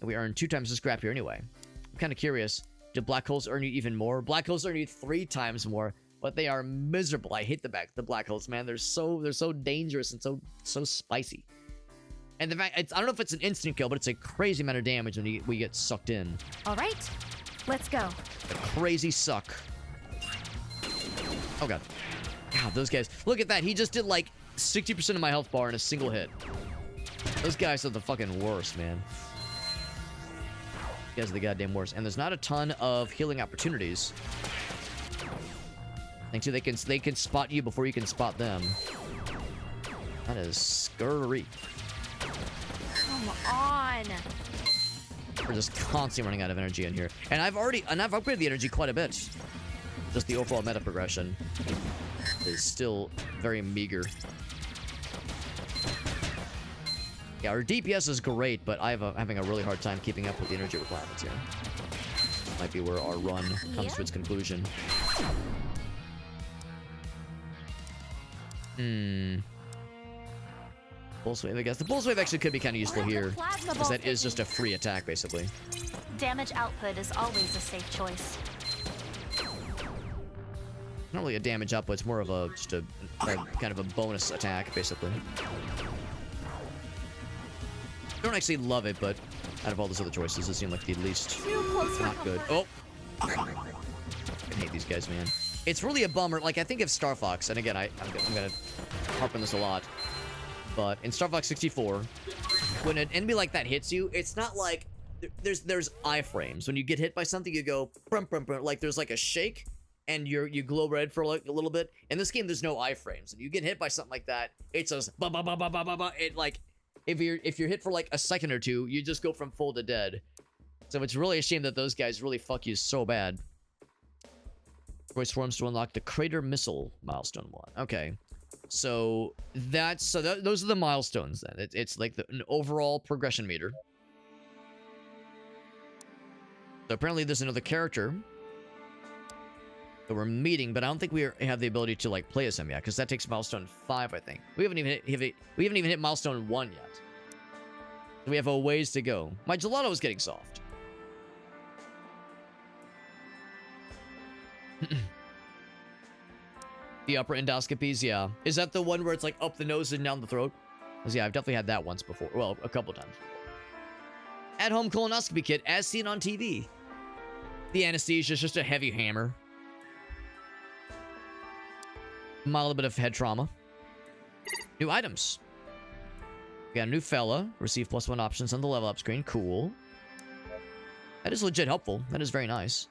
And we earn 2 times the scrap here anyway. I'm kind of curious. Do black holes earn you even more? Black holes earn you 3 times more, but they are miserable. I hate the black holes, man. They're so dangerous and so spicy. And the fact, I don't know if it's an instant kill, but it's a crazy amount of damage when we get sucked in. All right, let's go. A crazy suck. Oh god. God, those guys. Look at that. He just did like 60% of my health bar in a single hit. Those guys are the fucking worst, man. You guys are the goddamn worst. And there's not a ton of healing opportunities. Thanks to they can spot you before you can spot them. That is scurry. Come on. We're just constantly running out of energy in here. And I've upgraded the energy quite a bit. Just the overall meta progression is still very meager. Yeah, our DPS is great, but I'm having a really hard time keeping up with the energy requirements here. Might be where our run comes to its conclusion. Pulse Wave, I guess. The Pulse Wave actually could be kind of useful here, because that is just a free attack, basically. Damage output is always a safe choice. Not really a damage output, it's more of just a kind of a bonus attack, basically. Don't actually love it, but out of all those other choices, it seemed like the least not good. Oh! I hate these guys, man. It's really a bummer. Like, I think of Star Fox, and again, I'm gonna harp on this a lot, but in Star Fox 64, when an enemy like that hits you, it's not like there's iframes. When you get hit by something, you go brum, brum, brum, like there's like a shake, and you glow red for like a little bit. In this game, there's no iframes, and you get hit by something like that, it says ba ba ba ba ba ba ba. It like if you're hit for like a second or two, you just go from full to dead. So it's really a shame that those guys really fuck you so bad. Voice forms to unlock the Crater Missile milestone 1. Okay, so those are the milestones then. It's like an overall progression meter. So apparently there's another character that we're meeting, but I don't think we have the ability to like play as him yet, because that takes milestone 5, I think. We haven't even hit milestone 1 yet. So we have a ways to go. My gelato is getting soft. The upper endoscopies, yeah. Is that the one where it's like up the nose and down the throat? Because yeah, I've definitely had that once before. Well, a couple times before. At-home colonoscopy kit, as seen on TV. The anesthesia is just a heavy hammer. Mild bit of head trauma. New items. We got a new fella. Receive +1 options on the level up screen. Cool. That is legit helpful. That is very nice.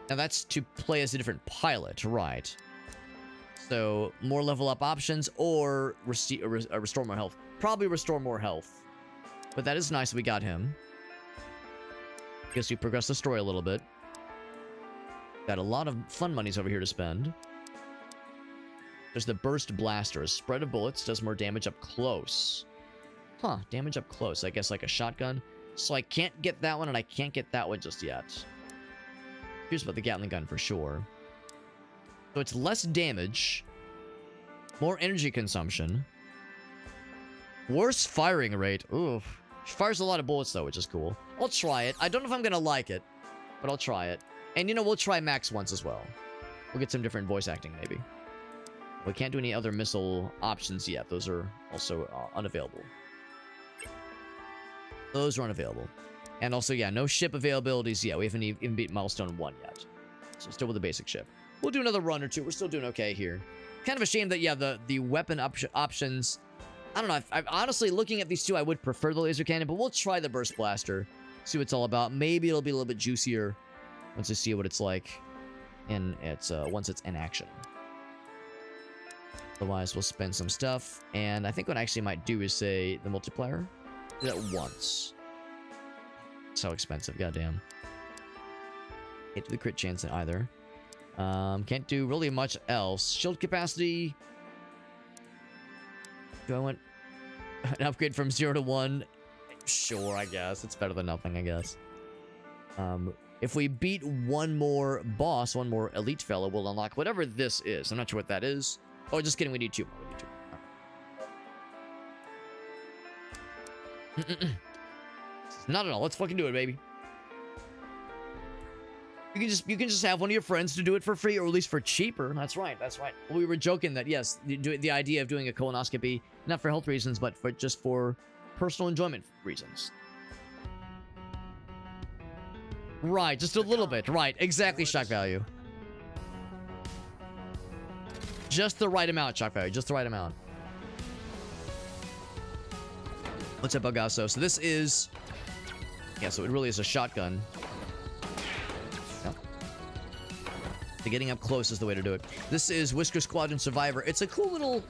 Now that's to play as a different pilot, right? So more level up options or restore more health. Probably restore more health. But that is nice that we got him. Guess we progressed the story a little bit. Got a lot of fun monies over here to spend. There's the Burst Blaster. A spread of bullets does more damage up close. Huh, damage up close. I guess like a shotgun. So I can't get that one, and I can't get that one just yet. Here's about the Gatling gun for sure. So it's less damage, more energy consumption, worse firing rate. Ooh. Fires a lot of bullets, though, which is cool. I'll try it. I don't know if I'm going to like it, but I'll try it. And, you know, we'll try Max once as well. We'll get some different voice acting, maybe. We can't do any other missile options yet. Those are also unavailable. Those are unavailable. And also, yeah, no ship availabilities yet. We haven't even beat Milestone 1 yet. So still with the basic ship. We'll do another run or two. We're still doing okay here. Kind of a shame that, yeah, the weapon options... I don't know. I've honestly, looking at these two, I would prefer the laser cannon, but we'll try the burst blaster. See what it's all about. Maybe it'll be a little bit juicier once I see what it's like once it's in action. Otherwise, we'll spend some stuff. And I think what I actually might do is say the multiplier. Do that once. So expensive, goddamn. Can't do the crit chance either. Can't do really much else. Shield capacity. Do I want an upgrade from 0 to 1? Sure, I guess. It's better than nothing, I guess. If we beat one more boss, one more elite fellow, we'll unlock whatever this is. I'm not sure what that is. Oh, just kidding. We need 2 more. We need 2 more. Not at all. Let's fucking do it, baby. You can just have one of your friends to do it for free, or at least for cheaper. That's right. That's right. We were joking that yes, the idea of doing a colonoscopy, not for health reasons, but just for personal enjoyment reasons. Right, just a little bit. Right, exactly. Shock value. Just the right amount. Shock value. Just the right amount. What's up, Bagasso? So this is, yeah. So it really is a shotgun. The getting up close is the way to do it. This is Whisker Squadron Survivor. It's a cool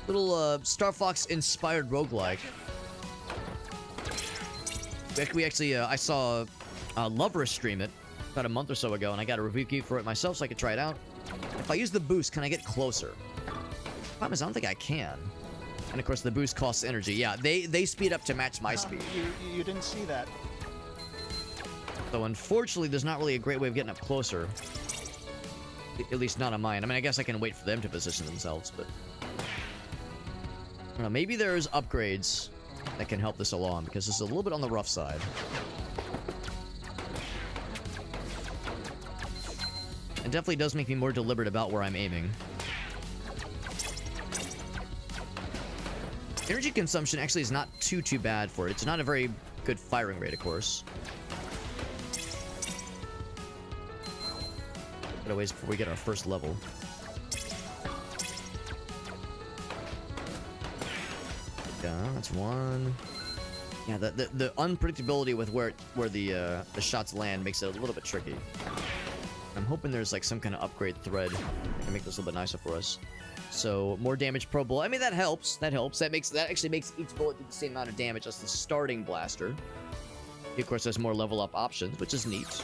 little Star Fox inspired roguelike. We actually, I saw Lover stream it about a month or so ago, and I got a review key for it myself so I could try it out. If I use the boost, can I get closer? The problem is, I don't think I can. And of course, the boost costs energy. Yeah, they speed up to match my speed. You didn't see that. So unfortunately, there's not really a great way of getting up closer. At least not on mine. I mean, I guess I can wait for them to position themselves, but... I don't know, maybe there's upgrades that can help this along, because this is a little bit on the rough side. It definitely does make me more deliberate about where I'm aiming. Energy consumption actually is not too bad for it. It's not a very good firing rate, of course. Got a ways before we get our first level. That's one. Yeah, the unpredictability with where the shots land makes it a little bit tricky. I'm hoping there's like some kind of upgrade thread that can make this a little bit nicer for us. So more damage per bullet. I mean, that helps. That helps. That actually makes each bullet do the same amount of damage as the starting blaster. He of course has more level up options, which is neat.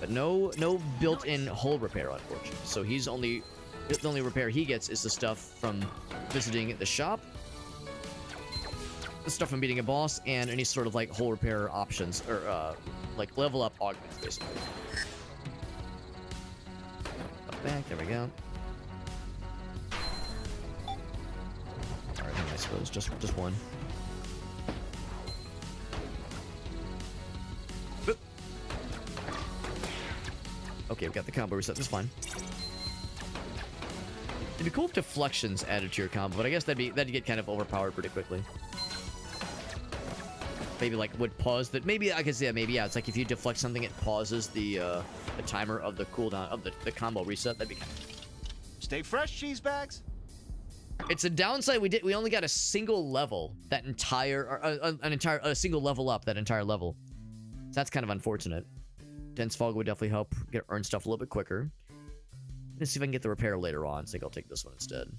But no built-in hull repair, unfortunately. So he's the only repair he gets is the stuff from visiting the shop, the stuff from beating a boss, and any sort of like hull repair options or like level up augments, basically. Up back, there we go. All right, I suppose just one. Okay, we got the combo reset. That's fine. It'd be cool if deflections added to your combo, but I guess that'd get kind of overpowered pretty quickly. Maybe like would pause that. Maybe I could say maybe yeah. It's like if you deflect something, it pauses the timer of the cooldown of the combo reset. That'd be kind of... Stay fresh, cheese bags. It's a downside. We only got a single level that entire or a single level up that entire level. So that's kind of unfortunate. Dense fog would definitely help earn stuff a little bit quicker. Let's see if I can get the repair later on. I think I'll take this one instead.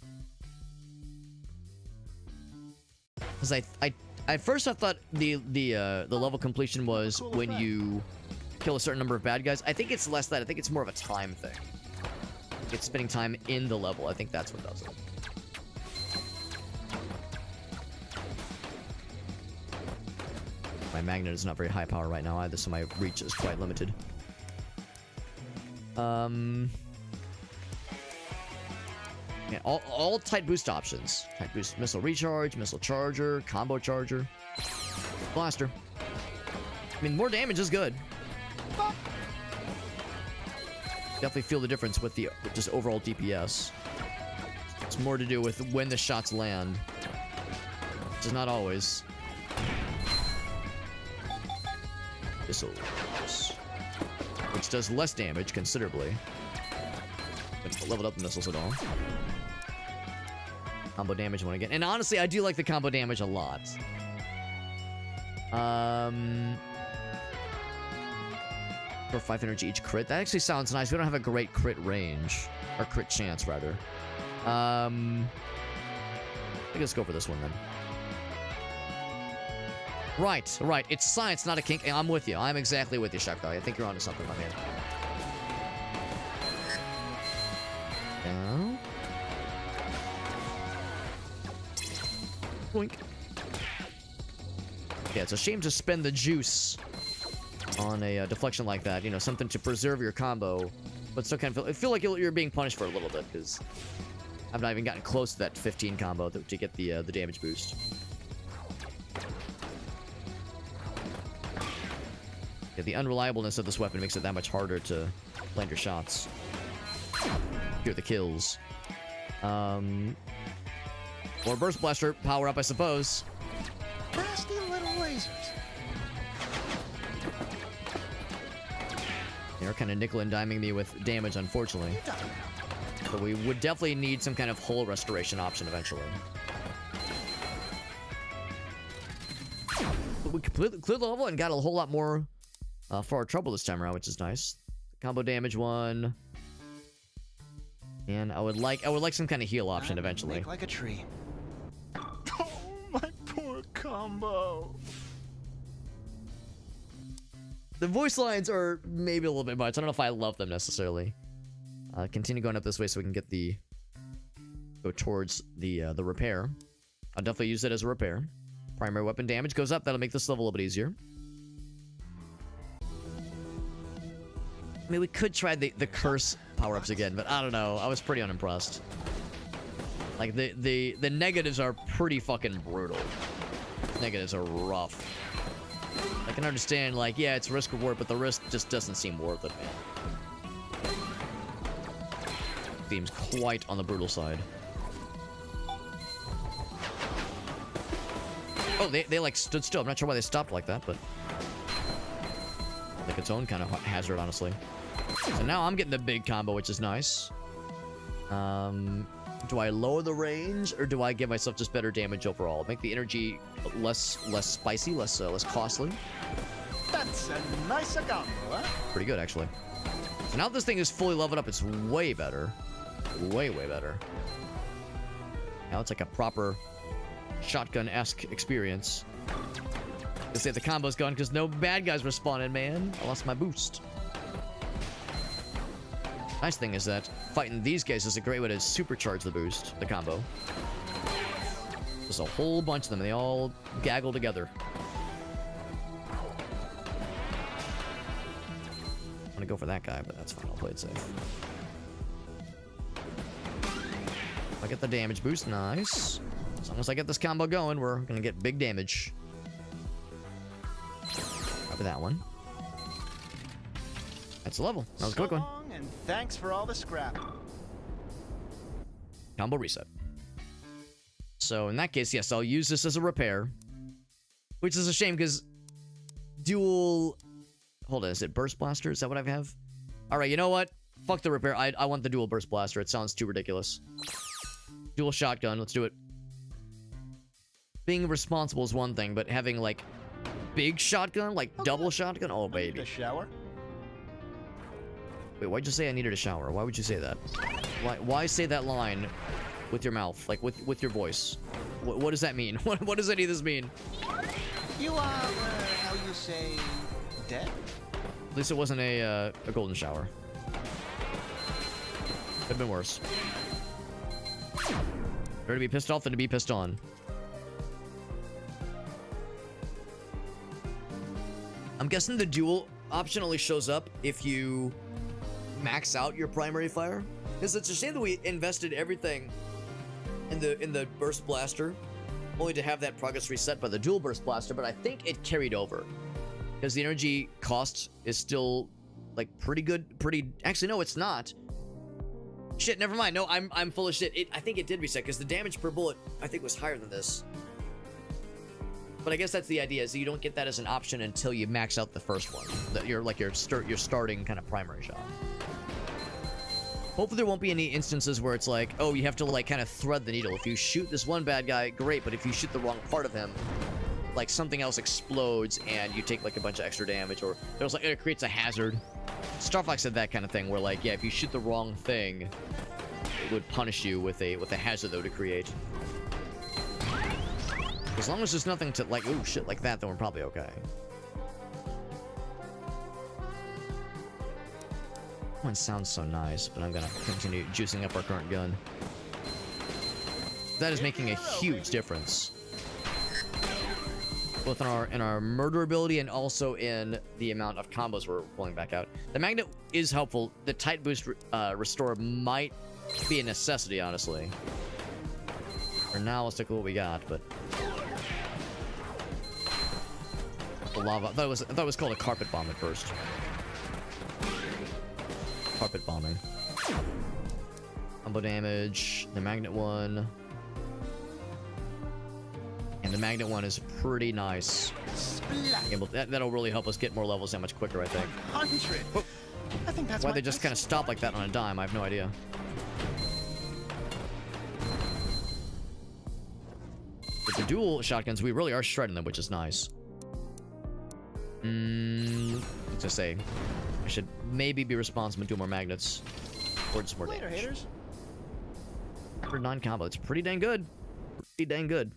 Because I first thought the level completion was when you kill a certain number of bad guys. I think it's less that. I think it's more of a time thing. It's spending time in the level. I think that's what does it. My magnet is not very high power right now either, so my reach is quite limited. Yeah, all tight boost options. Tight boost, missile recharge, missile charger, combo charger, blaster. I mean, more damage is good. Definitely feel the difference with just overall DPS. It's more to do with when the shots land, which is not always. Missiles, which does less damage considerably. Haven't leveled up the missiles at all. Combo damage one again, and honestly, I do like the combo damage a lot. For 5 energy each crit. That actually sounds nice. We don't have a great crit range. Or crit chance, rather. I think let's go for this one, then. Right. It's science, not a kink. I'm with you. I'm exactly with you, Shakti. I think you're onto something, my man. Down. Boink. Yeah, it's a shame to spend the juice on a deflection like that, you know, something to preserve your combo, but still kind of feel like you're being punished for a little bit, because I've not even gotten close to that 15 combo to get the damage boost. Yeah, the unreliableness of this weapon makes it that much harder to land your shots. Hear the kills. Or burst blaster power up, I suppose. Nasty little lasers. They're kind of nickel and diming me with damage, unfortunately. So we would definitely need some kind of hull restoration option eventually. But we completely cleared the level and got a whole lot more for our trouble this time around, which is nice. Combo damage one. And I would like some kind of heal option eventually. Make like a tree. Oh, my poor combo. The voice lines are maybe a little bit much. I don't know if I love them necessarily. Continue going up this way so we can get go towards the repair. I'll definitely use it as a repair. Primary weapon damage goes up. That'll make this level a little bit easier. I mean, we could try the curse power-ups again, but I don't know. I was pretty unimpressed. Like, the negatives are pretty fucking brutal. Negatives are rough. I can understand, like, yeah, it's risk reward, but the risk just doesn't seem worth it, man. Seems quite on the brutal side. Oh, they like stood still. I'm not sure why they stopped like that, but like its own kind of hazard, honestly. So now I'm getting the big combo, which is nice. Do I lower the range, or do I give myself just better damage overall? Make the energy less spicy, less costly. That's a nice combo, huh? Pretty good, actually. So now that this thing is fully leveled up, it's way better. Way better. Now it's like a proper shotgun-esque experience. Let's say the combo's gone because no bad guys were spawning, man. I lost my boost. Nice thing is that fighting these guys is a great way to supercharge the boost, the combo. There's a whole bunch of them, and they all gaggle together. I'm gonna go for that guy, but that's fine. I'll play it safe. If I get the damage boost, nice. As long as I get this combo going, we're gonna get big damage. Copy that one. That's a level. That was a quick one. And thanks for all the scrap. Combo reset. So in that case, yes, I'll use this as a repair. Which is a shame because dual... Hold on, is it burst blaster? Is that what I have? Alright, you know what? Fuck the repair. I want the dual burst blaster. It sounds too ridiculous. Dual shotgun. Let's do it. Being responsible is one thing, but having like big shotgun, like double shotgun, oh baby. Need a shower? Wait, why'd you say I needed a shower? Why would you say that? Why say that line with your mouth, like with your voice? What does that mean? What does any of this mean? You are, how you say, dead? At least it wasn't a golden shower. Could have been worse. Better to be pissed off than to be pissed on. I'm guessing the dual option only shows up if you max out your primary fire. Because it's a shame that we invested everything in the burst blaster, only to have that progress reset by the dual burst blaster. But I think it carried over because the energy cost is still like pretty good. Actually, no, it's not. Shit, never mind. No, I'm full of shit. I think it did reset because the damage per bullet I think was higher than this. But I guess that's the idea, is you don't get that as an option until you max out the first one. That you're like your starting kind of primary shot. Hopefully there won't be any instances where it's like, oh, you have to like kind of thread the needle. If you shoot this one bad guy, great, but if you shoot the wrong part of him, like something else explodes and you take like a bunch of extra damage, or there's like it creates a hazard. Star Fox said that kind of thing where like, yeah, if you shoot the wrong thing, it would punish you with a hazard though to create. As long as there's nothing to like, ooh, shit like that, then we're probably okay. One sounds so nice, but I'm gonna continue juicing up our current gun. That is making a huge difference, both in our murder ability and also in the amount of combos we're pulling back out. The magnet is helpful. The tight boost restore might be a necessity, honestly. For now, let's take what we got, but the lava. I thought it was called a carpet bomb at first. Carpet bombing. Combo damage. The magnet one. And the magnet one is pretty nice. That'll really help us get more levels that much quicker, I think. 100. Oh. I think that's why they just kind of stop like that on a dime, I have no idea. With the dual shotguns, we really are shredding them, which is nice. Let's just say, I should maybe be responsible and do more magnets. Or just more damage. Haters. For 9 combo, it's pretty dang good. Pretty dang good.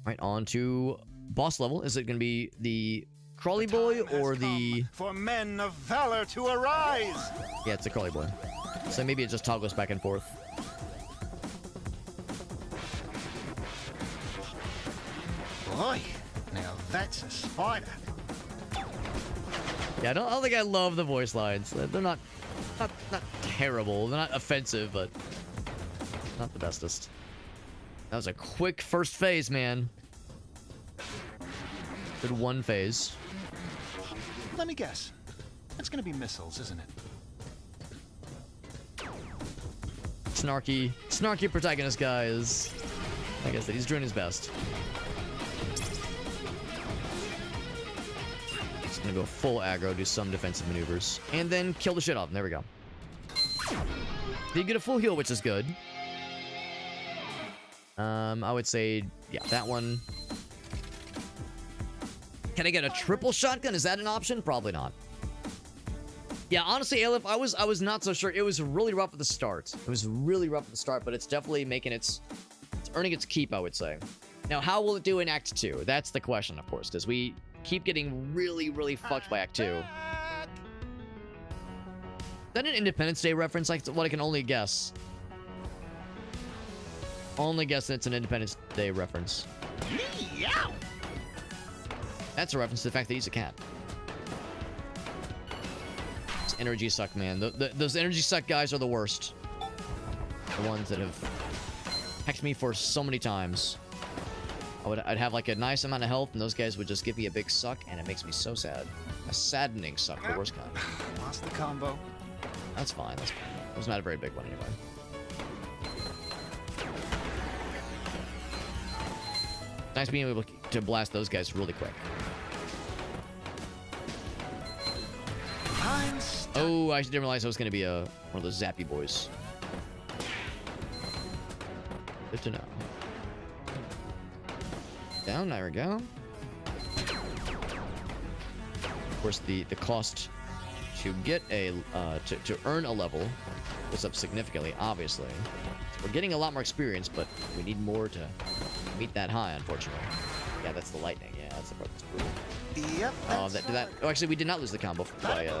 Right, on to boss level. Is it going to be the Crawly Boy or the... For men of valor to arise! Yeah, it's the Crawly Boy. So maybe it just toggles back and forth. Boy, now that's a spider. Yeah, I don't think I love the voice lines. They're not terrible. They're not offensive, but not the bestest. That was a quick first phase, man. Good one phase. Let me guess. It's gonna be missiles, isn't it? Snarky protagonist guy is, like I said, he's doing his best. He's gonna go full aggro, do some defensive maneuvers, and then kill the shit off him. There we go. Did get a full heal, which is good. I would say, yeah, that one. Can I get a triple shotgun? Is that an option? Probably not. Yeah, honestly, Aleph, I was not so sure. It was really rough at the start. But it's definitely making it's earning its keep, I would say. Now, how will it do in Act 2? That's the question, of course, because we keep getting really, really fucked by Act 2. Is that an Independence Day reference? Like, what I can only guess. Only guess that it's an Independence Day reference. Meow! That's a reference to the fact that he's a cat. It's energy suck, man. Those energy suck guys are the worst. The ones that have hacked me for so many times. I'd have like a nice amount of health, and those guys would just give me a big suck, and it makes me so sad. A saddening suck, the worst kind. Lost the combo. That's fine. That's fine. It was not a very big one anyway. Nice being able to blast those guys really quick. Oh, I didn't realize I was going to be one of those zappy boys. Good to know. Down, there we go. Of course, the cost to get a to earn a level goes up significantly, obviously. We're getting a lot more experience, but we need more to meet that high, unfortunately. Yeah, that's the lightning. Yeah, that's the part that's brutal. Yep. Oh, actually, we did not lose the combo by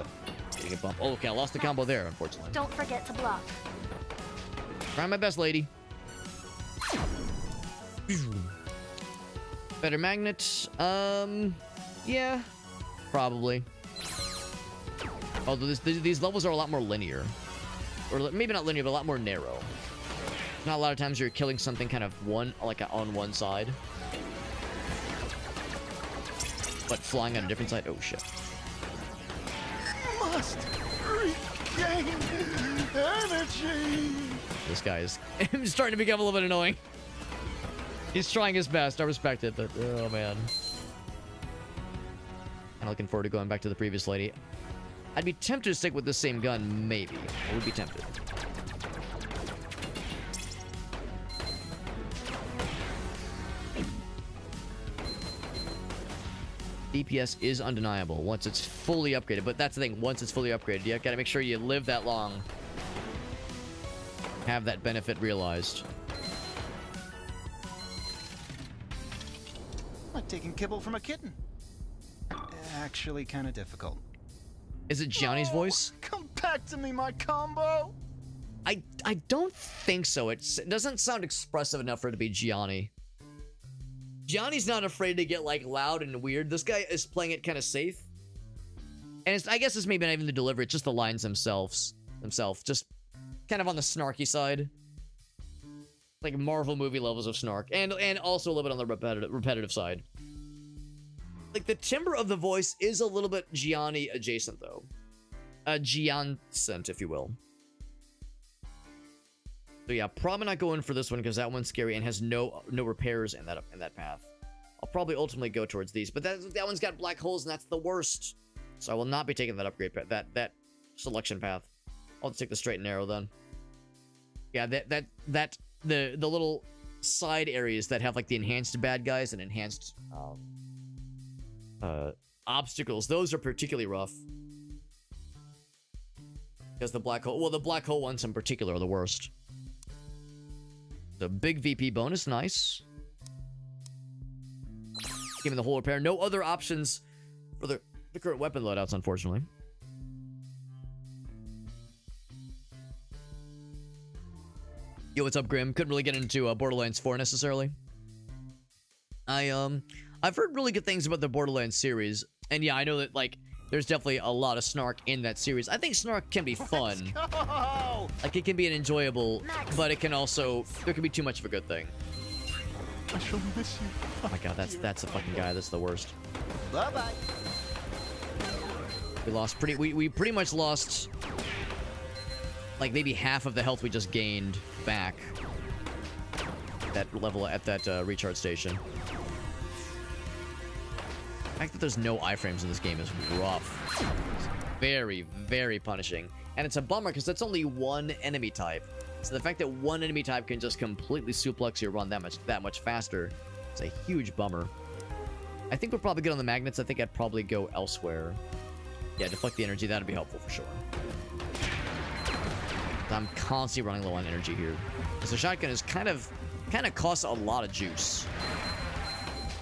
getting a bump. Oh, okay, I lost the combo there, unfortunately. Don't forget to block. Trying my best, lady. Better magnet. Yeah, probably. Although these levels are a lot more linear. Or maybe not linear, but a lot more narrow. Not a lot of times you're killing something kind of on one side. But flying on a different side. Oh, shit. Must regain energy. This guy is starting to become a little bit annoying. He's trying his best. I respect it, but oh, man. I'm looking forward to going back to the previous lady. I'd be tempted to stick with the same gun, maybe. I would be tempted. DPS is undeniable once it's fully upgraded, but that's the thing. Once it's fully upgraded, you gotta make sure you live that long. Have that benefit realized. Like taking kibble from a kitten. Actually, kind of difficult. Is it Gianni's voice? Come back to me, my combo. I don't think so. It doesn't sound expressive enough for it to be Gianni. Gianni's not afraid to get like loud and weird. This guy is playing it kind of safe. And I guess it's maybe not even the delivery, it's just the lines themselves. Just kind of on the snarky side. Like Marvel movie levels of snark. And also a little bit on the repetitive side. Like the timbre of the voice is a little bit Gianni adjacent though. Giancent, if you will. So yeah, probably not going for this one because that one's scary and has no repairs in that path. I'll probably ultimately go towards these, but that one's got black holes and that's the worst. So I will not be taking that upgrade path, that selection path. I'll just take the straight and narrow then. Yeah, the little side areas that have like the enhanced bad guys and enhanced obstacles, those are particularly rough. Because the black hole ones in particular are the worst. The big VP bonus, nice. Give me the whole repair. No other options for the current weapon loadouts, unfortunately. Yo, what's up, Grim? Couldn't really get into Borderlands 4 necessarily. I've heard really good things about the Borderlands series, and yeah, I know that like there's definitely a lot of snark in that series. I think snark can be fun. Like it can be an enjoyable, but it can also there can be too much of a good thing. I shall miss you. Oh my god, that's a fucking guy. That's the worst. Bye bye. We pretty much lost like maybe half of the health we just gained back. That level at that recharge station. The fact that there's no iframes in this game is rough. It's very, very punishing. And it's a bummer because that's only one enemy type. So the fact that one enemy type can just completely suplex your run that much faster, it's a huge bummer. I think we're probably good on the magnets. I think I'd probably go elsewhere. Yeah, deflect the energy. That'd be helpful for sure. I'm constantly running low on energy here. Because the shotgun is kind of costs a lot of juice.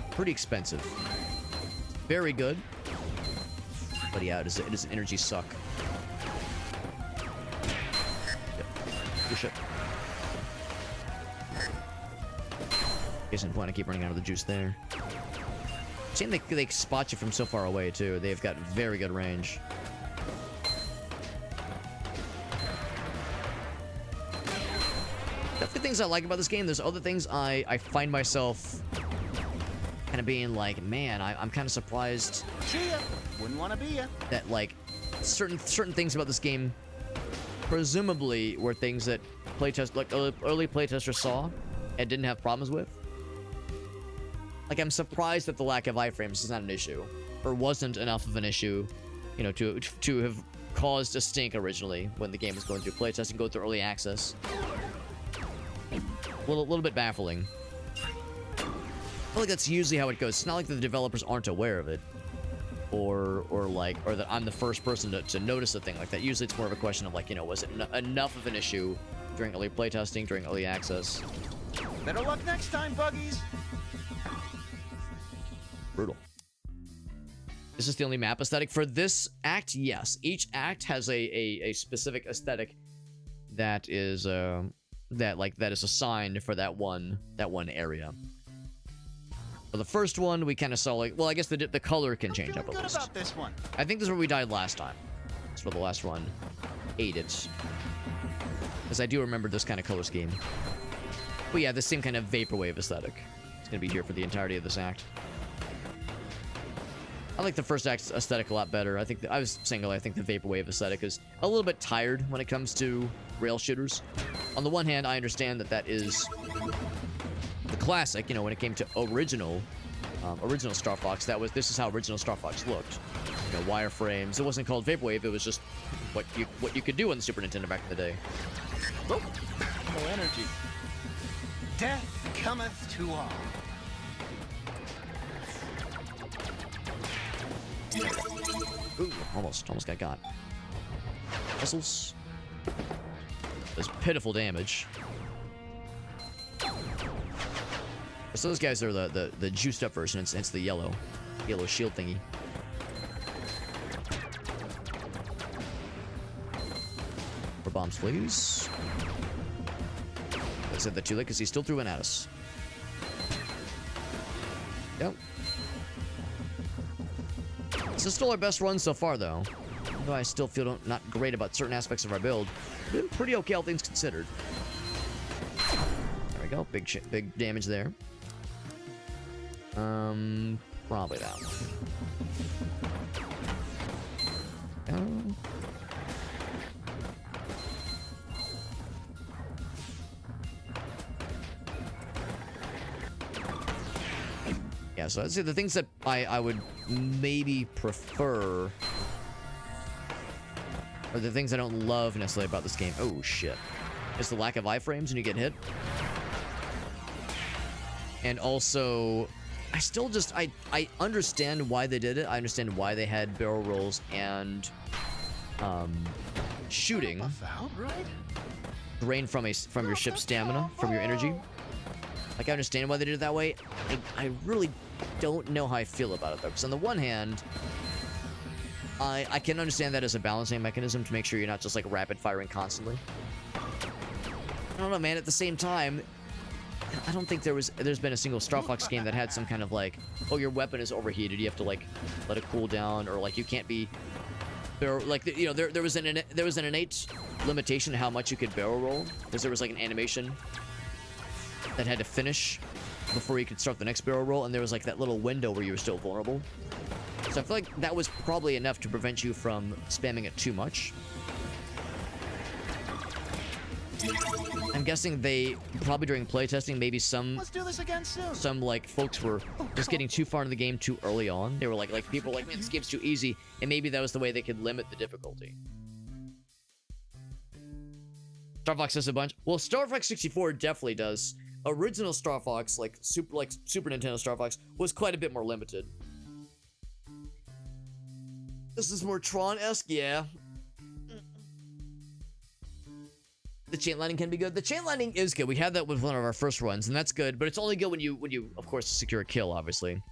Pretty expensive. Very good. But yeah, it is an energy suck. Yep. Good shit. Case in point, I keep running out of the juice there. Shame they spot you from so far away, too. They've got very good range. Definitely things I like about this game. There's other things I find myself kind of being like, man, I'm kind of surprised. See ya. Wouldn't want to be ya. That like certain things about this game presumably were things that early playtesters saw and didn't have problems with. Like I'm surprised that the lack of iframes is not an issue, or wasn't enough of an issue, you know, to have caused a stink originally when the game was going through playtesting, going through early access. A little bit baffling. I feel like that's usually how it goes. It's not like the developers aren't aware of it, or that I'm the first person to notice a thing like that. Usually it's more of a question of like, you know, was it enough of an issue during early playtesting, during early access? Better luck next time, buggies. Brutal. Is this the only map aesthetic for this act? Yes. Each act has a specific aesthetic that is that is assigned for that one area. For the first one, we kind of saw like, well, I guess the color can change up at least. About this one. I think this is where we died last time. for the last run ate it. Because I do remember this kind of color scheme. But yeah, the same kind of vaporwave aesthetic. It's going to be here for the entirety of this act. I like the first act aesthetic a lot better. I think I was saying earlier, I think the vaporwave aesthetic is a little bit tired when it comes to rail shooters. On the one hand, I understand that that is the classic. You know, when it came to original Star Fox, this is how original Star Fox looked. You know, wireframes. It wasn't called vaporwave. It was just what you could do on the Super Nintendo back in the day. Oh, no energy. Death cometh to all. Ooh, almost got. Missiles. Does pitiful damage. So those guys are the juiced up version. It's the yellow shield thingy. For bombs, please. I said that too late because he still threw one at us. Yep. This is still our best run so far, though. Although I still feel not great about certain aspects of our build. Been pretty okay, all things considered. There we go. Big damage there. Probably that one. Yeah, so I'd say the things that I would maybe prefer are the things I don't love necessarily about this game. Oh, shit. It's the lack of iframes when you get hit. And also, I still just, I understand why they did it. I understand why they had barrel rolls and shooting drain from your ship's stamina, from your energy. Like, I understand why they did it that way. I really don't know how I feel about it, though. Because on the one hand, I can understand that as a balancing mechanism to make sure you're not just, like, rapid-firing constantly. I don't know, man. At the same time, I don't think there's been a single Star Fox game that had some kind of, like, oh, your weapon is overheated, you have to, like, let it cool down, or, like, you can't be... Like, you know, there was an innate limitation to how much you could barrel roll, because there was, like, an animation that had to finish before you could start the next barrel roll, and there was like that little window where you were still vulnerable. So I feel like that was probably enough to prevent you from spamming it too much. I'm guessing they probably during playtesting, maybe Let's do this again soon. some like folks were just getting too far into the game too early on. They were like people were like, man, this game's too easy, and maybe that was the way they could limit the difficulty. Star Fox does a bunch. Well, Star Fox 64 definitely does. Original Star Fox, like Super Nintendo Star Fox, was quite a bit more limited. This is more Tron-esque, yeah. The chain lightning can be good. The chain lightning is good. We had that with one of our first runs, and that's good. But it's only good when you of course secure a kill. Obviously,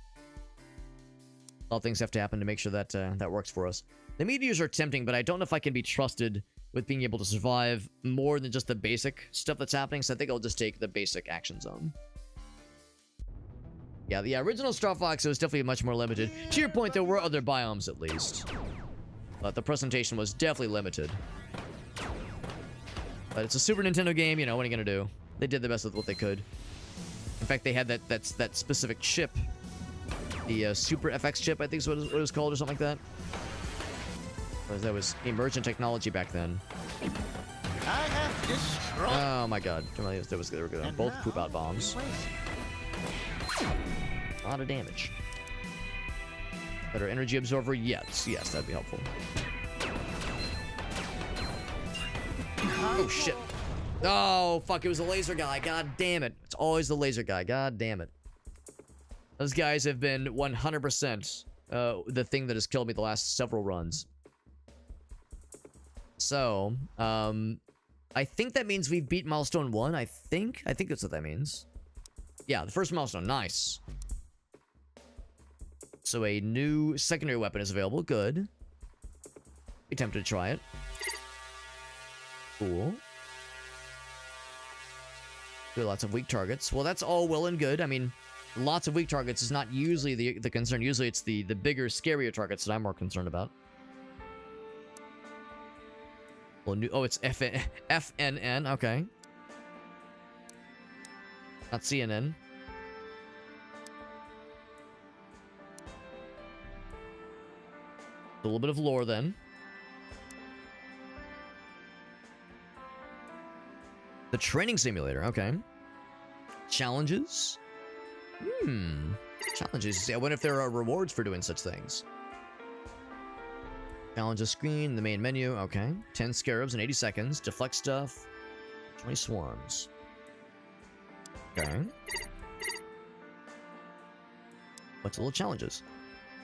all things have to happen to make sure that that works for us. The meteors are tempting, but I don't know if I can be trusted with being able to survive more than just the basic stuff that's happening, so I think I'll just take the basic action zone. Yeah, the original Star Fox was definitely much more limited. To your point, there were other biomes at least, but the presentation was definitely limited. But it's a Super Nintendo game, you know, what are you gonna do? They did the best with what they could. In fact, they had that specific chip, the Super FX chip, I think is what it was called, or something like that. That was emergent technology back then. I have destroyed. Oh my god. They were gonna both poop out bombs. A lot of damage. Better energy absorber? Yes, that'd be helpful. Oh shit. Oh fuck, it was a laser guy. God damn it. It's always the laser guy. God damn it. Those guys have been 100% the thing that has killed me the last several runs. So, I think that means we've beat milestone 1, I think that's what that means. Yeah, the first milestone, nice. So a new secondary weapon is available, good. Be tempted to try it. Cool. Do lots of weak targets. Well, that's all well and good. I mean, lots of weak targets is not usually the concern. Usually it's the bigger, scarier targets that I'm more concerned about. Well, oh, it's FNN. Okay. Not CNN. A little bit of lore then. The training simulator. Okay. Challenges. Challenges. I wonder if there are rewards for doing such things. Challenges screen, the main menu. Okay. 10 scarabs in 80 seconds. Deflect stuff. 20 swarms. Okay. What's the little challenges?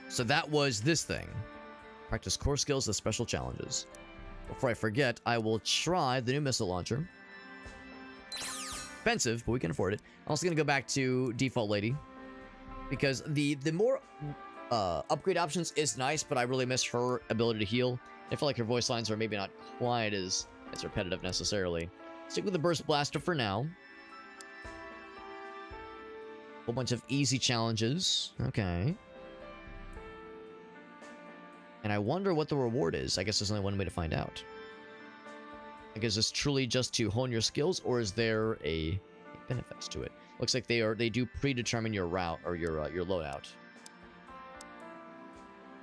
So that was this thing. Practice core skills with special challenges. Before I forget, I will try the new missile launcher. Expensive, but we can afford it. I'm also gonna go back to default lady, because the more upgrade options is nice, but I really miss her ability to heal. I feel like her voice lines are maybe not quite as repetitive necessarily. Stick with the burst blaster for now. Whole bunch of easy challenges. Okay. And I wonder what the reward is. I guess there's only one way to find out. I guess it's truly just to hone your skills, or is there a benefits to it? Looks like they do predetermine your route or your loadout.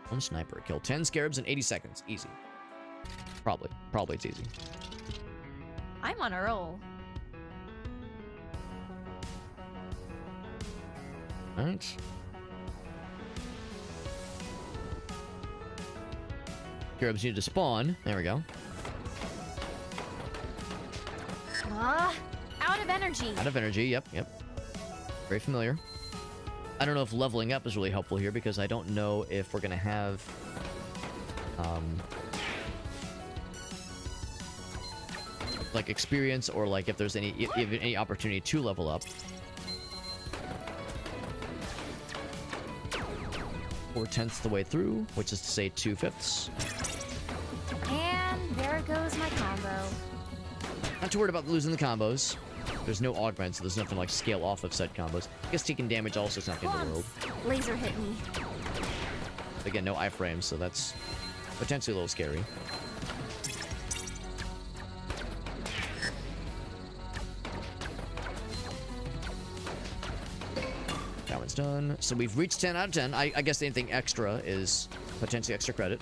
One sniper. Kill 10 scarabs in 80 seconds. Easy. Probably it's easy. I'm on a roll. Alright. Scarabs need to spawn. There we go. Out of energy. Out of energy, yep. Very familiar. I don't know if leveling up is really helpful here, because I don't know if we're gonna have like experience, or like if there's any opportunity to level up. 4/10 the way through, which is to say 2/5. And there goes my combo. Not too worried about losing the combos. There's no augment, so there's nothing like scale off of said combos. I guess taking damage also is not the end of the world. Laser hit me. Again, no iframes, so that's potentially a little scary. That one's done. So we've reached 10 out of 10. I guess anything extra is potentially extra credit.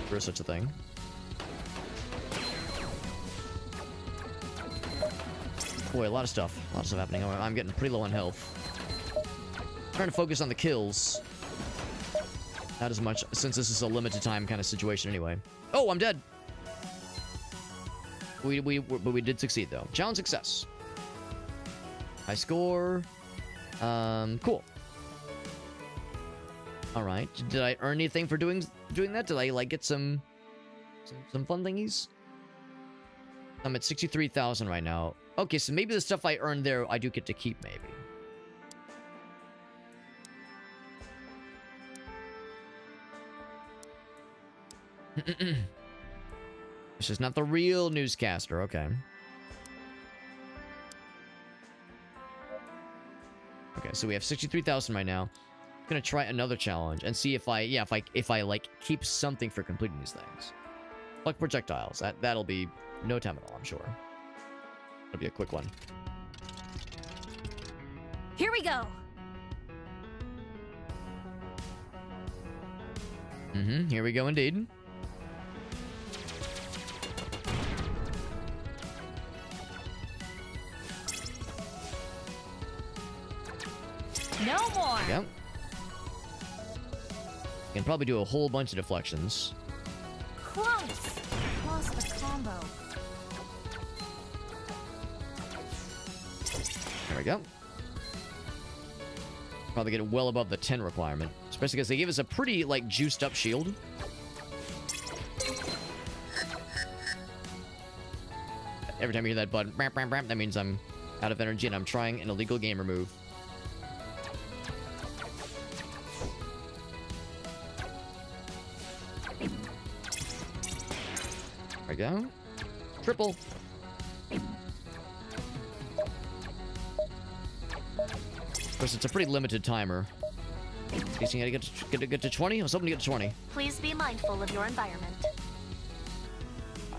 For such a thing. Boy, a lot of stuff happening. I'm getting pretty low on health. Trying to focus on the kills. Not as much, since this is a limited time kind of situation anyway. Oh, I'm dead! But we did succeed, though. Challenge success. High score. Cool. Alright. Did I earn anything for doing that? Did I, like, get some fun thingies? I'm at 63,000 right now. Okay, so maybe the stuff I earned there, I do get to keep, maybe. This is not the real newscaster, okay. Okay, so we have 63,000 right now. I'm gonna try another challenge and see if I like keep something for completing these things. Like projectiles. That'll be no time at all, I'm sure. That'll be a quick one. Here we go. Here we go indeed. No more. Yep. Can probably do a whole bunch of deflections. Close. Lost the combo. There we go. Probably get well above the 10 requirement. Especially because they gave us a pretty, like, juiced up shield. Every time you hear that button, that means I'm out of energy and I'm trying an illegal gamer move. There we go. Triple. Of course, it's a pretty limited timer. Guessing I gotta get to 20? I was hoping to get to 20. Please be mindful of your environment.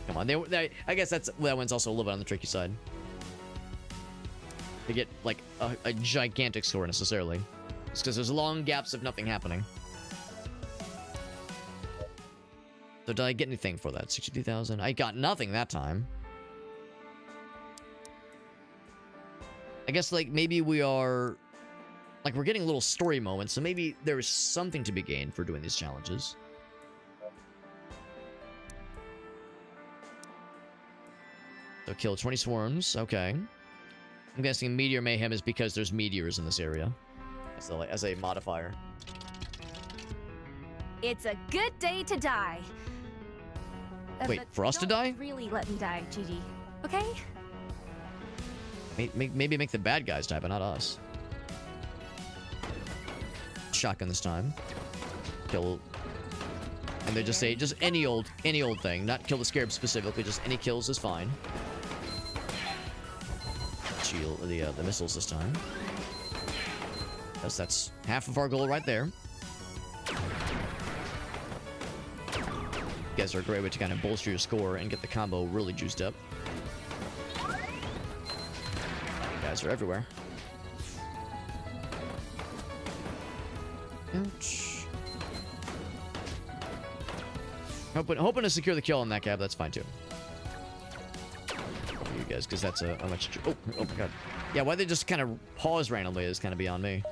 Come on, I guess that one's also a little bit on the tricky side. To get like a gigantic score necessarily, it's because there's long gaps of nothing happening. So did I get anything for that? 62,000. I got nothing that time. I guess like maybe we are like we're getting little story moments, so maybe there is something to be gained for doing these challenges. So kill 20 swarms. Okay. I'm guessing Meteor Mayhem is because there's meteors in this area. So, like, as a modifier. It's a good day to die. Wait, But for us to don't die? Really let me die, Gigi. Okay? Maybe make the bad guys die, but not us. Shotgun this time. Kill. And they just say, just any old thing. Not kill the scarab specifically, just any kills is fine. Shield the missiles this time. Yes, that's half of our goal right there. You guys are a great way to kind of bolster your score and get the combo really juiced up. You guys are everywhere. Ouch. Hoping to secure the kill on that cab. That's fine too. You guys, because that's a much. Oh my god. Yeah, why they just kind of pause randomly is kind of beyond me.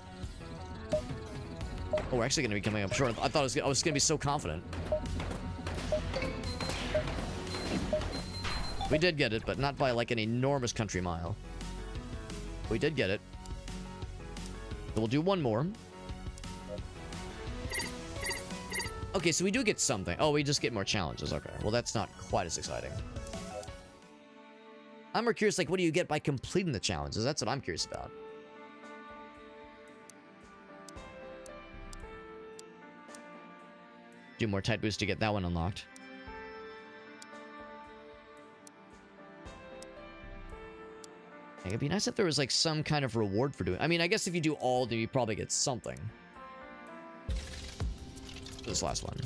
Oh, we're actually going to be coming up short. I thought I was going to be so confident. We did get it, but not by like an enormous country mile. We did get it. So we'll do one more. Okay, so we do get something. Oh, we just get more challenges. Okay, well that's not quite as exciting. I'm more curious, like, what do you get by completing the challenges? That's what I'm curious about. Do more tight boost to get that one unlocked. It'd be nice if there was, like, some kind of reward for doing... I mean, I guess if you do all, then you probably get something. This last one.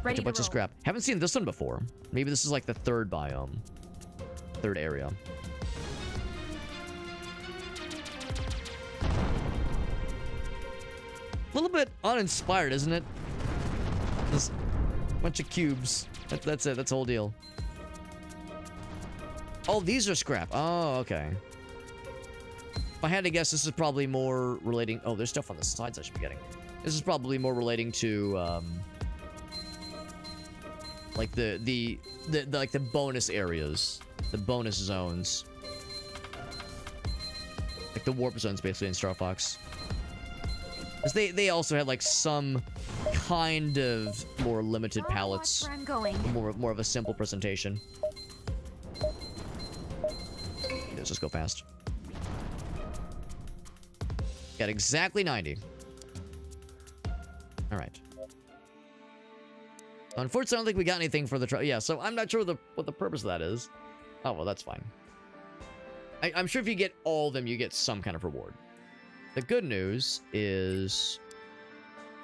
Ready a bunch of scrap. Haven't seen this one before. Maybe this is, like, the third biome. Third area. A little bit uninspired, isn't it? Just a bunch of cubes. That's it. That's the whole deal. Oh, these are scrap. Oh, okay. If I had to guess, this is probably more relating... Oh, there's stuff on the sides I should be getting. This is probably more relating to, like the bonus areas. The bonus zones. Like the warp zones, basically, in Star Fox. Because they also had, like, some kind of more limited palettes. Watch where I'm going. More of a simple presentation. Let's just go fast. Got exactly 90. Alright. Unfortunately, I don't think we got anything for the trial. Yeah, so I'm not sure what the purpose of that is. Oh, well, that's fine. I'm sure if you get all of them, you get some kind of reward. The good news is...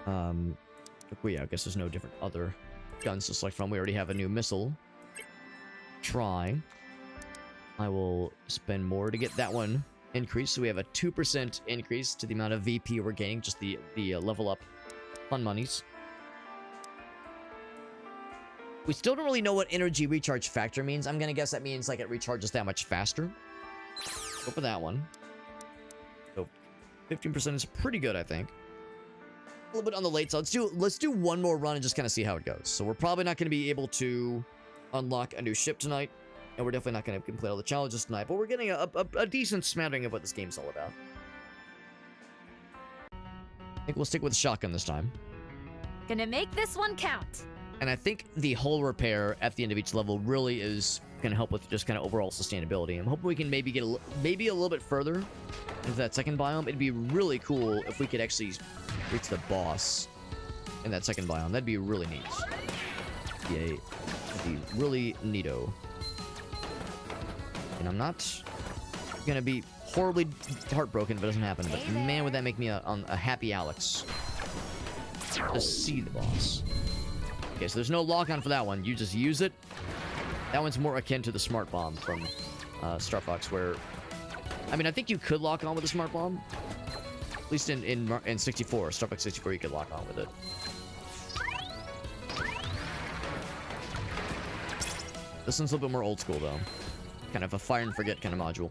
yeah, I guess there's no different other guns to select from. We already have a new missile. Try. I will spend more to get that one increased. So we have a 2% increase to the amount of VP we're gaining. Just the level up fun monies. We still don't really know what energy recharge factor means. I'm gonna guess that means like it recharges that much faster. Go for that one. So 15% is pretty good, I think. A little bit on the late side. Let's do one more run and just kind of see how it goes. So we're probably not going to be able to unlock a new ship tonight, and we're definitely not going to complete all the challenges tonight, but we're getting a decent smattering of what this game's all about. I think we'll stick with shotgun this time. Gonna make this one count. And I think the hull repair at the end of each level really is going to help with just kind of overall sustainability. I'm hoping we can maybe get maybe a little bit further into that second biome. It'd be really cool if we could actually reach the boss in that second biome. That'd be really neat. Yeah, that'd be really neato. And I'm not going to be horribly heartbroken if it doesn't happen, but man, would that make me a happy Alex. To see the boss. Okay, so there's no lock-on for that one. You just use it, That one's more akin to the smart bomb from Star Fox, where I mean, I think you could lock on with the smart bomb. At least in 64, Star Fox 64, you could lock on with it. This one's a little bit more old school, though. Kind of a fire and forget kind of module.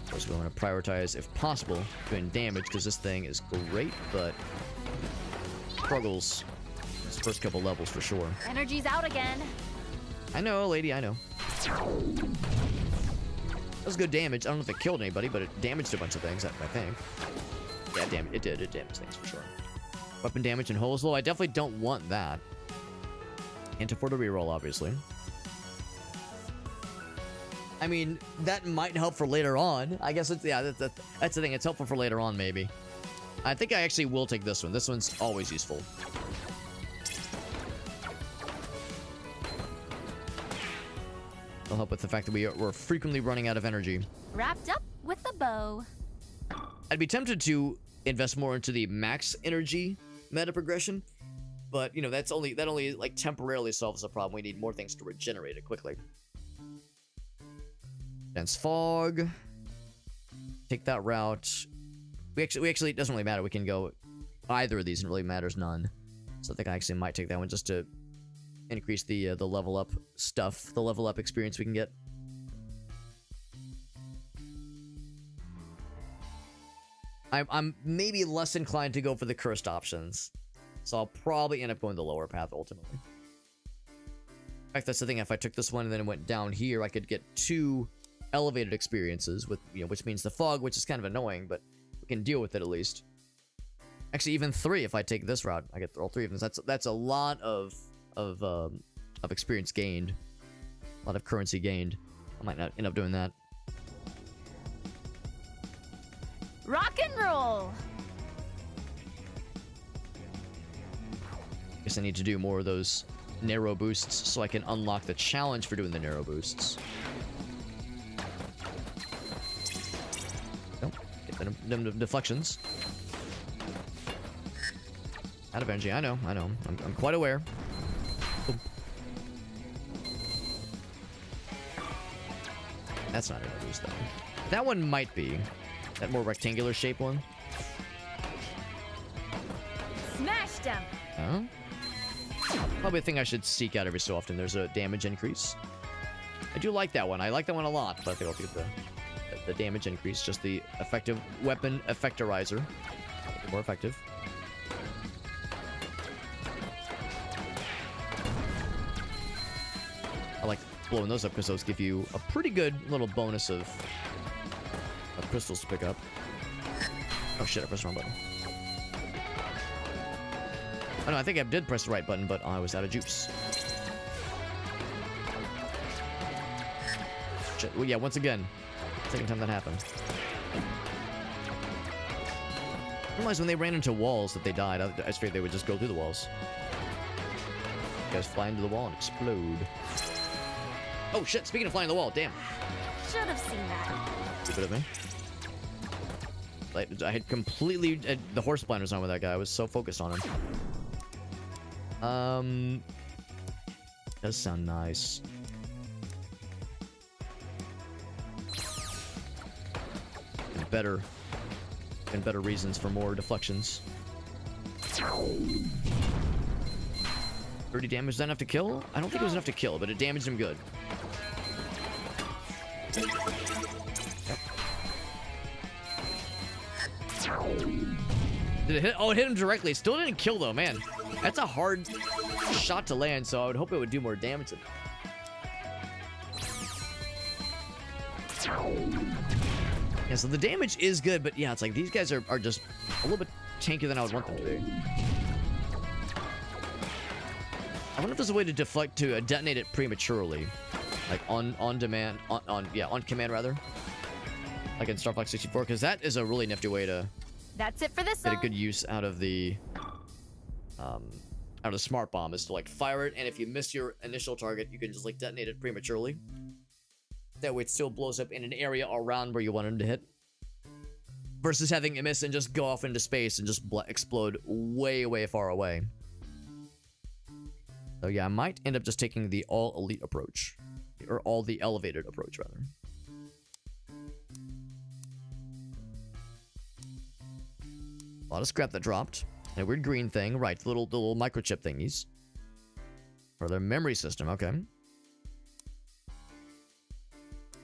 Of course, we want to prioritize, if possible, doing damage, because this thing is great, but struggles its first couple levels for sure. Energy's out again. I know, lady, I know. That was good damage. I don't know if it killed anybody, but it damaged a bunch of things, I think. Yeah, it did. It damaged things for sure. Weapon damage and holes low. I definitely don't want that. Can't afford a reroll, obviously. I mean, that might help for later on. I guess it's, yeah, that's the thing. It's helpful for later on, maybe. I think I actually will take this one. This one's always useful. It'll help with the fact that we're frequently running out of energy. Wrapped up with a bow. I'd be tempted to invest more into the max energy meta progression, but you know that only like temporarily solves the problem. We need more things to regenerate it quickly. Dense fog. Take that route. We actually it doesn't really matter. We can go either of these, and it really matters none. So I think I actually might take that one just to increase the level up stuff, the level up experience we can get. I'm maybe less inclined to go for the cursed options, so I'll probably end up going the lower path ultimately. In fact, that's the thing. If I took this one and then went down here, I could get 2 elevated experiences with, you know, which means the fog, which is kind of annoying, but we can deal with it at least. Actually, even 3 if I take this route. I get all 3 of them. That's a lot of experience gained, a lot of currency gained. I might not end up doing that. Rock and roll. Guess I need to do more of those narrow boosts so I can unlock the challenge for doing the narrow boosts. Nope. Get them deflections. Out of energy. I know. I'm quite aware. Boom. That's not a boost, though. That one might be. That more rectangular shape one. Smashed him. Huh? Probably a thing I should seek out every so often. There's a damage increase. I do like that one. I like that one a lot, but I think I'll keep the damage increase. Just the effective weapon effectorizer. More effective. I like blowing those up because those give you a pretty good little bonus of crystals to pick up. Oh shit, I pressed the wrong button. Oh no, I think I did press the right button, but I was out of juice. Shit. Well, yeah, once again. Second time that happened. I realized when they ran into walls that they died. I just figured they would just go through the walls. You guys fly into the wall and explode. Oh shit, speaking of flying the wall, damn. Should have seen that. Stupid of me. Like, I had completely... the horse blinders on with that guy. I was so focused on him. Does sound nice. And better reasons for more deflections. 30 damage, is that enough to kill? I don't think it was enough to kill, but it damaged him good. Yep. Did it hit? Oh, it hit him directly. It still didn't kill though, man. That's a hard shot to land, so I would hope it would do more damage than that. Yeah, so the damage is good, but yeah, it's like these guys are just a little bit tankier than I would want them to be. I wonder if there's a way to deflect, to detonate it prematurely. Like on demand, on command rather. Like in Star Fox 64, because that is a really nifty way to That's it for this get a song. good use out of the smart bomb, is to like fire it, and if you miss your initial target, you can just like detonate it prematurely. That way it still blows up in an area around where you want him to hit. Versus having it miss and just go off into space and just explode way, way far away. So yeah, I might end up just taking the all elite approach. Or all the elevated approach, rather. A lot of scrap that dropped. And a weird green thing. Right, the little microchip thingies. For their memory system, okay.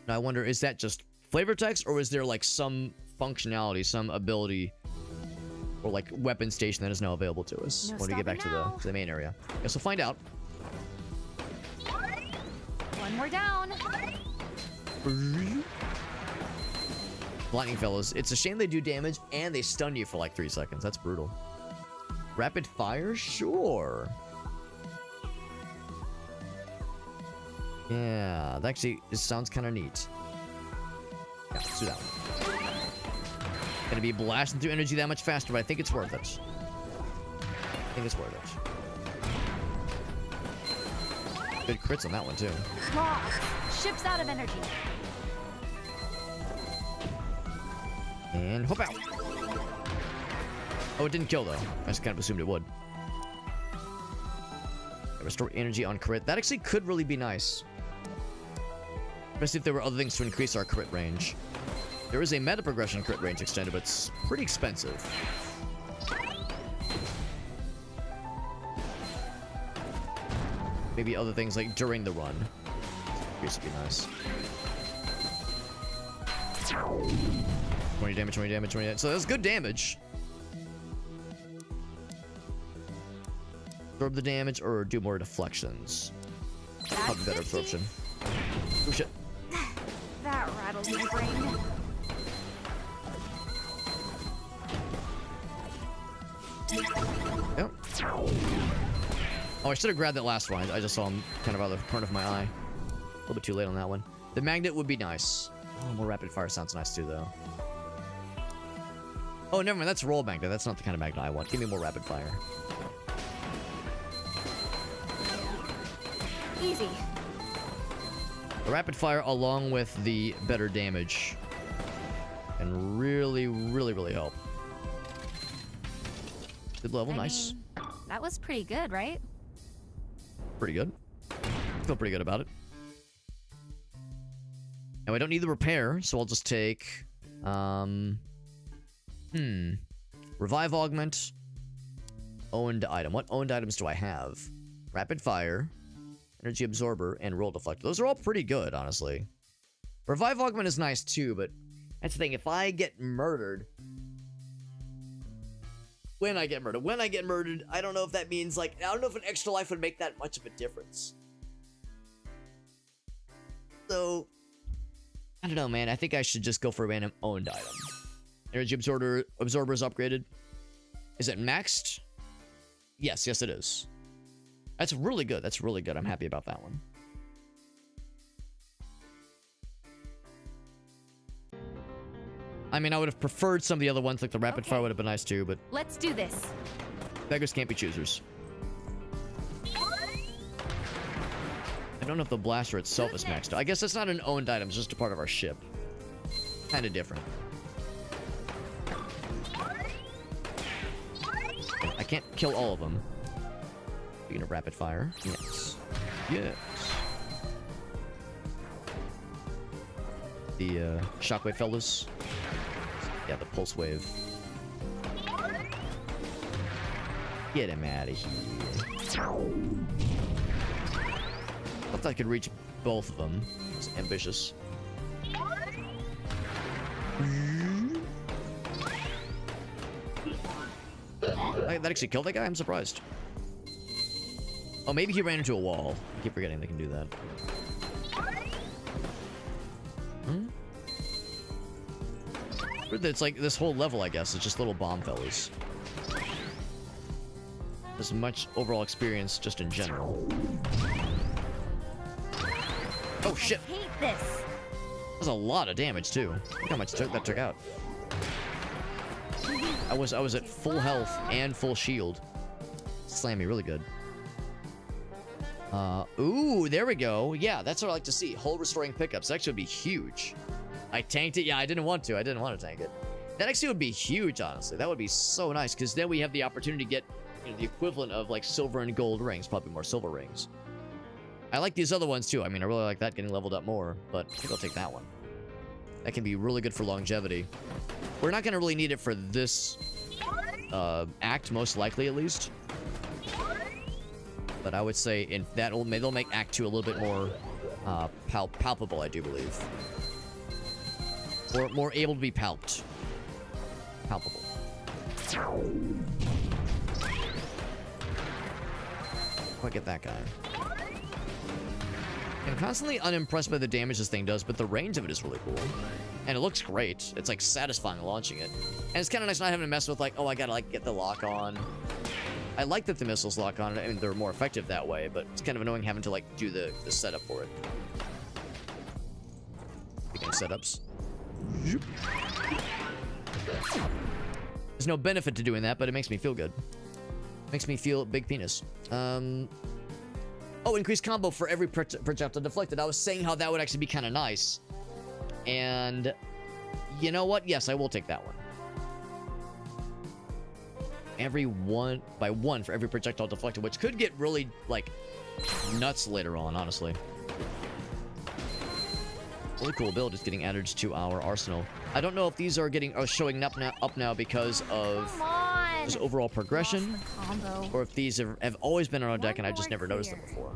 Now I wonder, is that just flavor text, or is there like some functionality, some ability, or like weapon station that is now available to us No when we get back stopping to the main area? Guess we'll find out. One more down. Lightning fellows, it's a shame they do damage and they stun you for like 3 seconds. That's brutal. Rapid fire? Sure. Yeah, that actually it sounds kind of neat. Yeah, let's do that one. Gonna be blasting through energy that much faster, but I think it's worth it. I think it's worth it. Good crits on that one, too. Ship's out of energy. And hop out. Oh, it didn't kill, though. I just kind of assumed it would. Restore energy on crit. That actually could really be nice. Especially if there were other things to increase our crit range. There is a meta progression crit range extended, but it's pretty expensive. Maybe other things like during the run. This would be nice. 20 damage, 20 damage, 20 damage. So that's good damage. Absorb the damage or do more deflections. Probably better absorption. Oh shit. That rattled my brain. Yep. Oh, I should have grabbed that last one. I just saw him kind of out of the corner of my eye. A little bit too late on that one. The magnet would be nice. Oh, more rapid fire sounds nice too, though. Oh, never mind. That's roll magnet. That's not the kind of magnet I want. Give me more rapid fire. Easy. The rapid fire along with the better damage can really, really, really help. Good level, nice. mean, that was pretty good, right? Pretty good. Feel pretty good about it. Now I don't need the repair, so I'll just take revive augment. Owned item. What owned items do I have? Rapid fire, energy absorber, and roll deflector. Those are all pretty good, honestly. Revive augment is nice too, but that's the thing. If I get murdered, when I get murdered, I don't know if that means like, I don't know if an extra life would make that much of a difference. So, I don't know, man. I think I should just go for a random owned item. Energy absorber is upgraded. Is it maxed? Yes, it is. That's really good. That's really good. I'm happy about that one. I mean, I would have preferred some of the other ones, like the rapid fire would have been nice too, but Let's do this. beggars can't be choosers. I don't know if the blaster itself is maxed out. I guess that's not an owned item, it's just a part of our ship. Kind of different. I can't kill all of them. Speaking of rapid fire. Yes. Yes. The shockwave fellas. Yeah, the pulse wave. Get him out of here. I thought I could reach both of them. It's ambitious. That actually killed that guy? I'm surprised. Oh, maybe he ran into a wall. I keep forgetting they can do that. It's like this whole level, I guess. It's just little bomb fellas. As much overall experience just in general. Oh, shit. Hate this. That's a lot of damage, too. Look how much that took out. I was at full health and full shield. Slam me really good. Ooh, there we go. Yeah, that's what I like to see. Hull restoring pickups. That actually would be huge. I tanked it. Yeah, I didn't want to. Tank it. That actually would be huge, honestly. That would be so nice, because then we have the opportunity to get the equivalent of like silver and gold rings, probably more silver rings. I like these other ones too. I mean, I really like that getting leveled up more, but I think I'll take that one. That can be really good for longevity. We're not going to really need it for this act, most likely at least. But I would say they'll make Act 2 a little bit more palpable, I do believe. Or more able to be palpable. Quite get that guy. I'm constantly unimpressed by the damage this thing does, but the range of it is really cool. And it looks great. It's like satisfying launching it. And it's kind of nice not having to mess with like, oh, I gotta like get the lock on. I like that the missiles lock on. I mean, they're more effective that way, but it's kind of annoying having to like do the setup for it. Speaking of setups. There's no benefit to doing that, but it makes me feel good. Makes me feel big penis. Oh, increased combo for every projectile deflected. I was saying how that would actually be kind of nice. And you know what? Yes, I will take that one. By one for every projectile deflected, which could get really, like, nuts later on, honestly. Really cool build is getting added to our arsenal. I don't know if these are showing up now because of just overall progression, or if these have always been on our deck and I just never noticed them before.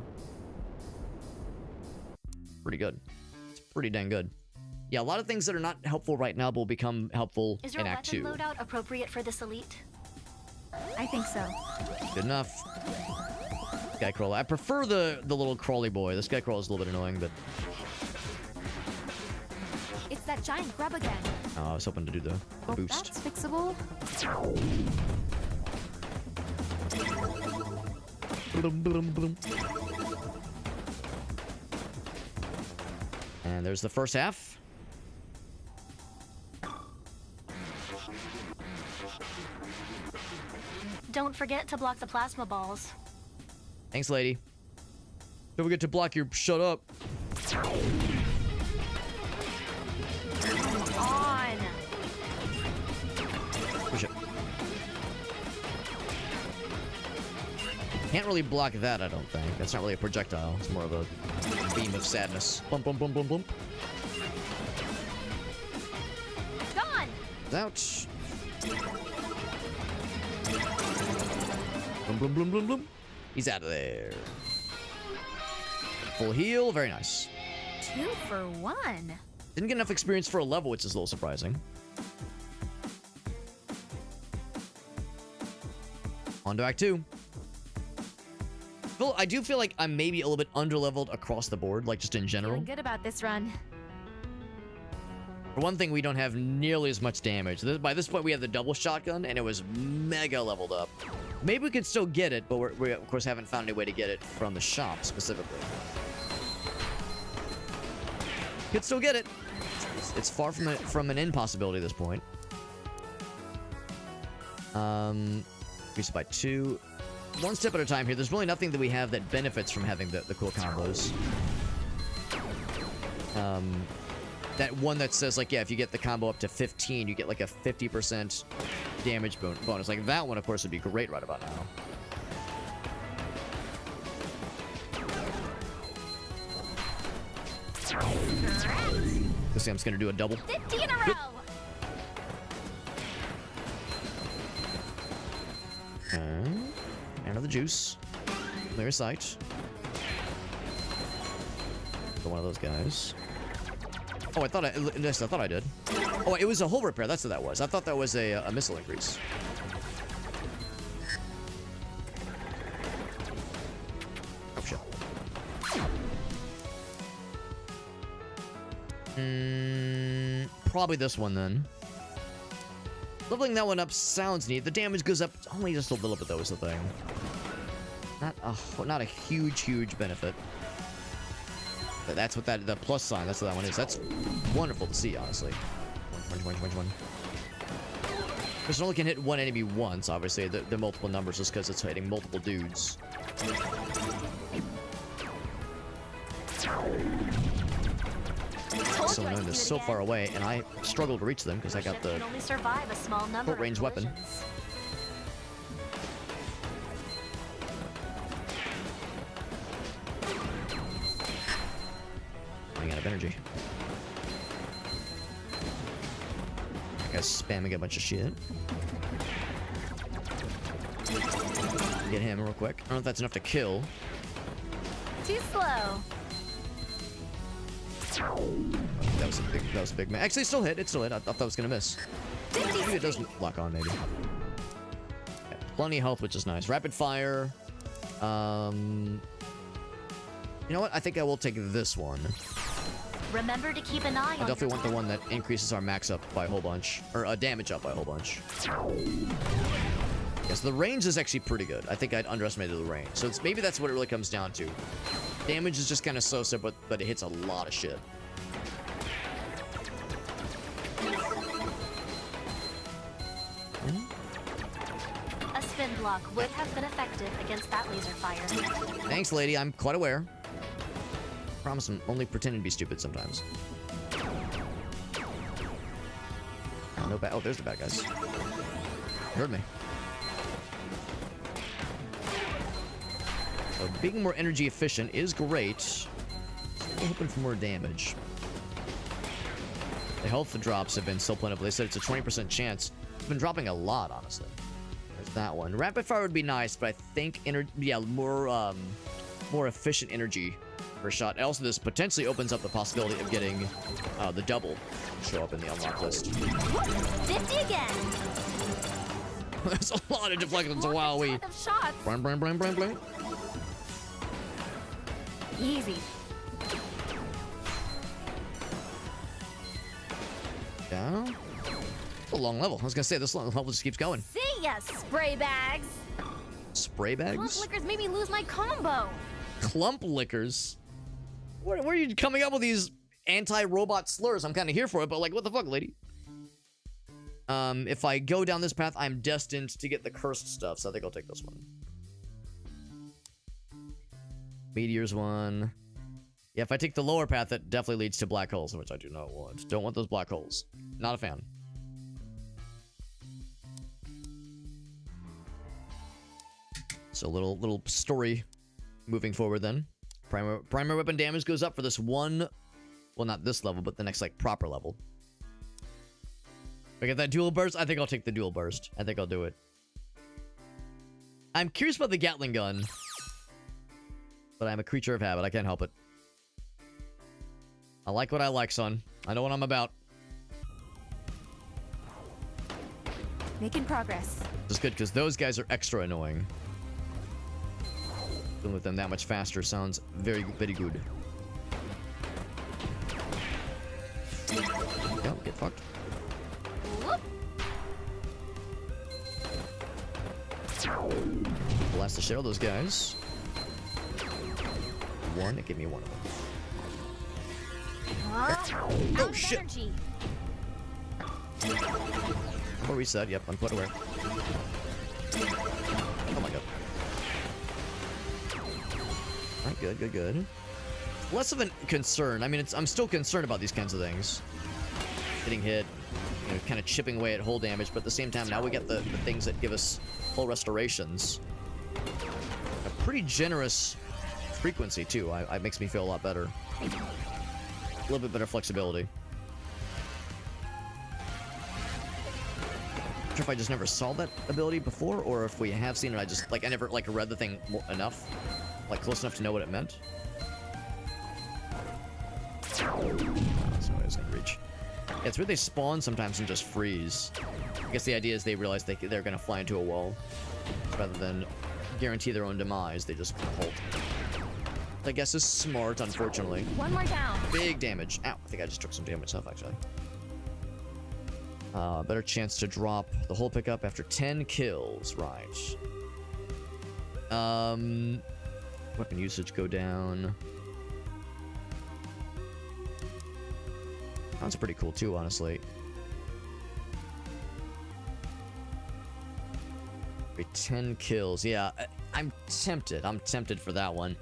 Pretty good. It's pretty dang good. Yeah, a lot of things that are not helpful right now will become helpful in Act 2. Is your weapon loadout appropriate for this elite? I think so. Good enough. Sky Crawler. I prefer the little crawly boy. The Sky Crawler is a little bit annoying, but... It's that giant grub again. Oh, I was hoping to do the boost. That's fixable. And there's the first half. Don't forget to block the plasma balls. Thanks, lady. Don't forget to block your shut up. On. Push it. Can't really block that, I don't think. That's not really a projectile. It's more of a beam of sadness. Bump, bump, bump, bump, bump. Gone. Ouch. Boom, boom, boom, boom, boom. He's out of there. Full heal. Very nice. 2 for 1. Didn't get enough experience for a level, which is a little surprising. On to Act 2. I do feel like I'm maybe a little bit underleveled across the board, like just in general. Feeling good about this run. For one thing, we don't have nearly as much damage. By this point, we have the double shotgun, and it was mega leveled up. Maybe we could still get it, but we of course haven't found any way to get it from the shop specifically. Could still get it. It's far from an impossibility at this point. Increase it by 2. One step at a time here. There's really nothing that we have that benefits from having the cool combos. That one that says, like, yeah, if you get the combo up to 15, you get, like, a 50% damage bonus. Like, that one, of course, would be great right about now. This I'm just gonna do a double. 50 in a row. Another juice. Clear sight. For one of those guys. Oh, I thought I did. Oh, it was a hull repair. That's what that was. I thought that was a missile increase. Oh, shit. Probably this one, then. Leveling that one up sounds neat. The damage goes up only just a little bit, though, is the thing. Not a huge benefit. But that's what the plus sign, that's what that one is. That's wonderful to see, honestly. 1. Because it only can hit one enemy once, obviously. They're multiple numbers just because it's hitting multiple dudes. So annoying, they're so far away, and I struggle to reach them because I got the only survive a small number short-range weapon. energy. That guy's spamming a bunch of shit. Get him real quick. I don't know if that's enough to kill. Too slow. That was a big man. Actually, it still hit. It still hit. I thought that was gonna miss. Maybe it does lock on. Maybe. Yeah, plenty of health, which is nice. Rapid fire. You know what? I think I will take this one. Remember to keep an eye I on definitely your want the one that increases our max up by a whole bunch, or damage up by a whole bunch. Yes, the range is actually pretty good. I think I'd underestimated the range. So maybe that's what it really comes down to. Damage is just kind of so-so, but it hits a lot of shit. A spin block would have been effective against that laser fire. Thanks, lady. I'm quite aware. Promise I'm only pretending to be stupid sometimes. Oh, no bad. Oh, there's the bad guys. Heard me. So being more energy efficient is great. Still hoping for more damage. The health drops have been so plentiful. They said it's a 20% chance. It's been dropping a lot, honestly. There's that one. Rapid fire would be nice, but I think more efficient energy per shot. And also, this potentially opens up the possibility of getting the double show up in the unlock list. 50 again. There's a lot of deflections. Wow, we. Shots. Blam, blam, blam, blam, blam. Easy. Yeah. It's a long level. I was gonna say this long level just keeps going. See ya, spray bags. Spray bags? Clump lickers made me lose my combo. Clump lickers? Where are you coming up with these anti-robot slurs? I'm kind of here for it, but like, what the fuck, lady? If I go down this path, I'm destined to get the cursed stuff, so I think I'll take this one. Meteors one. Yeah, if I take the lower path, that definitely leads to black holes, which I do not want. Don't want those black holes. Not a fan. So little story moving forward then. Primary weapon damage goes up for this one. Well, not this level, but the next like proper level. If I get that dual burst, I think I'll take the dual burst. I think I'll do it. I'm curious about the Gatling gun. But I'm a creature of habit. I can't help it. I like what I like, son. I know what I'm about. Making progress. It's good because those guys are extra annoying. Dealing with them that much faster sounds very, very good. Yep, get fucked. Whoop. Blast the shit out of those guys. One, give me one of them. Oh shit. Energy. Before reset, yep, I'm quite aware. Oh my god. Alright, good, good. Less of a concern. I mean, I'm still concerned about these kinds of things. Getting hit, you know, kind of chipping away at hull damage, but at the same time, now we get the things that give us hull restorations. A pretty generous frequency, too. It makes me feel a lot better. A little bit better flexibility. Not sure if I just never saw that ability before, or if we have seen it, I just, like, I never, like, read the thing enough. Like, close enough to know what it meant. That's no way I was gonna reach. Yeah, it's weird they spawn sometimes and just freeze. I guess the idea is they realize they're gonna fly into a wall. Rather than guarantee their own demise, they just hold. I guess is smart, unfortunately. One more down. Big damage. Ow, I think I just took some damage myself, actually. Better chance to drop the whole pickup after 10 kills. Right. Weapon usage go down. That's pretty cool, too, honestly. 10 kills. Yeah, I'm tempted. I'm tempted for that one.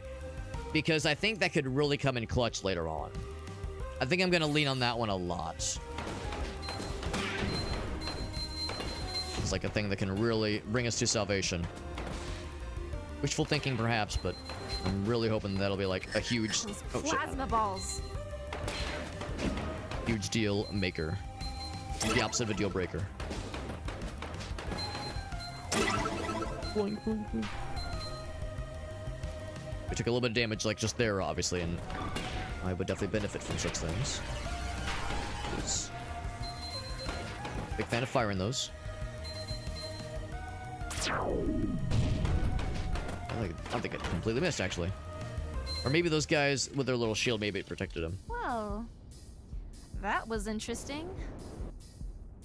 Because I think that could really come in clutch later on. I think I'm going to lean on that one a lot. It's like a thing that can really bring us to salvation. Wishful thinking, perhaps, but I'm really hoping that'll be like a huge... Those oh, shit. plasma balls. huge deal maker. The opposite of a deal breaker. Boing, boing, boing. We took a little bit of damage, like, just there, obviously, and I would definitely benefit from such things. Big fan of firing those. I don't think it completely missed, actually. Or maybe those guys with their little shield, maybe it protected them. Whoa. That was interesting.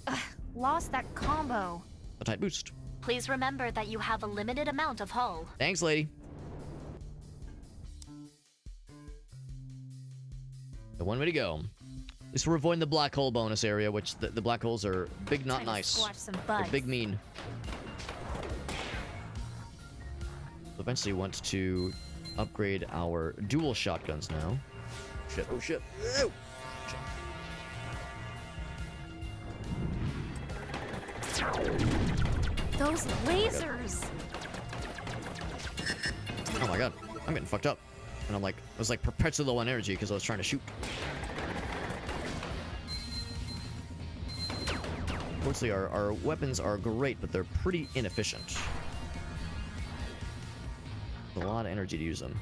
Ugh, lost that combo. A tight boost. Please remember that you have a limited amount of hull. Thanks, lady. The one way to go. At least we're avoiding the black hole bonus area, which the black holes are big, not Trying to nice. squash some They're bugs. big, mean. Eventually want to upgrade our dual shotguns now. Shit, oh shit. Oh! Those lasers. Oh my god, I'm getting fucked up. And I'm like, I was like perpetually low on energy because I was trying to shoot. Unfortunately, our weapons are great, but they're pretty inefficient. A lot of energy to use them.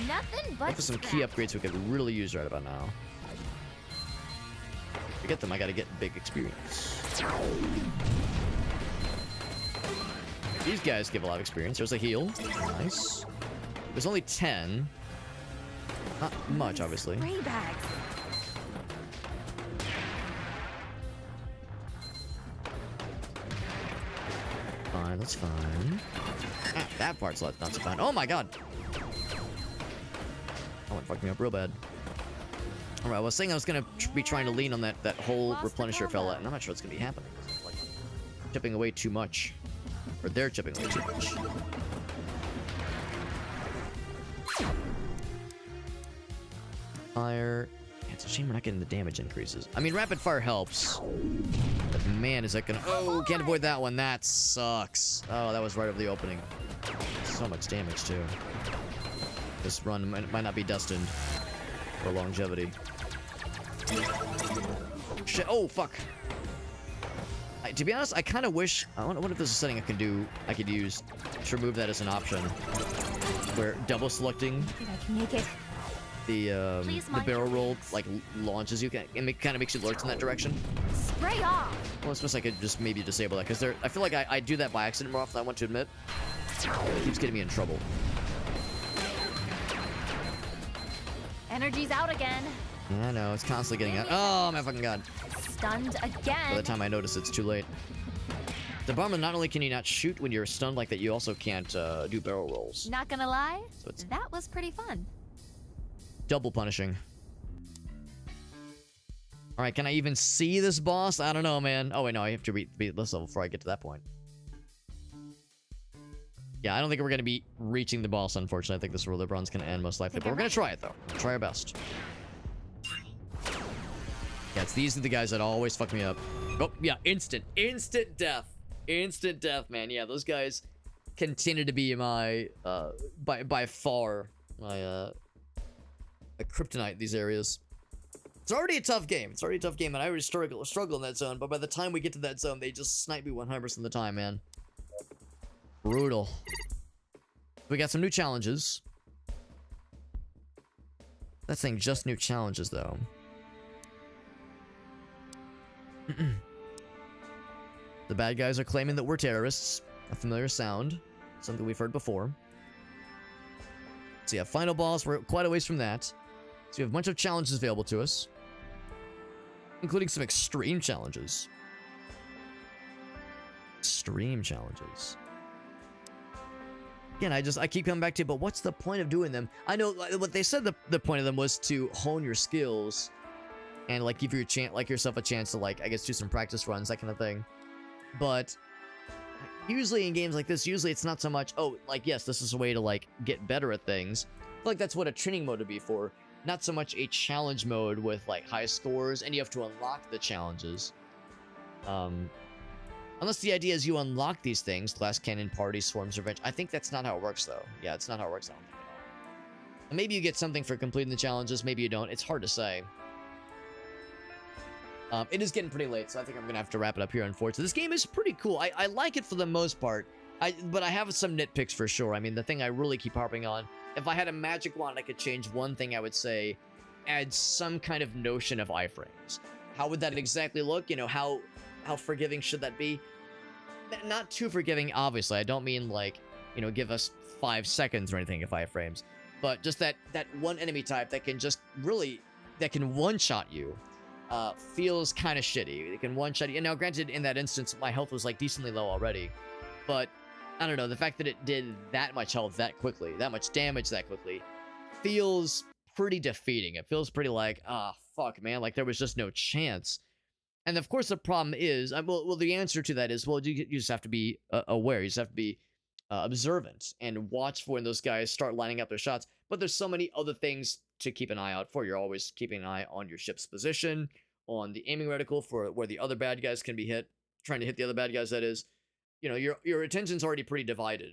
Nothing but Look for some key upgrades we could really use right about now. To get them, I gotta get big experience. These guys give a lot of experience. There's a heal. Nice. There's only 10. Not much, obviously. Spray bags. Fine, that's fine. Ah, that part's not so fine. Oh my god! That one fucked me up real bad. Alright, I was saying I was gonna be trying to lean on that whole Lost the replenisher fella, combo. and I'm not sure what's gonna be happening. It's like chipping away too much. Or they're chipping away too much. Fire. Yeah, it's a shame we're not getting the damage increases. I mean, rapid fire helps. But man, is that gonna... Oh, can't avoid that one. That sucks. Oh, that was right over the opening. So much damage, too. This run might not be destined for longevity. Shit. Oh, fuck. To be honest, I kind of wish... I wonder if there's a setting I could use to remove that as an option. Where double selecting I think I can make it. the barrel roll like launches you, and it kind of makes you lurch in that direction. Spray off. Well, I suppose I could just maybe disable that, because I feel like I do that by accident more often than I want to admit. It keeps getting me in trouble. Energy's out again. Yeah, I know, it's constantly getting out. Oh my fucking god. Stunned By the again. time I notice, it's too late. The bummer, not only can you not shoot when you're stunned like that, you also can't do barrel rolls. Not gonna lie, So it's that was pretty fun. double punishing. Alright, can I even see this boss? I don't know, man. Oh, wait, no, I have to beat this level before I get to that point. Yeah, I don't think we're going to be reaching the boss, unfortunately. I think this world run's going to end most likely. But we're going to try it, though. We'll try our best. Yeah, these are the guys that always fuck me up. Oh, yeah, instant death. Instant death, man. Yeah, those guys continue to be my, by far, my kryptonite in these areas. It's already a tough game. And I already struggle in that zone. But by the time we get to that zone, they just snipe me 100% of the time, man. Brutal. We got some new challenges. That thing just new challenges, though. The bad guys are claiming that we're terrorists. A familiar sound. Something we've heard before. So yeah, final boss. We're quite a ways from that. So we have a bunch of challenges available to us, including some extreme challenges. Extreme challenges. Again, I keep coming back to, but what's the point of doing them? I know what they said the point of them was to hone your skills and like give yourself a chance to like, I guess, do some practice runs, that kind of thing. But usually in games like this, it's not so much, oh, like, yes, this is a way to like get better at things. I feel like that's what a training mode would be for. Not so much a challenge mode with like high scores and you have to unlock the challenges. Unless the idea is you unlock these things, glass cannon, party, swarms, revenge. I think that's not how it works, though. Yeah, it's not how it works, I don't think at all. Maybe you get something for completing the challenges, maybe you don't. It's hard to say. It is getting pretty late, so I think I'm going to have to wrap it up here, unfortunately. This game is pretty cool. I like it for the most part, but I have some nitpicks for sure. I mean, the thing I really keep harping on, if I had a magic wand, I could change one thing, I would say, add some kind of notion of iframes. How would that exactly look? You know, how forgiving should that be? Not too forgiving, obviously. I don't mean, like, you know, give us 5 seconds or anything of iframes, but just that one enemy type that can just really, that can one-shot you. Feels kind of shitty. It can one-shot you. And now, granted, in that instance, my health was, like, decently low already. But, I don't know, the fact that it did that much health that quickly, that much damage that quickly, feels pretty defeating. It feels pretty like, fuck, man, like, there was just no chance. And, of course, the problem is, well, the answer to that is, well, you just have to be aware. You just have to be observant and watch for when those guys start lining up their shots. But there's so many other things to keep an eye out for. You're always keeping an eye on your ship's position, on the aiming reticle for where the other bad guys can be hit, trying to hit the other bad guys, that is. You know, your attention's already pretty divided.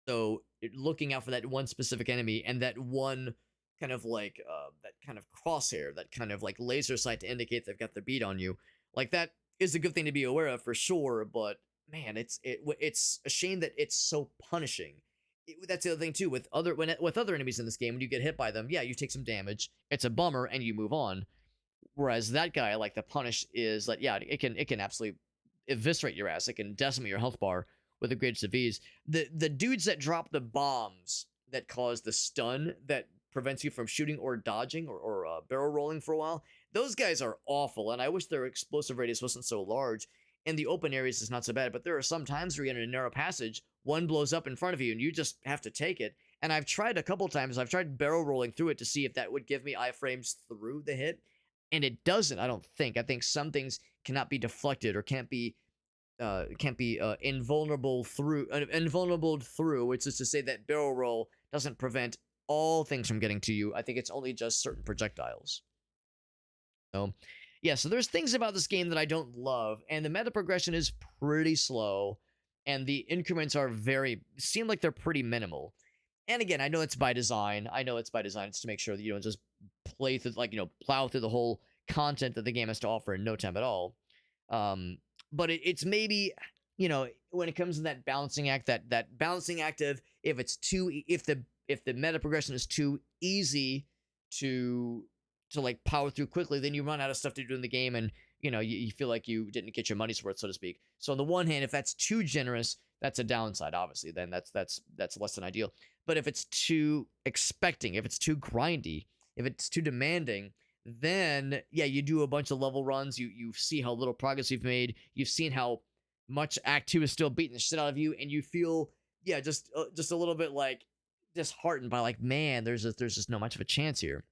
So looking out for that one specific enemy and that one kind of like, that kind of crosshair, that kind of like laser sight to indicate they've got the beat on you, like that is a good thing to be aware of for sure, but man, it's a shame that it's so punishing. That's the other thing too, with other enemies in this game, when you get hit by them, yeah, you take some damage, it's a bummer, and you move on. Whereas that guy, like, the punish is like, yeah, it can absolutely eviscerate your ass. It can decimate your health bar with the greatest of ease. The dudes that drop the bombs that cause the stun that prevents you from shooting or dodging or barrel rolling for a while, those guys are awful, and I wish their explosive radius wasn't so large. In the open areas, it's not so bad, but there are some times where you're in a narrow passage, one blows up in front of you, and you just have to take it. And I've tried a couple times, I've tried barrel rolling through it to see if that would give me iframes through the hit, and it doesn't, I don't think. I think some things cannot be deflected or can't be invulnerable through, which is to say that barrel roll doesn't prevent all things from getting to you. I think it's only just certain projectiles. So, yeah, so there's things about this game that I don't love, and the meta progression is pretty slow, and the increments seem like they're pretty minimal. And again, I know it's by design. It's to make sure that you don't just play through, like, you know, plow through the whole content that the game has to offer in no time at all. But it's maybe, you know, when it comes to that balancing act, that balancing act of if the meta progression is too easy to like power through quickly, then you run out of stuff to do in the game, and you know you feel like you didn't get your money's worth, so to speak. So on the one hand, if that's too generous, that's a downside, obviously. Then that's less than ideal. But if it's too expecting, if it's too grindy, if it's too demanding, then yeah, you do a bunch of level runs. You see how little progress you've made. You've seen how much Act 2 is still beating the shit out of you, and you feel just a little bit like disheartened by like, man, there's just no much of a chance here.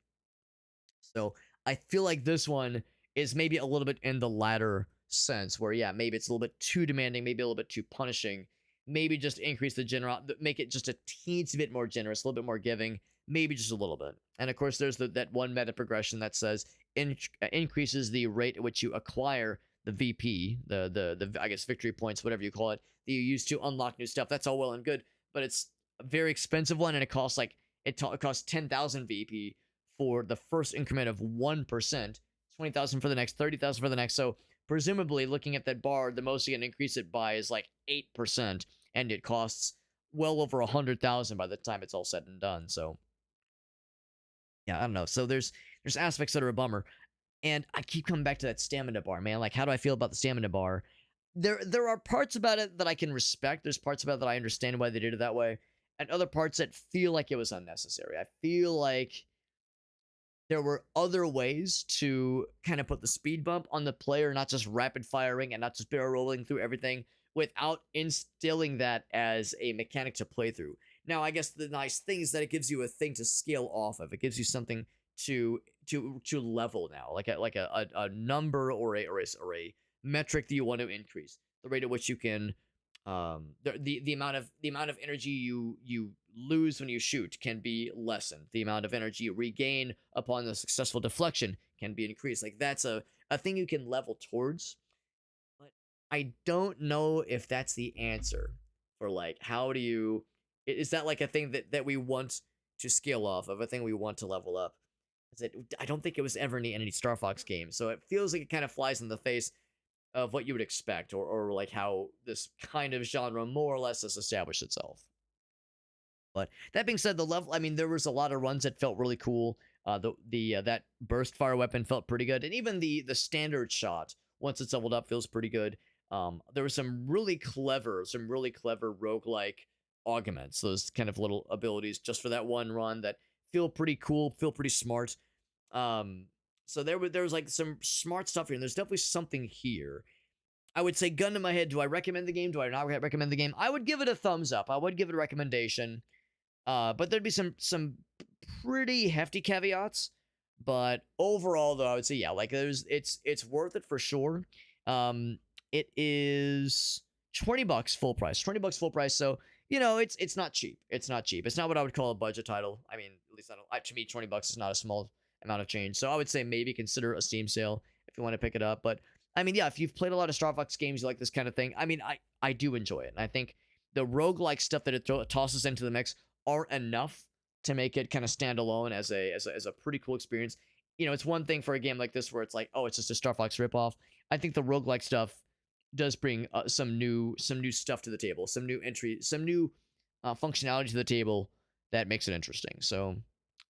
So I feel like this one is maybe a little bit in the latter sense, where yeah, maybe it's a little bit too demanding, maybe a little bit too punishing, maybe just increase the make it just a teensy bit more generous, a little bit more giving, maybe just a little bit. And of course, there's that one meta progression that says increases the rate at which you acquire the VP, the I guess victory points, whatever you call it, that you use to unlock new stuff. That's all well and good, but it's a very expensive one, and it costs it costs 10,000 VP for the first increment of 1%, 20,000 for the next, 30,000 for the next. So presumably, looking at that bar, the most you can increase it by is like 8%, and it costs well over 100,000 by the time it's all said and done. So yeah, I don't know. So there's aspects that are a bummer, and I keep coming back to that stamina bar, man. Like, how do I feel about the stamina bar? There are parts about it that I can respect. There's parts about it that I understand why they did it that way, and other parts that feel like it was unnecessary. I feel like there were other ways to kind of put the speed bump on the player, not just rapid firing and not just barrel rolling through everything, without instilling that as a mechanic to play through. Now, I guess the nice thing is that it gives you a thing to scale off of. It gives you something to level now, like a number or a metric that you want to increase. The rate at which you can the amount of energy you lose when you shoot can be lessened. The amount of energy you regain upon the successful deflection can be increased. Like, that's a thing you can level towards. But I don't know if that's the answer for, like, how do you... Is that like a thing that we want scale off of, a thing we want to level up. I don't think it was ever in any Star Fox game, so it feels like it kind of flies in the face of what you would expect, or like how this kind of genre more or less has established itself. But that being said, the level, I mean, there was a lot of runs that felt really cool. That burst fire weapon felt pretty good, and even the standard shot, once it's leveled up, feels pretty good. There were some really clever roguelike augments, those kind of little abilities just for that one run that feel pretty cool, feel pretty smart. So there was like some smart stuff here, and there's definitely something here. I would say, gun to my head, do I recommend the game? Do I not recommend the game? I would give it a thumbs up. I would give it a recommendation. But there'd be some pretty hefty caveats. But overall, though, I would say, yeah, like it's worth it for sure. It is $20 full price. $20 full price. So, you know, it's not cheap. It's not cheap. It's not what I would call a budget title. I mean, at least to me, $20 is not a small amount of change. So I would say maybe consider a Steam sale if you want to pick it up. But I mean, yeah, if you've played a lot of Star Fox games, you like this kind of thing. I mean, I do enjoy it. And I think the roguelike stuff that it tosses into the mix are enough to make it kind of stand alone as a pretty cool experience. You know, it's one thing for a game like this where it's like, oh, it's just a Star Fox ripoff. I think the roguelike stuff does bring some new stuff to the table, some new functionality to the table that makes it interesting. So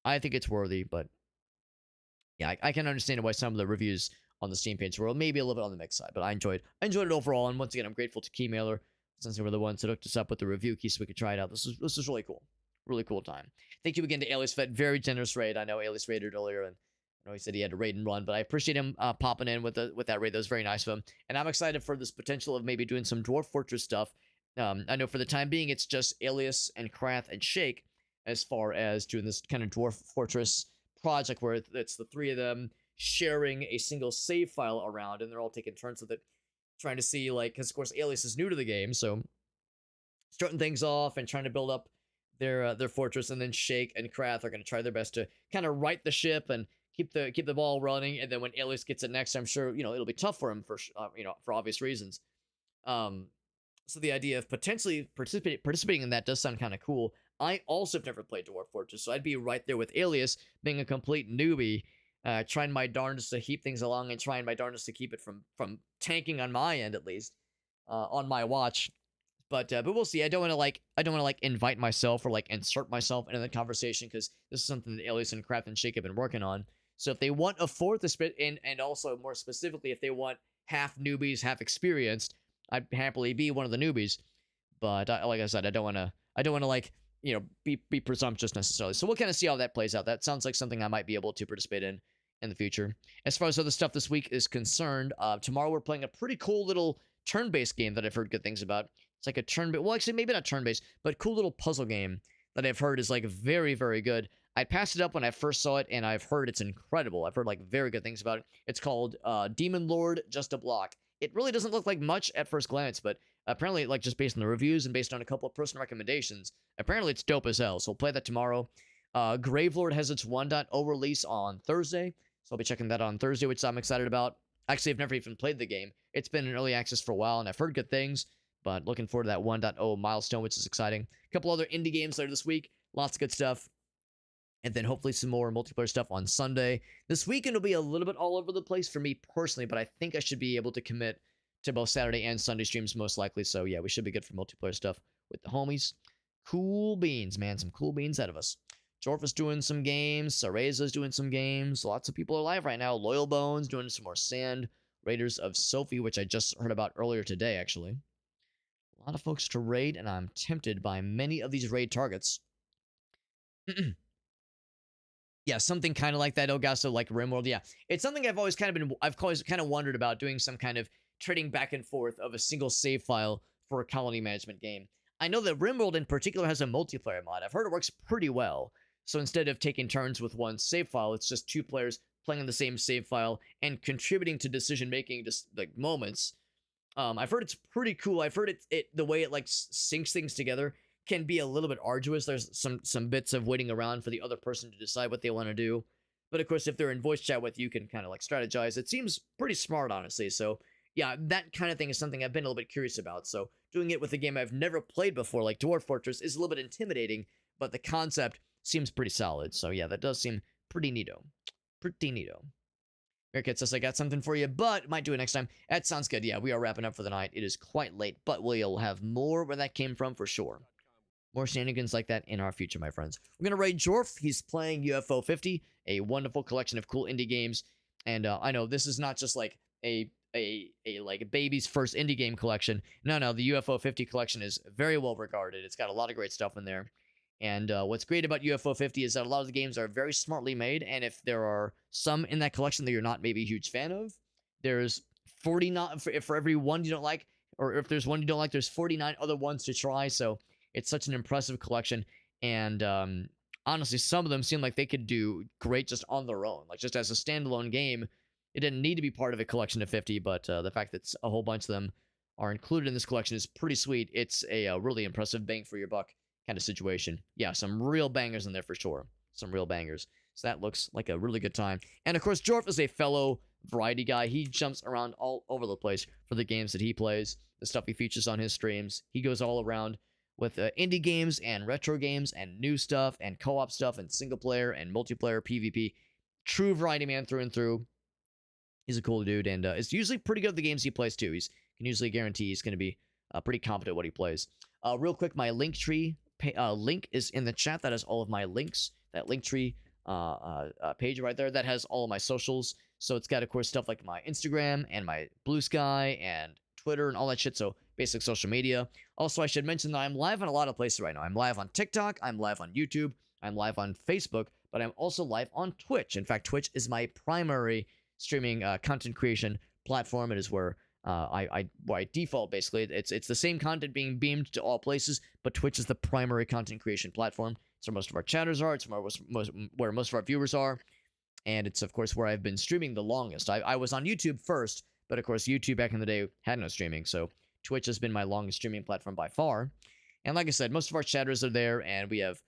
I think it's worthy, but yeah, I can understand why some of the reviews on the Steam page were maybe a little bit on the mixed side, but I enjoyed it overall. And once again, I'm grateful to Keymailer, since they were the ones that hooked us up with the review key so we could try it out. This is really cool. Really cool time. Thank you again to Alias Vet. Very generous raid. I know Alias raided earlier, and I know he said he had to raid and run, but I appreciate him popping in with that raid. That was very nice of him. And I'm excited for this potential of maybe doing some Dwarf Fortress stuff. I know for the time being, it's just Alias and Krath and Shake as far as doing this kind of Dwarf Fortress project where it's the three of them sharing a single save file around, and they're all taking turns with it, trying to see, like, because of course Alias is new to the game, so starting things off and trying to build up their fortress, and then Shake and Krath are going to try their best to kind of right the ship and keep the ball running. And then when Alias gets it next, I'm sure, you know, it'll be tough for him for for obvious reasons. So the idea of potentially participating in that does sound kind of cool. I also have never played Dwarf Fortress, so I'd be right there with Alias, being a complete newbie, trying my darndest to keep things along and trying my darndest to keep it from tanking on my end, at least on my watch. But we'll see. I don't want to invite myself or like insert myself into the conversation, because this is something that Alias and Kraft and Shake have been working on. So if they want a fourth, and also more specifically, if they want half newbies, half experienced, I'd happily be one of the newbies. But like I said, I don't want to like, you know, be presumptuous necessarily. So we'll kind of see how that plays out. That sounds like something I might be able to participate in the future. As far as other stuff this week is concerned, tomorrow we're playing a pretty cool little turn-based game that I've heard good things about. It's like a turn-based, well, actually, maybe not turn-based, but cool little puzzle game that I've heard is like very, very good. I passed it up when I first saw it, and I've heard it's incredible. I've heard like very good things about it. It's called Demon Lord Just a Block. It really doesn't look like much at first glance, but apparently, like, just based on the reviews and based on a couple of personal recommendations, apparently it's dope as hell. So we'll play that tomorrow. Gravelord has its 1.0 release on Thursday, so I'll be checking that on Thursday, which I'm excited about. Actually, I've never even played the game. It's been in early access for a while, and I've heard good things, but looking forward to that 1.0 milestone, which is exciting. A couple other indie games later this week. Lots of good stuff. And then hopefully some more multiplayer stuff on Sunday. This weekend will be a little bit all over the place for me personally, but I think I should be able to commit to both Saturday and Sunday streams most likely. So yeah, we should be good for multiplayer stuff with the homies. Cool beans, man. Some cool beans out of us. Jorfa's doing some games. Sareza's doing some games. Lots of people are live right now. Loyal Bones doing some more Sand. Raiders of Sophie, which I just heard about earlier today, actually. A lot of folks to raid, and I'm tempted by many of these raid targets. Yeah, something kind of like that, Elgaso, like RimWorld. Yeah, it's something I've always kind of wondered about, doing some kind of trading back and forth of a single save file for a colony management game. I know that RimWorld in particular has a multiplayer mod. I've heard it works pretty well. So instead of taking turns with one save file, it's just two players playing on the same save file and contributing to decision-making just like moments. I've heard it's pretty cool. I've heard it the way it like syncs things together can be a little bit arduous. There's some bits of waiting around for the other person to decide what they want to do. But of course, if they're in voice chat with you, you can kind of like strategize. It seems pretty smart, honestly. So yeah, that kind of thing is something I've been a little bit curious about. So doing it with a game I've never played before, like Dwarf Fortress, is a little bit intimidating, but the concept seems pretty solid. So yeah, that does seem pretty neato. Pretty neato. Bearcat says, I got something for you, but might do it next time. That sounds good. Yeah, we are wrapping up for the night. It is quite late, but we'll have more where that came from for sure. More shenanigans like that in our future, my friends. We're going to raid Jorf. He's playing UFO 50, a wonderful collection of cool indie games. And I know this is not just like a baby's first indie game collection. No, the UFO 50 collection is very well regarded. It's got a lot of great stuff in there. And what's great about UFO 50 is that a lot of the games are very smartly made, and if there are some in that collection that you're not maybe a huge fan of, there's 49 for every one you don't like, or if there's one you don't like, there's 49 other ones to try. So it's such an impressive collection, and honestly, some of them seem like they could do great just on their own, like just as a standalone game. It didn't need to be part of a collection of 50, but the fact that a whole bunch of them are included in this collection is pretty sweet. It's a really impressive bang for your buck kind of situation. Yeah, some real bangers in there for sure. Some real bangers. So that looks like a really good time. And of course, Jorf is a fellow variety guy. He jumps around all over the place for the games that he plays, the stuff he features on his streams. He goes all around with indie games and retro games and new stuff and co-op stuff and single player and multiplayer PvP. True variety man through and through. He's a cool dude, and it's usually pretty good at the games he plays too. He's can usually guarantee he's going to be pretty competent at what he plays. Real quick, my Linktree link is in the chat. That has all of my links. That Linktree page right there, that has all of my socials. So it's got, of course, stuff like my Instagram and my Blue Sky and Twitter and all that shit. So basic social media. Also, I should mention that I'm live on a lot of places right now. I'm live on TikTok. I'm live on YouTube. I'm live on Facebook. But I'm also live on Twitch. In fact, Twitch is my primary streaming content creation platform. It is where I default, basically. It's the same content being beamed to all places, but Twitch is the primary content creation platform. It's where most of our chatters are. It's where most of our viewers are. And it's, of course, where I've been streaming the longest. I was on YouTube first, but, of course, YouTube back in the day had no streaming. So Twitch has been my longest streaming platform by far. And like I said, most of our chatters are there, and we have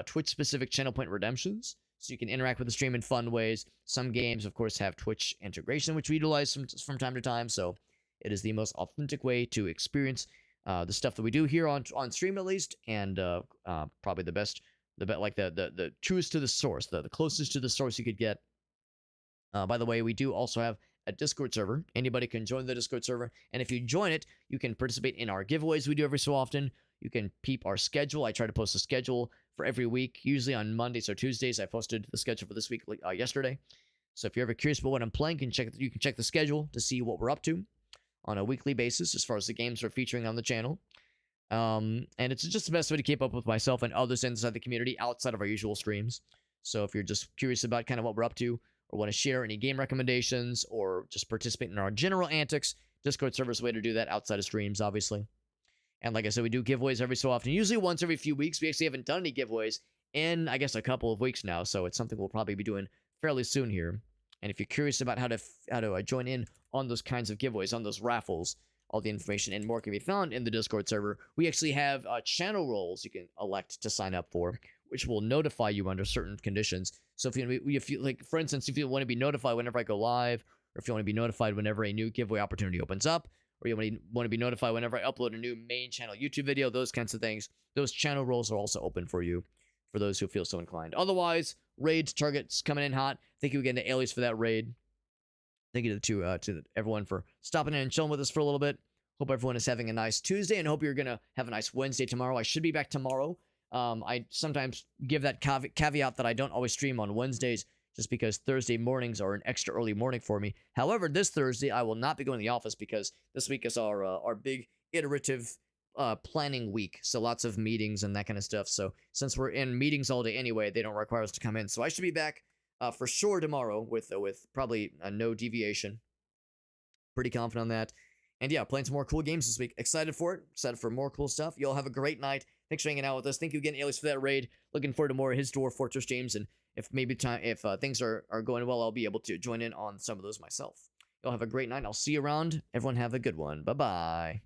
Twitch-specific channel point redemptions, so you can interact with the stream in fun ways. Some games, of course, have Twitch integration, which we utilize from time to time, so it is the most authentic way to experience the stuff that we do here on stream, at least, and probably the truest to the source, the closest to the source you could get. By the way, we do also have a Discord server. Anybody can join the Discord server, and if you join it, you can participate in our giveaways we do every so often. You can peep our schedule. I try to post a schedule for every week, usually on Mondays or Tuesdays. I posted the schedule for this week yesterday. So if you're ever curious about what I'm playing, you can check the schedule to see what we're up to on a weekly basis as far as the games we're featuring on the channel. And it's just the best way to keep up with myself and others inside the community outside of our usual streams. So if you're just curious about kind of what we're up to, or want to share any game recommendations, or just participate in our general antics, Discord server is a way to do that outside of streams, obviously. And like I said, we do giveaways every so often, usually once every few weeks. We actually haven't done any giveaways in, I guess, a couple of weeks now, so it's something we'll probably be doing fairly soon here. And if you're curious about how to join in on those kinds of giveaways, on those raffles, all the information and more can be found in the Discord server. We actually have channel roles you can elect to sign up for, which will notify you under certain conditions. So if you like, for instance, if you want to be notified whenever I go live, or if you want to be notified whenever a new giveaway opportunity opens up, or you want to be notified whenever I upload a new main channel YouTube video, those kinds of things, those channel roles are also open for you, for those who feel so inclined. Otherwise, raid targets coming in hot. Thank you again to Alias for that raid. Thank you to everyone for stopping in and chilling with us for a little bit. Hope everyone is having a nice Tuesday, and hope you're going to have a nice Wednesday tomorrow. I should be back tomorrow. I sometimes give that caveat that I don't always stream on Wednesdays, just because Thursday mornings are an extra early morning for me. However, this Thursday, I will not be going to the office because this week is our big iterative planning week. So lots of meetings and that kind of stuff. So since we're in meetings all day anyway, they don't require us to come in. So I should be back for sure tomorrow with probably no deviation. Pretty confident on that. And yeah, playing some more cool games this week. Excited for it. Excited for more cool stuff. You all have a great night. Thanks for hanging out with us. Thank you again, Alias, for that raid. Looking forward to more of his Dwarf Fortress games, and if things are going well, I'll be able to join in on some of those myself. Y'all have a great night. I'll see you around. Everyone have a good one. Bye-bye.